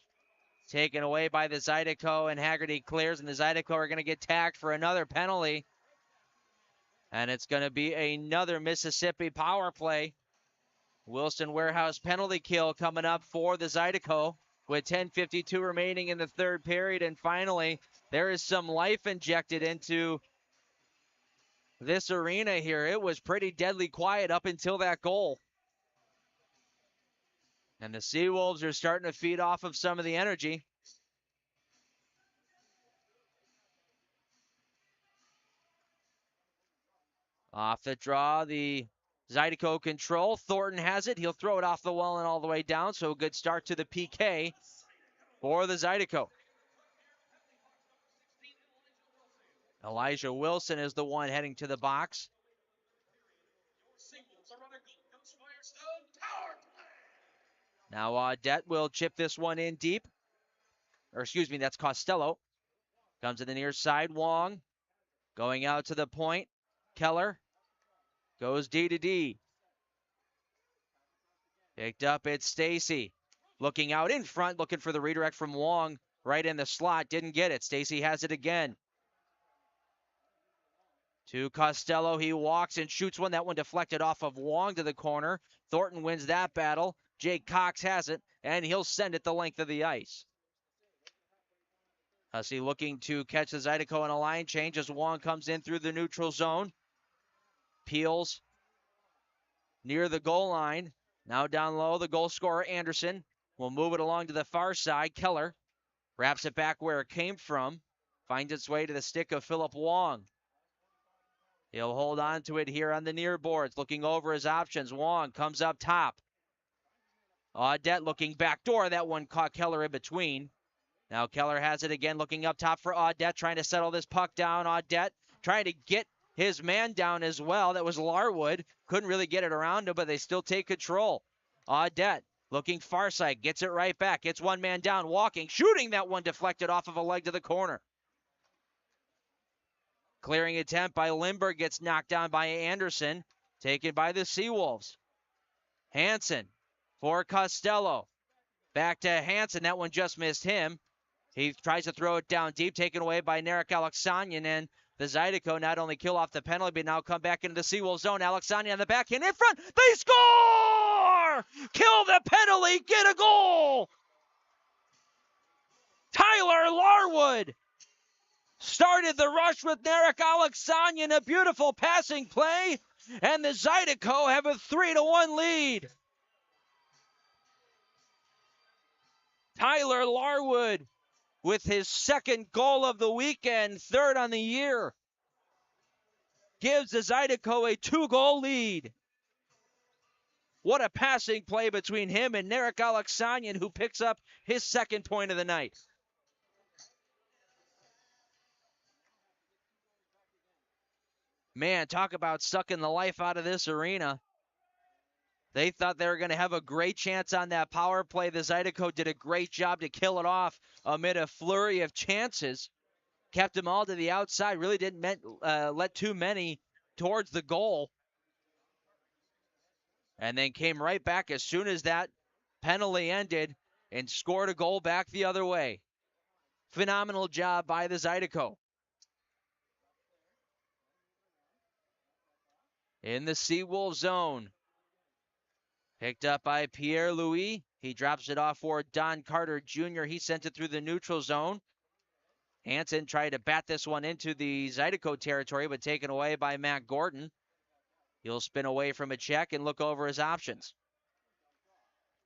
taken away by the Zydeco, and Haggerty clears, and the Zydeco are going to get tagged for another penalty. And it's going to be another Mississippi power play. Wilson Warehouse penalty kill coming up for the Zydeco with 10:52 remaining in the third period. And finally, there is some life injected into this arena here. It was pretty deadly quiet up until that goal. And the Seawolves are starting to feed off of some of the energy. Off the draw, the Zydeco control. Thornton has it. He'll throw it off the wall and all the way down. So a good start to the PK for the Zydeco. Elijah Wilson is the one heading to the box. Now Audette will chip this one in deep. Or excuse me, that's Costello. Comes to the near side. Wong going out to the point. Keller goes D to D. Picked up, it's Stacy. Looking out in front, looking for the redirect from Wong. Right in the slot, didn't get it. Stacy has it again. To Costello, he walks and shoots one. That one deflected off of Wong to the corner. Thornton wins that battle. Jake Cox has it, and he'll send it the length of the ice. Hussey looking to catch the Zydeco in a line change as Wong comes in through the neutral zone. Peels near the goal line. Now down low, the goal scorer, Anderson, will move it along to the far side. Keller wraps it back where it came from. Finds its way to the stick of Philip Wong. He'll hold on to it here on the near boards, looking over his options. Wong comes up top. Audette looking back door. That one caught Keller in between. Now Keller has it again, looking up top for Audette, trying to settle this puck down. Audette trying to get his man down as well. That was Larwood. Couldn't really get it around him, but they still take control. Audette looking far side, gets it right back. Gets one man down, walking, shooting. That one deflected off of a leg to the corner. Clearing attempt by Lindbergh gets knocked down by Anderson. Taken by the Seawolves. Hansen for Costello. Back to Hansen. That one just missed him. He tries to throw it down deep, taken away by Narek Alexanian, and the Zydeco not only kill off the penalty, but now come back into the Seawolves zone. Alexanian on the backhand in front. They score! Kill the penalty, get a goal! Tyler Larwood started the rush with Narek Alexanian, a beautiful passing play, and the Zydeco have a 3-1 lead. Tyler Larwood with his second goal of the weekend, third on the year, gives the Zydeco a 2-goal lead. What a passing play between him and Narek Alexanian, who picks up his second point of the night. Man, talk about sucking the life out of this arena. They thought they were going to have a great chance on that power play. The Zydeco did a great job to kill it off amid a flurry of chances. Kept them all to the outside. Really didn't let too many towards the goal. And then came right back as soon as that penalty ended and scored a goal back the other way. Phenomenal job by the Zydeco. In the Seawolf zone. Picked up by Pierre-Louis. He drops it off for Don Carter Jr. He sent it through the neutral zone. Hansen tried to bat this one into the Zydeco territory, but taken away by Matt Gordon. He'll spin away from a check and look over his options.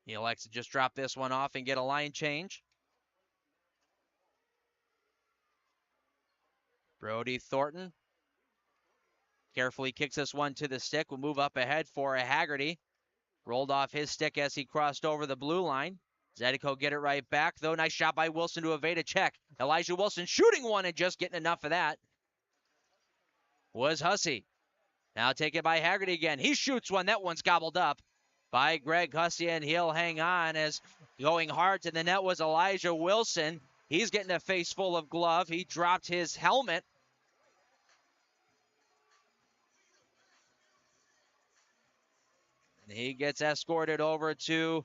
He elects to just drop this one off and get a line change. Brody Thornton carefully kicks this one to the stick. Will move up ahead for a Haggerty. Rolled off his stick as he crossed over the blue line. Zydeco get it right back, though. Nice shot by Wilson to evade a check. Elijah Wilson shooting one and just getting enough of that was Hussey. Now taken by Haggerty again. He shoots one. That one's gobbled up by Greg Hussey, and he'll hang on as going hard to the net was Elijah Wilson. He's getting a face full of glove. He dropped his helmet. And he gets escorted over to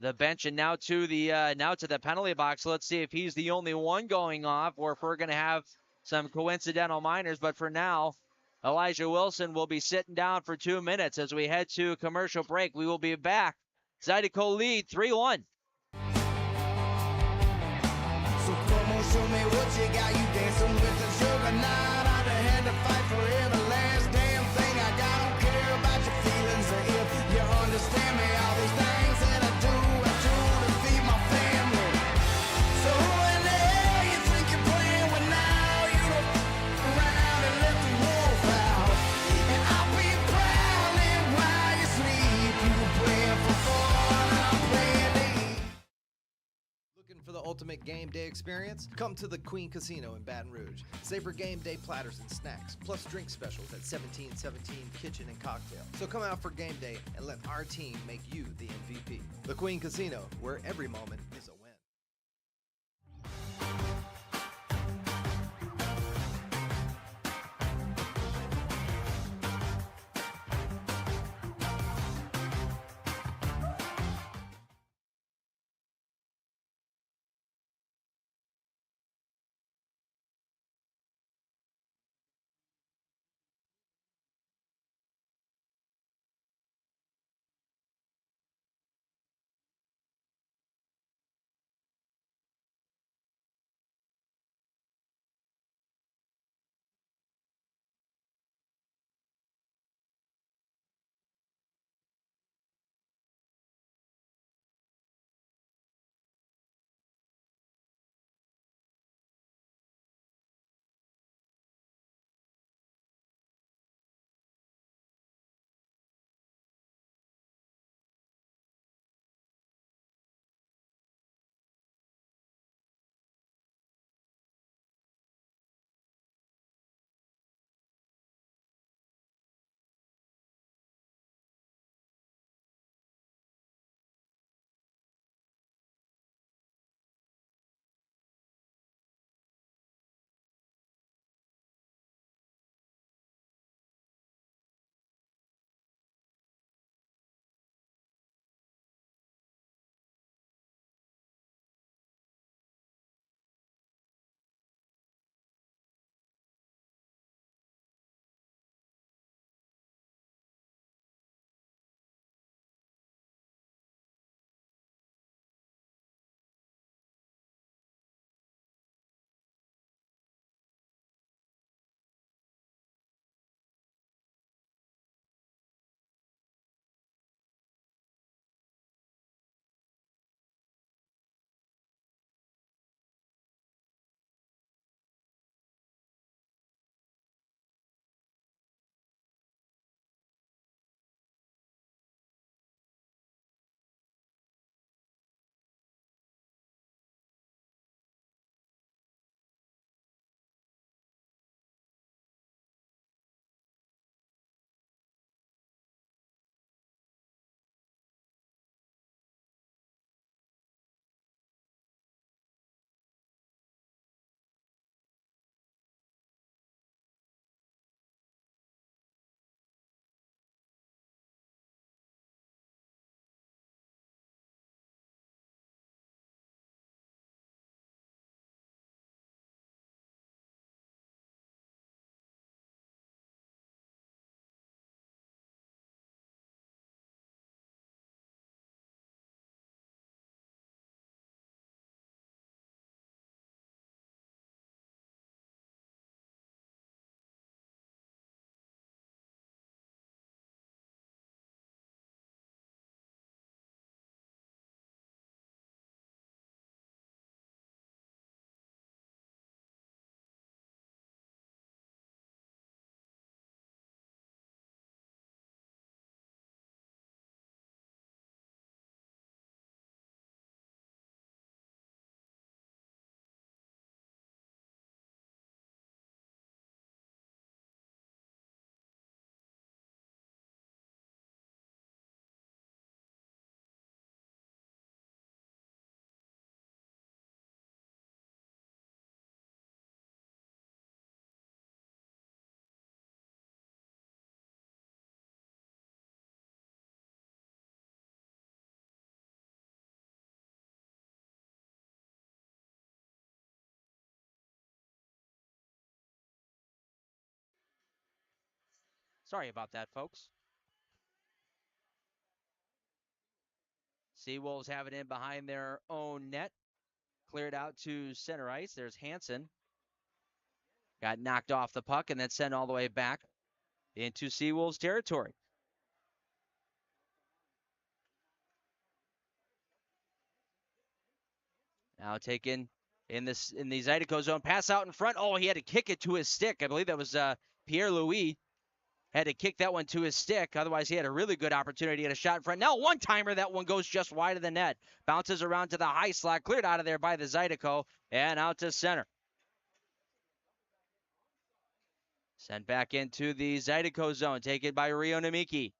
the bench and now to the penalty box. Let's see if he's the only one going off or if we're going to have some coincidental minors. But for now, Elijah Wilson will be sitting down for 2 minutes as we head to commercial break. We will be back. Zydeco lead 3-1. So come on, show me what you got. You dancing with the juggernaut. I done had to fight for every last damn thing I got. Don't care about your feelings or if you understand me. All these things that I do to feed my family. So who in the hell you think you're playing with now? You don't around and let the wolf out. And I'll be prowling while you sleep. You were playing for fun, I'm playing deep. Looking for the ultimate game day experience? Come to the Queen Casino in Baton Rouge. Savor game day platters and snacks, plus drink specials at 1717 Kitchen and Cocktail. So come out for game day and let our team make you the MVP. The Queen Casino, where every moment is a Sorry about that, folks. Seawolves have it in behind their own net. Cleared out to center ice. There's Hansen. Got knocked off the puck and then sent all the way back into Seawolves territory. Now taken in the Zydeco zone. Pass out in front. Oh, he had to kick it to his stick. I believe that was Pierre-Louis. Had to kick that one to his stick. Otherwise, he had a really good opportunity at a shot in front. Now, one-timer. That one goes just wide of the net. Bounces around to the high slot. Cleared out of there by the Zydeco. And out to center. Sent back into the Zydeco zone. Taken by Rio Namiki.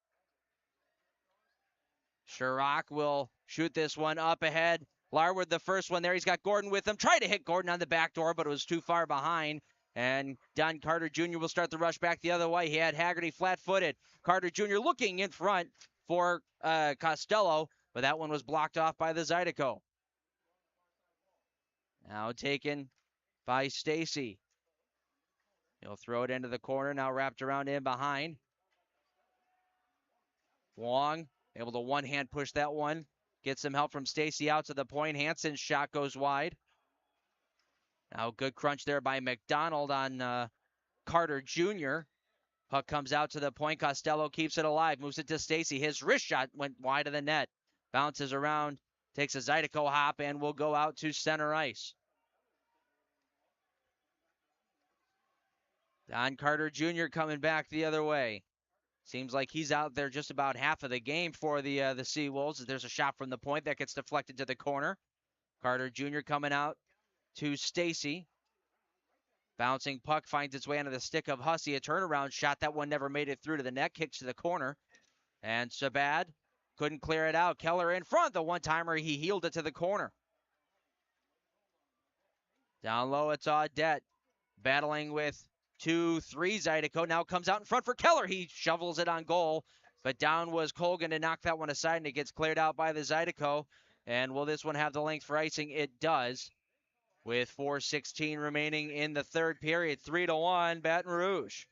Chirac will shoot this one up ahead. Larwood, the first one there. He's got Gordon with him. Tried to hit Gordon on the back door, but it was too far behind. And Don Carter Jr. will start the rush back the other way. He had Haggerty flat-footed. Carter Jr. looking in front for Costello, but that one was blocked off by the Zydeco. Now taken by Stacy. He'll throw it into the corner, now wrapped around in behind. Wong able to one-hand push that one. Get some help from Stacy out to the point. Hansen's shot goes wide. Now good crunch there by McDonald on Carter Jr. Puck comes out to the point. Costello keeps it alive. Moves it to Stacy. His wrist shot went wide of the net. Bounces around. Takes a Zydeco hop and will go out to center ice. Don Carter Jr. coming back the other way. Seems like he's out there just about half of the game for the Seawolves. There's a shot from the point that gets deflected to the corner. Carter Jr. coming out to Stacy. Bouncing puck finds its way into the stick of Hussey. A turnaround shot. That one never made it through to the net. Kicks to the corner. And Sabad couldn't clear it out. Keller in front. The one-timer, he heeled it to the corner. Down low, it's Audette. Battling with 2-3 Zydeco. Now comes out in front for Keller. He shovels it on goal. But down was Colgan to knock that one aside, and it gets cleared out by the Zydeco. And will this one have the length for icing? It does. With 4:16 remaining in the third period. 3-1 Baton Rouge.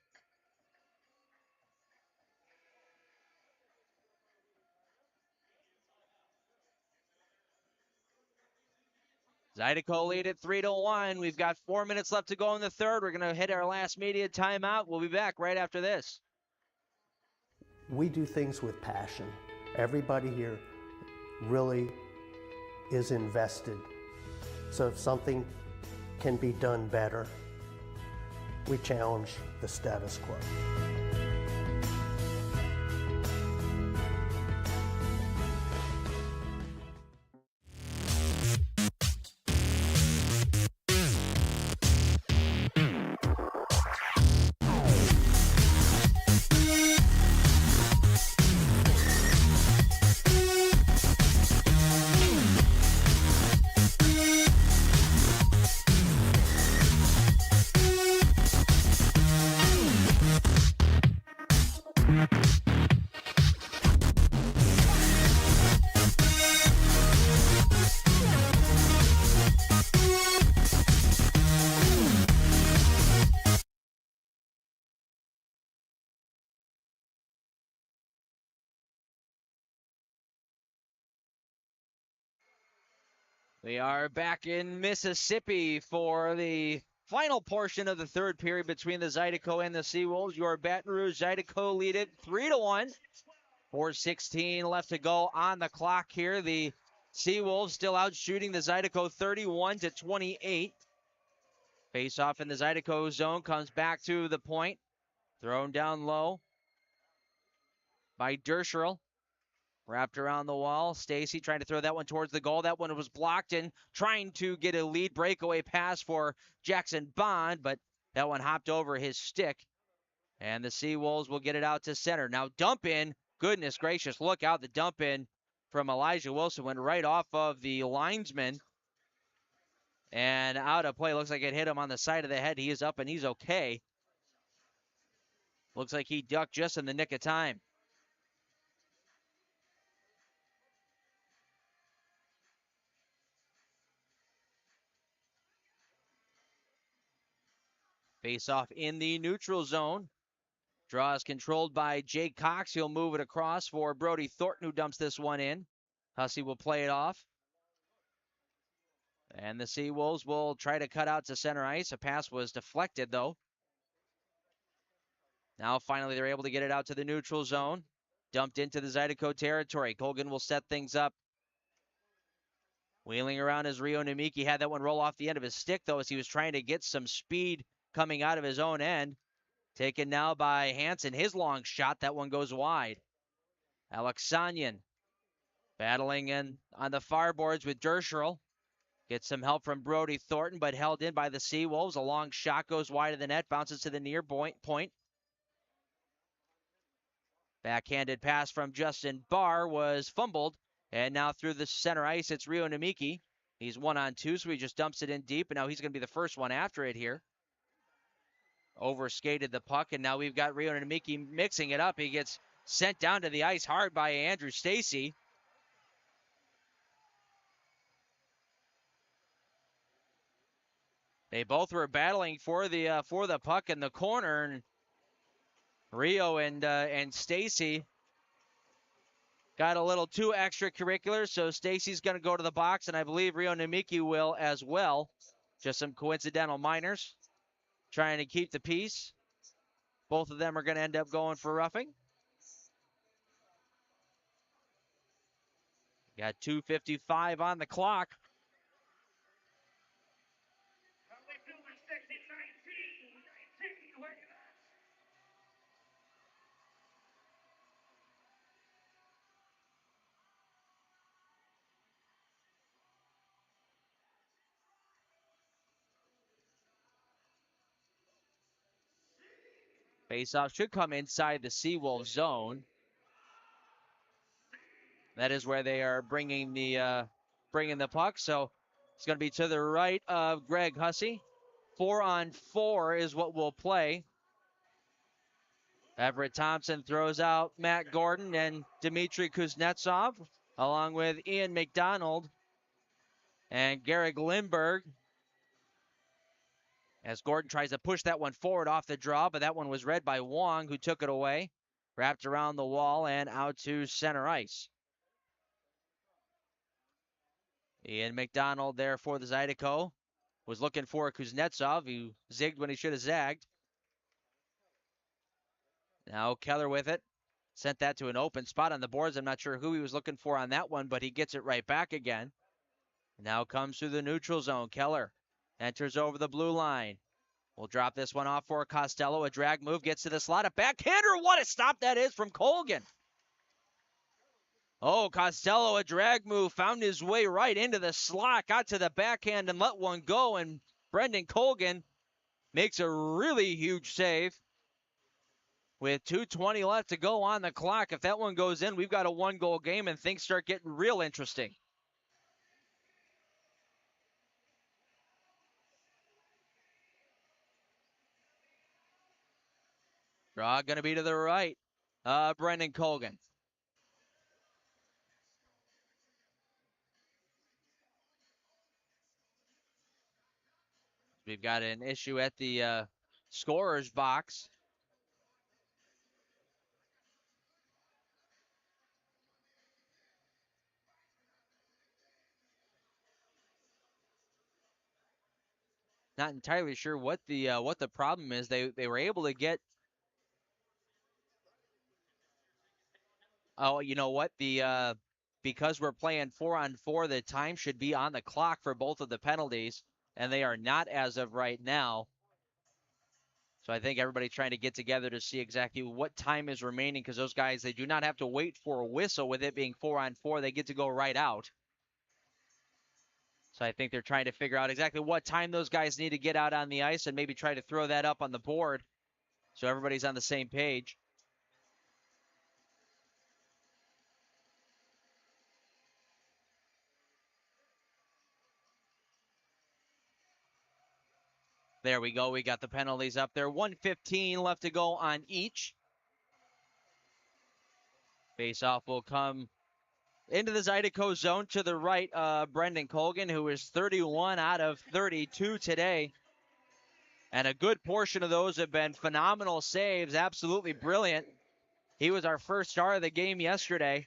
Zydeco lead at 3-1. We've got 4 minutes left to go in the third. We're going to hit our last media timeout. We'll be back right after this. We do things with passion. Everybody here really is invested. So if something can be done better, we challenge the status quo. We are back in Mississippi for the final portion of the third period between the Zydeco and the Seawolves. Your Baton Rouge Zydeco lead it 3-1. 4:16 left to go on the clock here. The Seawolves still out shooting the Zydeco 31-28. Face off in the Zydeco zone, comes back to the point. Thrown down low by Derscherl. Wrapped around the wall. Stacy trying to throw that one towards the goal. That one was blocked and trying to get a lead breakaway pass for Jackson Bond, but that one hopped over his stick. And the Seawolves will get it out to center. Now dump in. Goodness gracious, look out. The dump in from Elijah Wilson went right off of the linesman and out of play. Looks like it hit him on the side of the head. He is up and he's okay. Looks like he ducked just in the nick of time. Face off in the neutral zone. Draw is controlled by Jake Cox. He'll move it across for Brody Thornton, who dumps this one in. Hussey will play it off. And the Seawolves will try to cut out to center ice. A pass was deflected, though. Now, finally, they're able to get it out to the neutral zone. Dumped into the Zydeco territory. Colgan will set things up. Wheeling around as Rio Namiki had that one roll off the end of his stick, though, as he was trying to get some speed coming out of his own end. Taken now by Hansen. His long shot, that one goes wide. Alexanian battling in on the far boards with Derscherl. Gets some help from Brody Thornton, but held in by the Seawolves. A long shot goes wide of the net, bounces to the near point. Backhanded pass from Justin Barr was fumbled, and now through the center ice, it's Rio Namiki. He's 1-on-2, so he just dumps it in deep, and now he's going to be the first one after it here. Overskated the puck, and now we've got Rio Namiki mixing it up. He gets sent down to the ice hard by Andrew Stacy. They both were battling for the puck in the corner, and Rio and Stacy got a little too extracurricular, so Stacy's going to go to the box, and I believe Rio Namiki will as well. Just some coincidental minors trying to keep the peace. Both of them are going to end up going for roughing. Got 2:55 on the clock. Faceoff should come inside the Seawolves zone. That is where they are bringing the puck. So it's going to be to the right of Greg Hussey. 4-on-4 is what we'll play. Everett Thompson throws out Matt Gordon and Dmitry Kuznetsov, along with Ian McDonald and Garrick Lindberg. As Gordon tries to push that one forward off the draw, but that one was read by Wong, who took it away. Wrapped around the wall and out to center ice. Ian McDonald there for the Zydeco. Was looking for Kuznetsov, who zigged when he should have zagged. Now Keller with it. Sent that to an open spot on the boards. I'm not sure who he was looking for on that one, but he gets it right back again. Now comes through the neutral zone. Keller enters over the blue line. We'll drop this one off for Costello. A drag move gets to the slot. A backhander. What a stop that is from Colgan. Oh, Costello, a drag move, found his way right into the slot, got to the backhand and let one go, and Brendan Colgan makes a really huge save. With 2:20 left to go on the clock, if that one goes in, we've got a one-goal game, and things start getting real interesting. Draw going to be to the right. Brendan Colgan. We've got an issue at the scorer's box. Not entirely sure what the problem is. They were able to get. Oh, you know what? Because we're playing 4-on-4, the time should be on the clock for both of the penalties, and they are not as of right now. So I think everybody's trying to get together to see exactly what time is remaining, because those guys, they do not have to wait for a whistle. With it being 4-on-4, they get to go right out. So I think they're trying to figure out exactly what time those guys need to get out on the ice and maybe try to throw that up on the board so everybody's on the same page. There we go. We got the penalties up there. 1:15 left to go on each. Faceoff will come into the Zydeco zone to the right. Brendan Colgan, who is 31 out of 32 today. And a good portion of those have been phenomenal saves, absolutely brilliant. He was our first star of the game yesterday.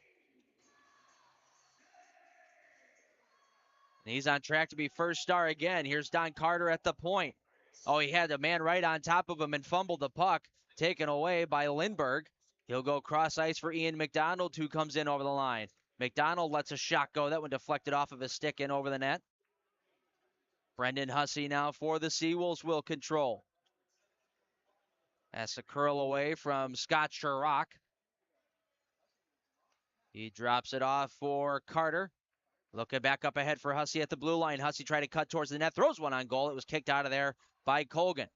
And he's on track to be first star again. Here's Don Carter at the point. Oh, he had a man right on top of him and fumbled the puck, taken away by Lindbergh. He'll go cross ice for Ian McDonald, who comes in over the line. McDonald lets a shot go. That one deflected off of his stick and over the net. Brendan Hussey now for the Seawolves will control. That's a curl away from Scott Chirac. He drops it off for Carter. Looking back up ahead for Hussey at the blue line. Hussey tried to cut towards the net, throws one on goal. It was kicked out of there by Colgan.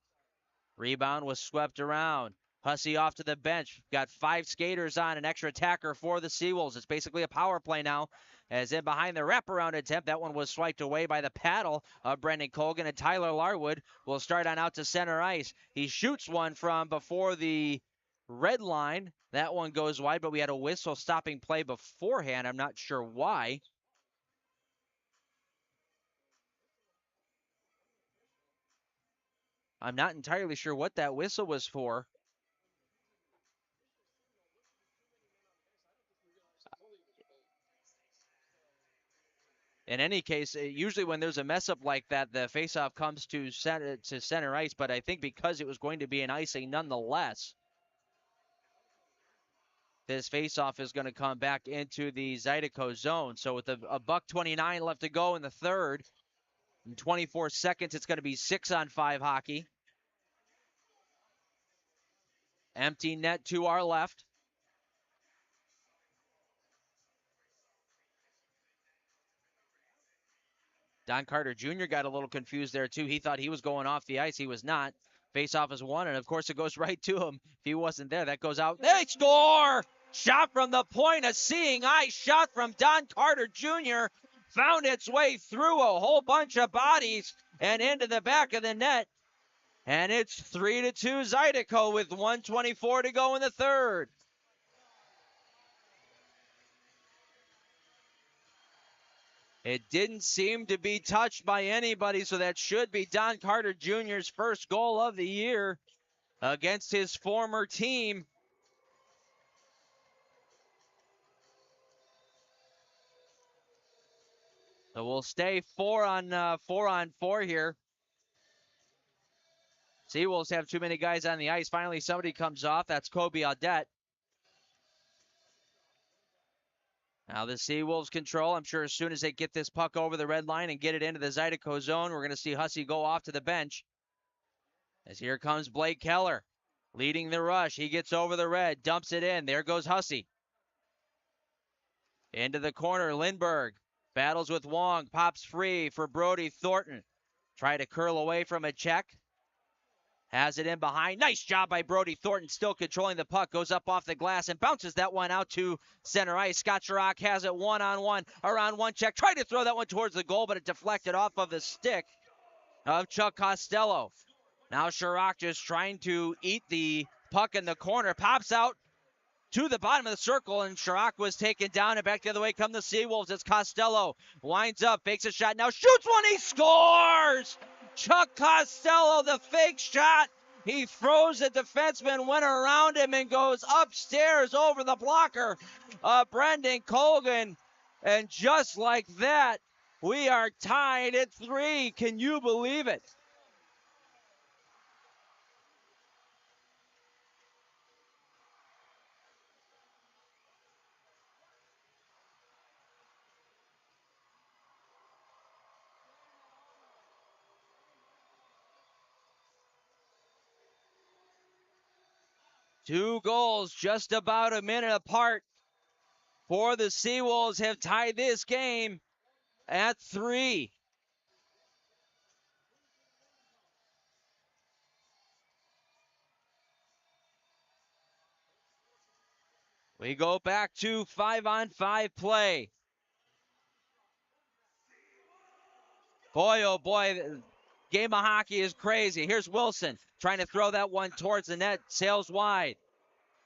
Rebound was swept around. Hussey off to the bench. Got 5 skaters on, an extra attacker for the Seawolves. It's basically a power play now. As in behind the wraparound attempt, that one was swiped away by the paddle of Brendan Colgan, and Tyler Larwood will start on out to center ice. He shoots one from before the red line. That one goes wide, but we had a whistle stopping play beforehand. I'm not sure why. I'm not entirely sure what that whistle was for. In any case, usually when there's a mess up like that, the faceoff comes to center ice, but I think because it was going to be an icing nonetheless, this faceoff is going to come back into the Zydeco zone. So with a $1:29 left to go in the third, in 24 seconds, it's going to be 6-on-5 hockey. Empty net to our left. Don Carter Jr. got a little confused there, too. He thought he was going off the ice. He was not. Faceoff is won, and, of course, it goes right to him. If he wasn't there, that goes out. They score! Shot from the point. A seeing eye shot from Don Carter Jr. Found its way through a whole bunch of bodies and into the back of the net. And it's 3-2 Zydeco with 1:24 to go in the third. It didn't seem to be touched by anybody, so that should be Don Carter Jr.'s first goal of the year against his former team. So we'll stay 4-on-4 here. Seawolves have too many guys on the ice. Finally, somebody comes off. That's Kobe Audette. Now the Seawolves control. I'm sure as soon as they get this puck over the red line and get it into the Zydeco zone, we're going to see Hussey go off to the bench. As here comes Blake Keller leading the rush. He gets over the red, dumps it in. There goes Hussey. Into the corner, Lindbergh battles with Wong, pops free for Brody Thornton. Try to curl away from a check. Has it in behind. Nice job by Brody Thornton, still controlling the puck. Goes up off the glass and bounces that one out to center ice. Scott Chirac has it one-on-one around one check. Tried to throw that one towards the goal, but it deflected off of the stick of Chuck Costello. Now Chirac just trying to eat the puck in the corner. Pops out to the bottom of the circle, and Chirac was taken down, and back the other way come the Seawolves. It's Costello. Winds up, fakes a shot, now shoots one, he scores! Chuck Costello, the fake shot. He throws the defenseman, went around him, and goes upstairs over the blocker of Brendan Colgan. And just like that, we are tied at 3. Can you believe it? Two goals just about a minute apart for the Seawolves have tied this game at 3. We go back to 5-on-5 play. Boy, oh boy, the game of hockey is crazy. Here's Wilson trying to throw that one towards the net, sails wide.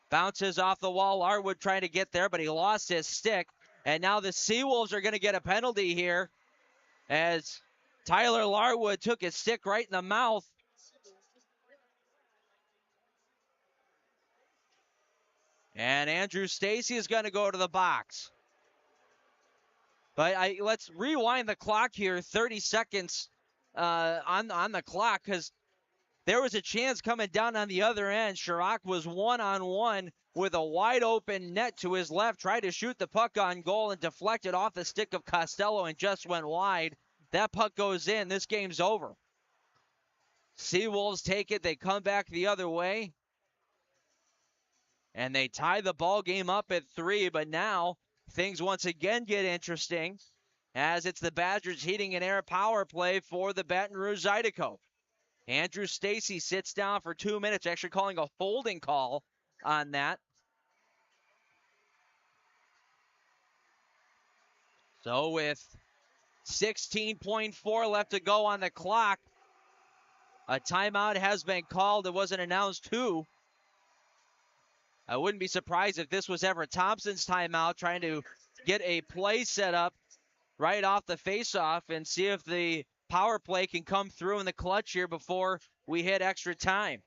Bounces off the wall. Larwood trying to get there, but he lost his stick. And now the Seawolves are going to get a penalty here as Tyler Larwood took his stick right in the mouth And Andrew Stacy is going to go to the box. But let's rewind the clock here, 30 seconds on the clock, because there was a chance coming down on the other end. Chirac was one-on-one with a wide-open net to his left, tried to shoot the puck on goal and deflected off the stick of Costello and just went wide. That puck goes in. This game's over. Seawolves take it. They come back the other way. And they tie the ball game up at 3, but now things once again get interesting as it's the Badgers heating and air power play for the Baton Rouge Zydeco. Andrew Stacy sits down for 2 minutes, actually calling a holding call on that. So with 16.4 left to go on the clock, a timeout has been called. It wasn't announced who. I wouldn't be surprised if this was Everett Thompson's timeout, trying to get a play set up right off the faceoff and see if the power play can come through in the clutch here before we hit extra time.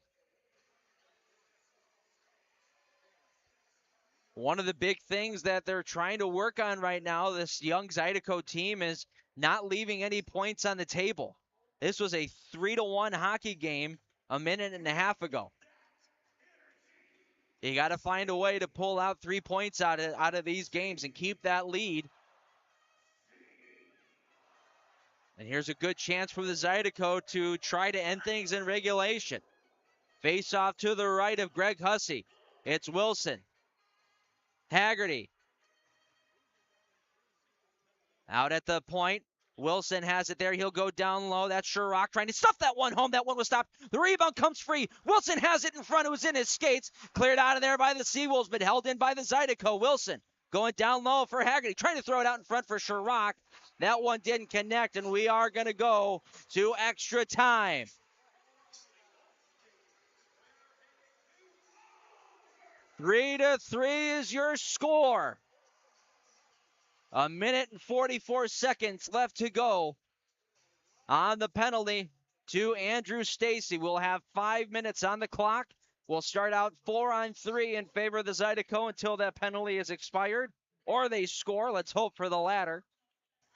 One of the big things that they're trying to work on right now, this young Zydeco team, is not leaving any points on the table. This was a 3-1 hockey game a minute and a half ago. You got to find a way to pull out 3 points out of these games and keep that lead. And here's a good chance for the Zydeco to try to end things in regulation. Face off to the right of Greg Hussey. It's Wilson. Haggerty. Out at the point. Wilson has it there. He'll go down low. That's Chirac trying to stuff that one home. That one was stopped. The rebound comes free. Wilson has it in front. It was in his skates. Cleared out of there by the Seawolves, but held in by the Zydeco. Wilson going down low for Haggerty. Trying to throw it out in front for Chirac. That one didn't connect, and we are going to go to extra time. Three to 3 is your score. A minute and 44 seconds left to go on the penalty to Andrew Stacy. We'll have 5 minutes on the clock. We'll start out 4-on-3 in favor of the Zydeco until that penalty is expired, or they score. Let's hope for the latter.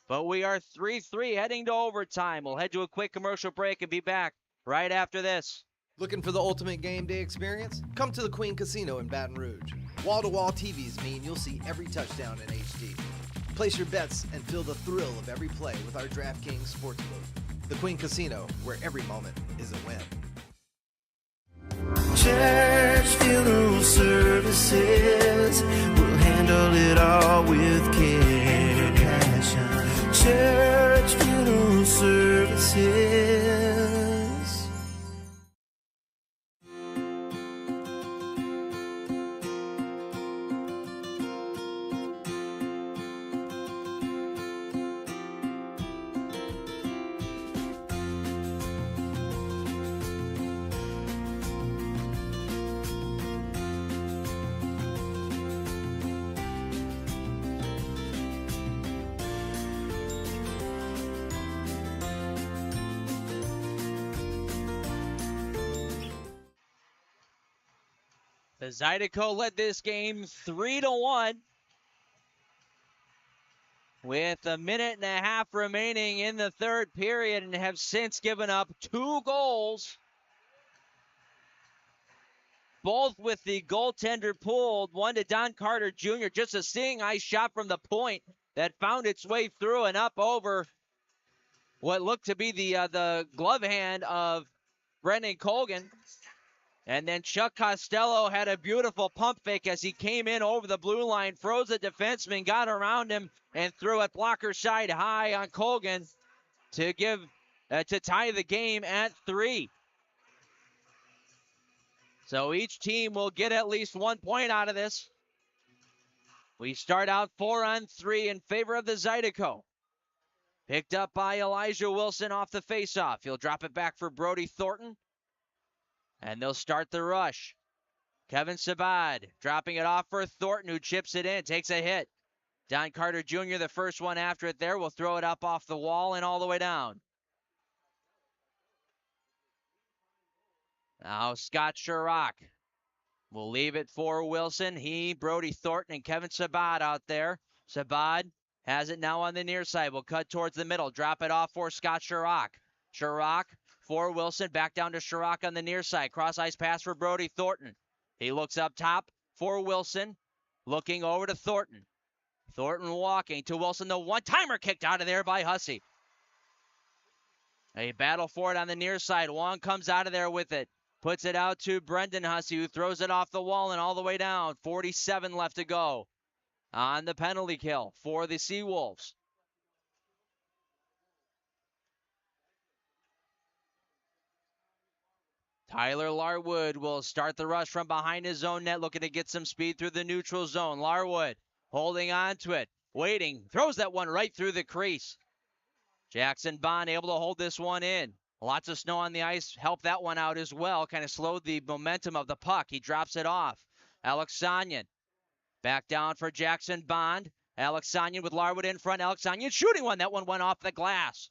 But we are 3-3 heading to overtime. We'll head to a quick commercial break and be back right after this. Looking for the ultimate game day experience? Come to the Queen Casino in Baton Rouge. Wall-to-wall TVs mean you'll see every touchdown in HD. Place your bets and feel the thrill of every play with our DraftKings Sportsbook. The Queen Casino, where every moment is a win. Church Funeral Services will handle it all with care and passion. Church Funeral Services. The Zydeco led this game 3-1 with a minute and a half remaining in the third period and have since given up 2 goals, both with the goaltender pulled, one to Don Carter Jr., just a seeing eye shot from the point that found its way through and up over what looked to be the glove hand of Brendan Colgan. And then Chuck Costello had a beautiful pump fake as he came in over the blue line, froze the defenseman, got around him, and threw it blocker side high on Colgan to tie the game at 3. So each team will get at least 1 point out of this. We start out 4-on-3 in favor of the Zydeco. Picked up by Elijah Wilson off the faceoff. He'll drop it back for Brody Thornton. And they'll start the rush. Kevin Sabad dropping it off for Thornton, who chips it in, takes a hit. Don Carter Jr., the first one after it there, will throw it up off the wall and all the way down. Now Scott Chirac We'll leave it for Wilson. Brody Thornton, and Kevin Sabad out there. Sabad has it now on the near side. We'll cut towards the middle. Drop it off for Scott Sharrock. Sharrock for Wilson. Back down to Sharrock on the near side. Cross ice pass for Brody Thornton. He looks up top for Wilson. Looking over to Thornton. Thornton walking to Wilson. The one-timer kicked out of there by Hussey. A battle for it on the near side. Wong comes out of there with it. Puts it out to Brendan Hussey, who throws it off the wall and all the way down. 47 left to go on the penalty kill for the Seawolves. Tyler Larwood will start the rush from behind his own net, looking to get some speed through the neutral zone. Larwood holding on to it, waiting, throws that one right through the crease. Jackson Bond able to hold this one in. Lots of snow on the ice helped that one out as well. Kind of slowed the momentum of the puck. He drops it off. Alexanian back down for Jackson Bond. Alexanian with Larwood in front. Alexanian shooting one. That one went off the glass.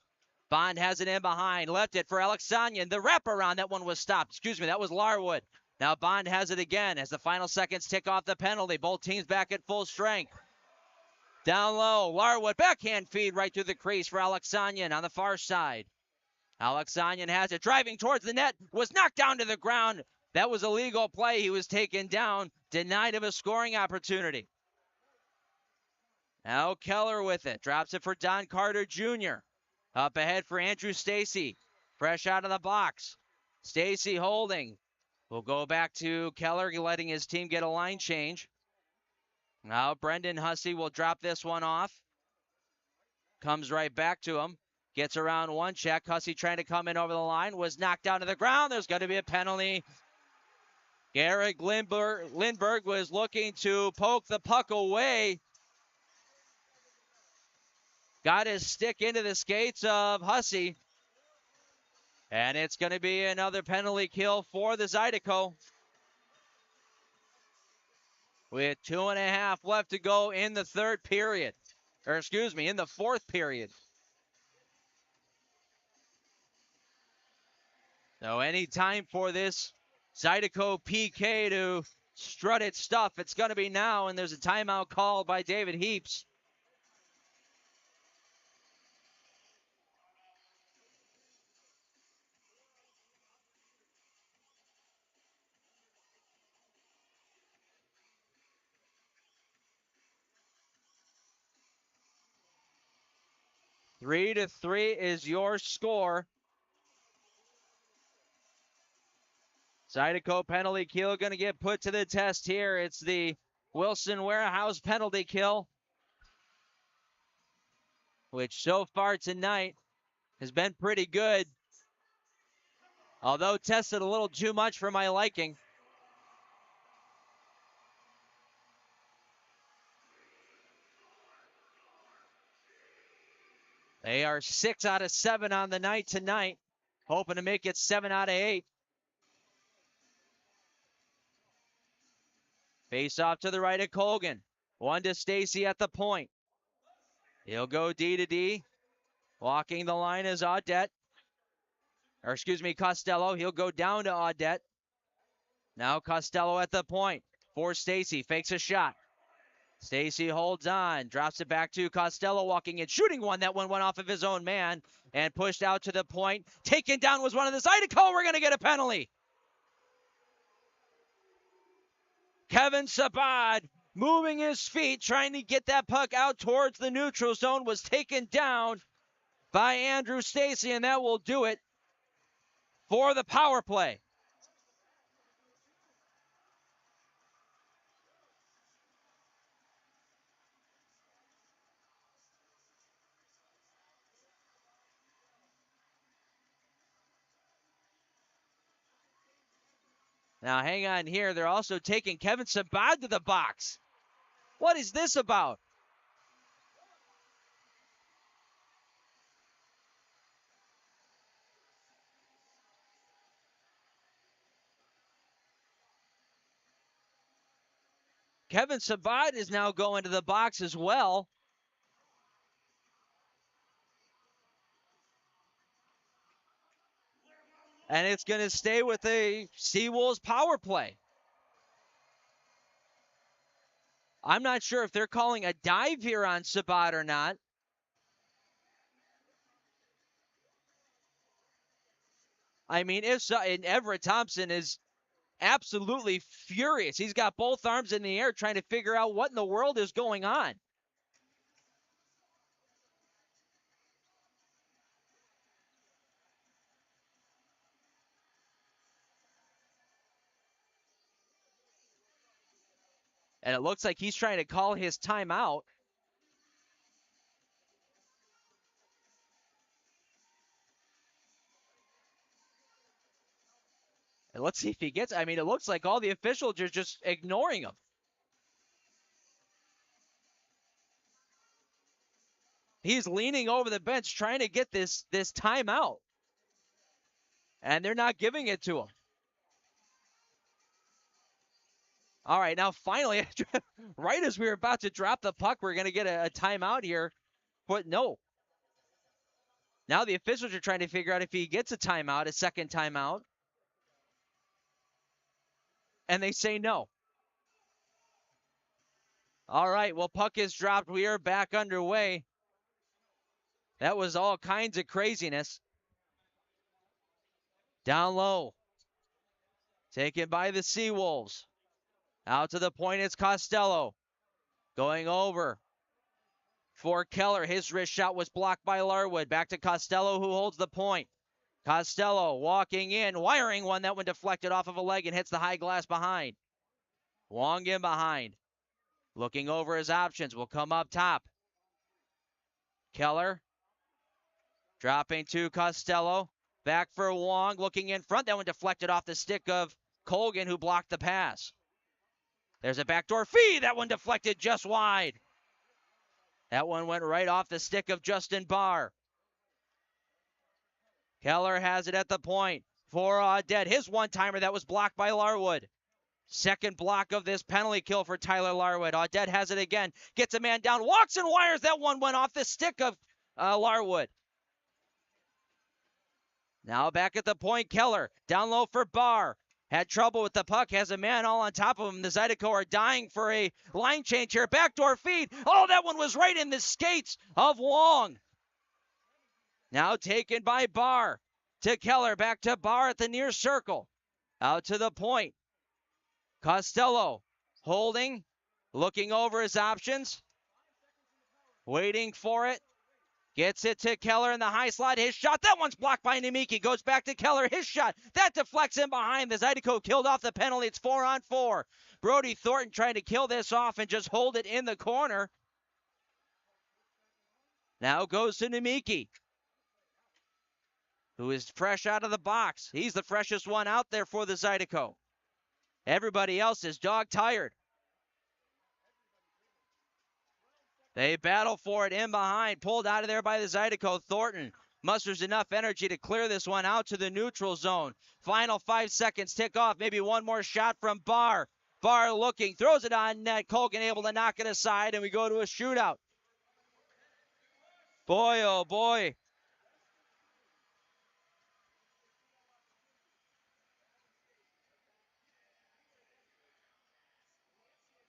Bond has it in behind. Left it for Alexanian. The wraparound. That one was stopped. Excuse me. That was Larwood. Now Bond has it again as the final seconds tick off the penalty. Both teams back at full strength. Down low. Larwood backhand feed right through the crease for Alexanian on the far side. Alexanian has it, driving towards the net, was knocked down to the ground. That was a legal play. He was taken down, denied of a scoring opportunity. Now Keller with it, drops it for Don Carter Jr. Up ahead for Andrew Stacy, fresh out of the box. Stacy holding. We'll go back to Keller, letting his team get a line change. Now Brendan Hussey will drop this one off. Comes right back to him. Gets around one check. Hussey trying to come in over the line. Was knocked down to the ground. There's going to be a penalty. Garrett Lindberg was looking to poke the puck away. Got his stick into the skates of Hussey. And it's going to be another penalty kill for the Zydeco. With 2.5 left to go in the third period. Or excuse me, in the fourth period. So any time for this Zydeco PK to strut its stuff, it's going to be now, and there's a timeout called by David Heaps. Three to 3 is your score. Zydeco penalty kill going to get put to the test here. It's the Wilson Warehouse penalty kill, which so far tonight has been pretty good, although tested a little too much for my liking. They are 6 out of 7 on the night tonight, hoping to make it 7 out of 8. Face off to the right of Colgan. One to Stacy at the point. He'll go D to D. Walking the line is Audette. Or excuse me, Costello. He'll go down to Audette. Now Costello at the point for Stacy. Fakes a shot. Stacy holds on. Drops it back to Costello walking in. Shooting one. That one went off of his own man. And pushed out to the point. Taken down was one of the Zydeco. We're going to get a penalty. Kevin Sabad moving his feet, trying to get that puck out towards the neutral zone, was taken down by Andrew Stacy, and that will do it for the power play. Now, hang on here. They're also taking Kevin Sabad to the box. What is this about? Kevin Sabad is now going to the box as well. And it's going to stay with the Seawolves power play. I'm not sure if they're calling a dive here on Sabat or not. I mean, if so, and Everett Thompson is absolutely furious. He's got both arms in the air trying to figure out what in the world is going on. And it looks like he's trying to call his timeout. And let's see if he gets, I mean, it looks like all the officials are just ignoring him. He's leaning over the bench trying to get this timeout. And they're not giving it to him. All right, now finally, right as we were about to drop the puck, we're going to get a timeout here. But no. Now the officials are trying to figure out if he gets a timeout, a second timeout. And they say no. All right, well, puck is dropped. We are back underway. That was all kinds of craziness. Down low. Taken by the Seawolves. Out to the point, it's Costello. Going over for Keller. His wrist shot was blocked by Larwood. Back to Costello, who holds the point. Costello walking in, wiring one. That one deflected off of a leg and hits the high glass behind. Wong in behind. Looking over his options. Will come up top. Keller. Dropping to Costello. Back for Wong. Looking in front. That one deflected off the stick of Colgan, who blocked the pass. There's a backdoor feed. That one deflected just wide. That one went right off the stick of Justin Barr. Keller has it at the point for Audet. His one-timer that was blocked by Larwood. Second block of this penalty kill for Tyler Larwood. Audet has it again. Gets a man down. Walks and wires. That one went off the stick of Larwood. Now back at the point, Keller. Down low for Barr. Had trouble with the puck. Has a man all on top of him. The Zydeco are dying for a line change here. Backdoor feed. Oh, that one was right in the skates of Wong. Now taken by Barr. To Keller. Back to Barr at the near circle. Out to the point. Costello holding. Looking over his options. Waiting for it. Gets it to Keller in the high slot. His shot. That one's blocked by Nemiki. Goes back to Keller. His shot. That deflects in behind. The Zydeco killed off the penalty. It's 4-on-4. Brody Thornton trying to kill this off and just hold it in the corner. Now goes to Nemiki, who is fresh out of the box. He's the freshest one out there for the Zydeco. Everybody else is dog tired. They battle for it in behind. Pulled out of there by the Zydeco. Thornton musters enough energy to clear this one out to the neutral zone. Final 5 seconds tick off. Maybe one more shot from Barr. Barr looking. Throws it on net. Colgan able to knock it aside. And we go to a shootout. Boy, oh boy.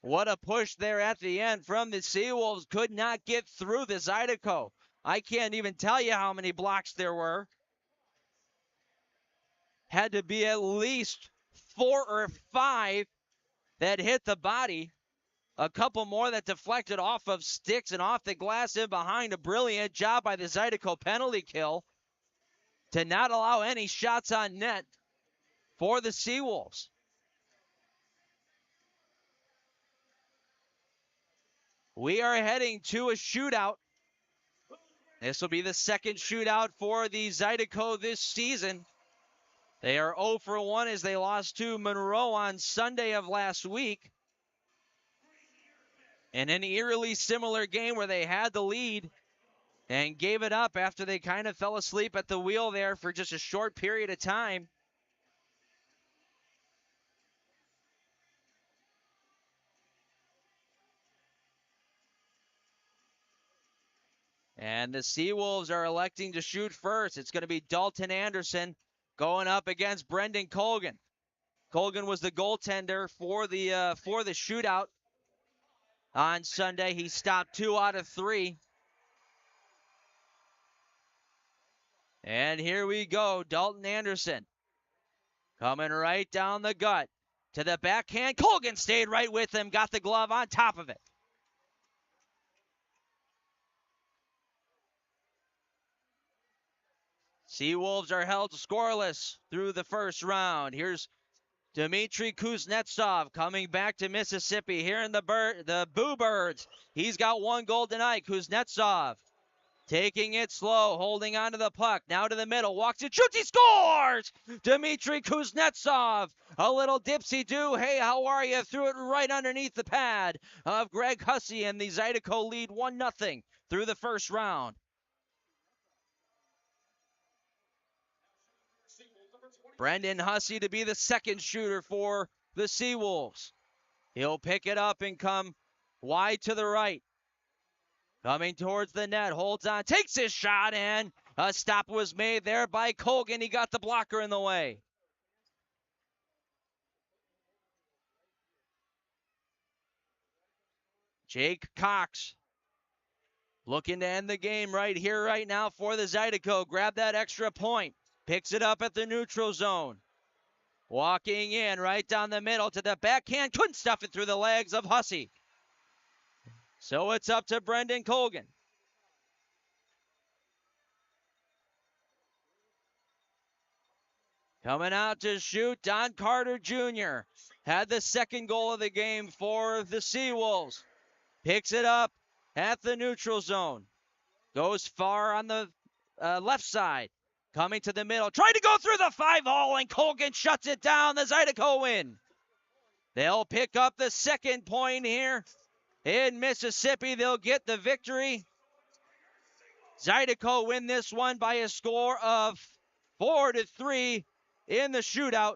What a push there at the end from the Seawolves. Could not get through the Zydeco. I can't even tell you how many blocks there were. Had to be at least 4 or 5 that hit the body. A couple more that deflected off of sticks and off the glass in behind. A brilliant job by the Zydeco penalty kill to not allow any shots on net for the Seawolves. We are heading to a shootout. This will be the second shootout for the Zydeco this season. They are 0 for 1 as they lost to Monroe on Sunday of last week. In an eerily similar game where they had the lead and gave it up after they kind of fell asleep at the wheel there for just a short period of time. And the Seawolves are electing to shoot first. It's going to be Dalton Anderson going up against Brendan Colgan. Colgan was the goaltender for the shootout. on Sunday. He stopped 2 out of 3. And here we go, Dalton Anderson coming right down the gut to the backhand. Colgan stayed right with him, got the glove on top of it. Seawolves are held scoreless through the first round. Here's Dmitry Kuznetsov coming back to Mississippi here in the Boo Birds. He's got 1 goal tonight. Kuznetsov taking it slow, holding on to the puck. Now to the middle, walks it, shoots, he scores! Dmitry Kuznetsov, a little dipsy-do. Hey, how are you? Threw it right underneath the pad of Greg Hussey, and the Zydeco lead 1-0 through the first round. Brendan Hussey to be the second shooter for the Seawolves. He'll pick it up and come wide to the right. Coming towards the net, holds on, takes his shot, and a stop was made there by Colgan. He got the blocker in the way. Jake Cox looking to end the game right here, right now for the Zydeco. Grab that extra point. Picks it up at the neutral zone. Walking in right down the middle to the backhand. Couldn't stuff it through the legs of Hussey. So it's up to Brendan Colgan. Coming out to shoot, Don Carter Jr. had the second goal of the game for the Seawolves. Picks it up at the neutral zone. Goes far on the left side. Coming to the middle. Trying to go through the 5-hole, and Colgan shuts it down. The Zydeco win. They'll pick up the second point here in Mississippi. They'll get the victory. Zydeco win this one by a score of 4-3 in the shootout.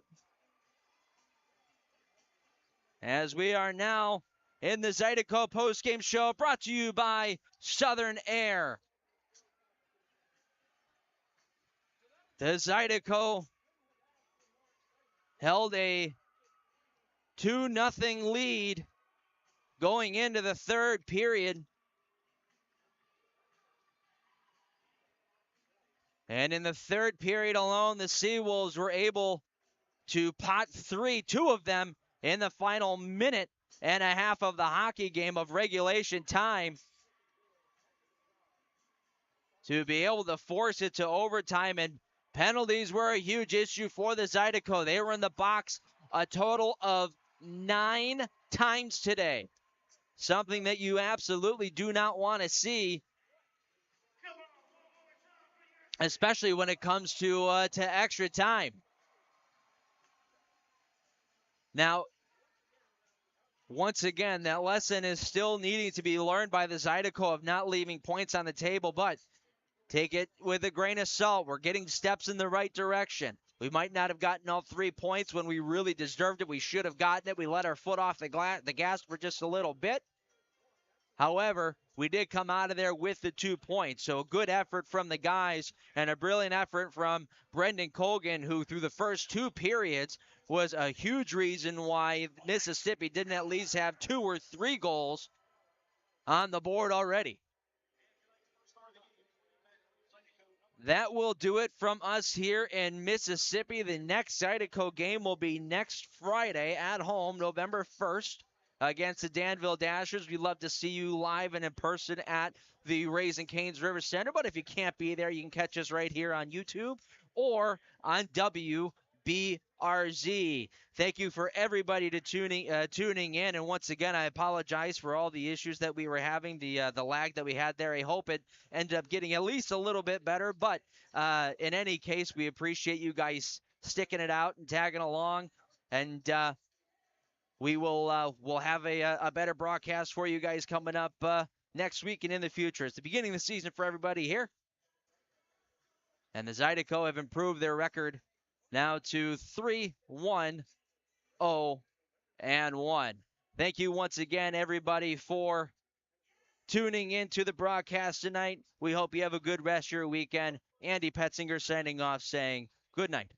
As we are now in the Zydeco postgame show, brought to you by Southern Air. The Zydeco held a 2-0 lead going into the third period. And in the third period alone, the Seawolves were able to pot 2 of them in the final minute and a half of the hockey game of regulation time, to be able to force it to overtime. And penalties were a huge issue for the Zydeco. They were in the box a total of 9 times today. Something that you absolutely do not want to see, especially when it comes to extra time. Now, once again, that lesson is still needing to be learned by the Zydeco of not leaving points on the table, but take it with a grain of salt. We're getting steps in the right direction. We might not have gotten all 3 points when we really deserved it. We should have gotten it. We let our foot off the gas for just a little bit. However, we did come out of there with the 2 points. So a good effort from the guys and a brilliant effort from Brendan Colgan, who through the first 2 periods was a huge reason why Mississippi didn't at least have 2 or 3 goals on the board already. That will do it from us here in Mississippi. The next Zydeco game will be next Friday at home, November 1st, against the Danville Dashers. We'd love to see you live and in person at the Raising Cane's River Center. But if you can't be there, you can catch us right here on YouTube or on WBRZ. Thank you for everybody to tuning in. And once again, I apologize for all the issues that we were having, the lag that we had there. I hope it ended up getting at least a little bit better. But in any case, we appreciate you guys sticking it out and tagging along. And we will we'll have a better broadcast for you guys coming up next week and in the future. It's the beginning of the season for everybody here. And the Zydeco have improved their record now to 3-1-0-1. Thank you once again, everybody, for tuning in to the broadcast tonight. We hope you have a good rest of your weekend. Andy Petzinger signing off, saying good night.